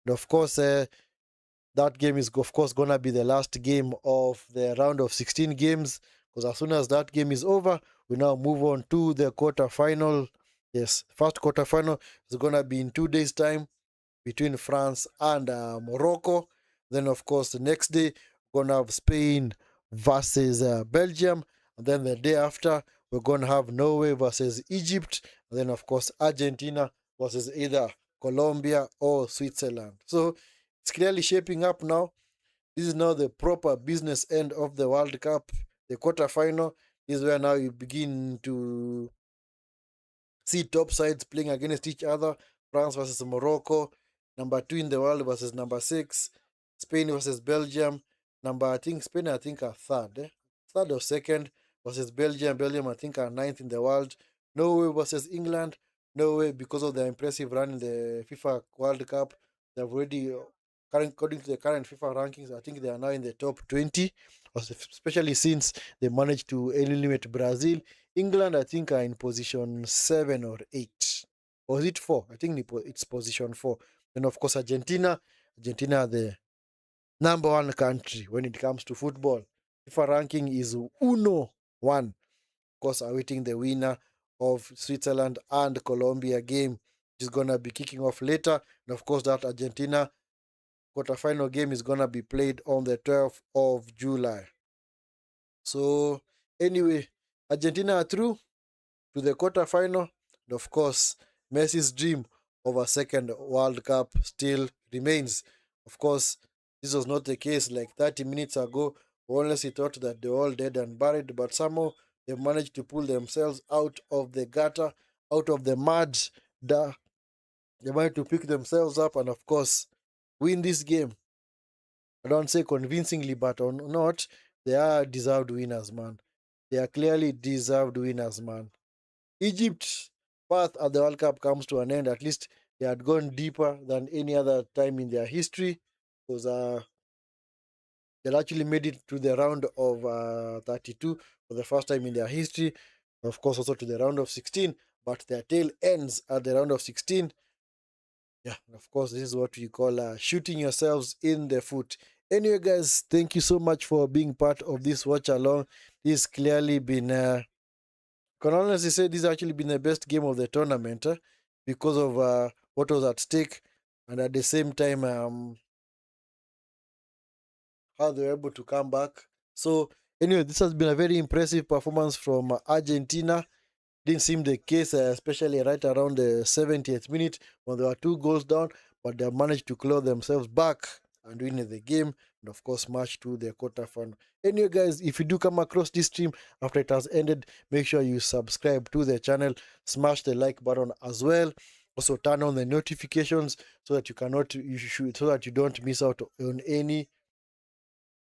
And of course, that game is of course gonna be the last game of the round of 16 games, because as soon as that game is over, we now move on to the quarterfinal. Yes, first quarterfinal is gonna be in 2 days time between France and Morocco. Then, of course, the next day, we're going to have Spain versus Belgium. And then the day after, we're going to have Norway versus Egypt. And then, of course, Argentina versus either Colombia or Switzerland. So it's clearly shaping up now. This is now the proper business end of the World Cup. The quarterfinal is where now you begin to see top sides playing against each other. France versus Morocco, number 2 in the world versus number 6. Spain versus Belgium, I think Spain, I think are third, third or second versus Belgium. Belgium, I think are ninth in the world. Norway versus England. Norway, because of their impressive run in the FIFA World Cup, they've already, according to the current FIFA rankings, I think they are now in the top 20, especially since they managed to eliminate Brazil. England, I think, are in position 7 or 8. Or is it 4? I think it's position 4. And of course, Argentina are the number one country when it comes to football. FIFA ranking is uno one. Of course, awaiting the winner of Switzerland and Colombia game, which is gonna be kicking off later. And of course, that Argentina quarterfinal game is gonna be played on the 12th of July. So anyway, Argentina are through to the quarterfinal. And of course, Messi's dream of a second World Cup still remains. Of course, this was not the case like 30 minutes ago. Unless he thought that they were all dead and buried, but somehow they managed to pull themselves out of the gutter, out of the mud. They managed to pick themselves up and, of course, win this game. I don't say convincingly, but or not, they are deserved winners, man. They are clearly deserved winners, man. Egypt's path at the World Cup comes to an end. At least they had gone deeper than any other time in their history, because they actually made it to the round of 32 for the first time in their history. Of course, also to the round of 16, but their tail ends at the round of 16. Yeah, of course, this is what we call shooting yourselves in the foot. Anyway, guys, thank you so much for being part of this watch along. This clearly been can honestly say this has actually been the best game of the tournament, because of what was at stake, and at the same time, how they were able to come back. So anyway, this has been a very impressive performance from Argentina. Didn't seem the case, especially right around the 70th minute when there were 2 goals down, but they managed to claw themselves back and win the game, and of course march to the quarterfinal. Anyway, guys, if you do come across this stream after it has ended, make sure you subscribe to the channel, smash the like button as well. Also turn on the notifications so that so that you don't miss out on any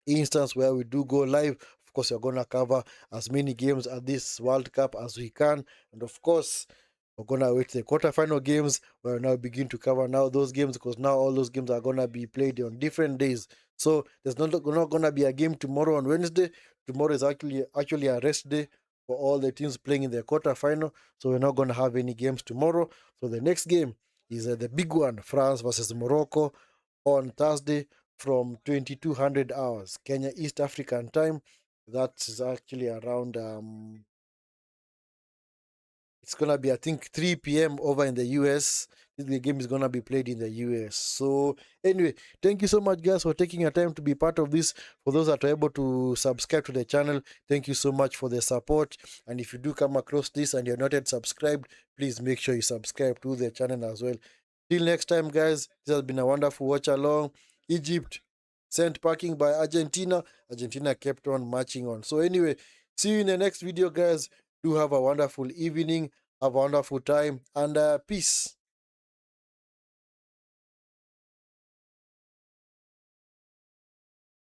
instance where we do go live. Of course, we're gonna cover as many games at this World Cup as we can, and of course, we're gonna wait the quarterfinal games where we now begin to cover now those games, because now all those games are gonna be played on different days. So there's not gonna be a game tomorrow on Wednesday. Tomorrow is actually a rest day for all the teams playing in the quarterfinal. So we're not gonna have any games tomorrow. So the next game is the big one, France versus Morocco, on Thursday from 2200 hours Kenya East African time. That is actually around it's gonna be, I think, 3 p.m. over in the US. The game is gonna be played in the US. So anyway, thank you so much, guys, for taking your time to be part of this. For those that are able to subscribe to the channel, thank you so much for the support. And if you do come across this and you're not yet subscribed, please make sure you subscribe to the channel as well. Till next time, guys, this has been a wonderful watch along. Egypt sent packing by Argentina. Argentina kept on marching on. So anyway, see you in the next video, guys. Do have a wonderful evening. Have a wonderful time, and peace.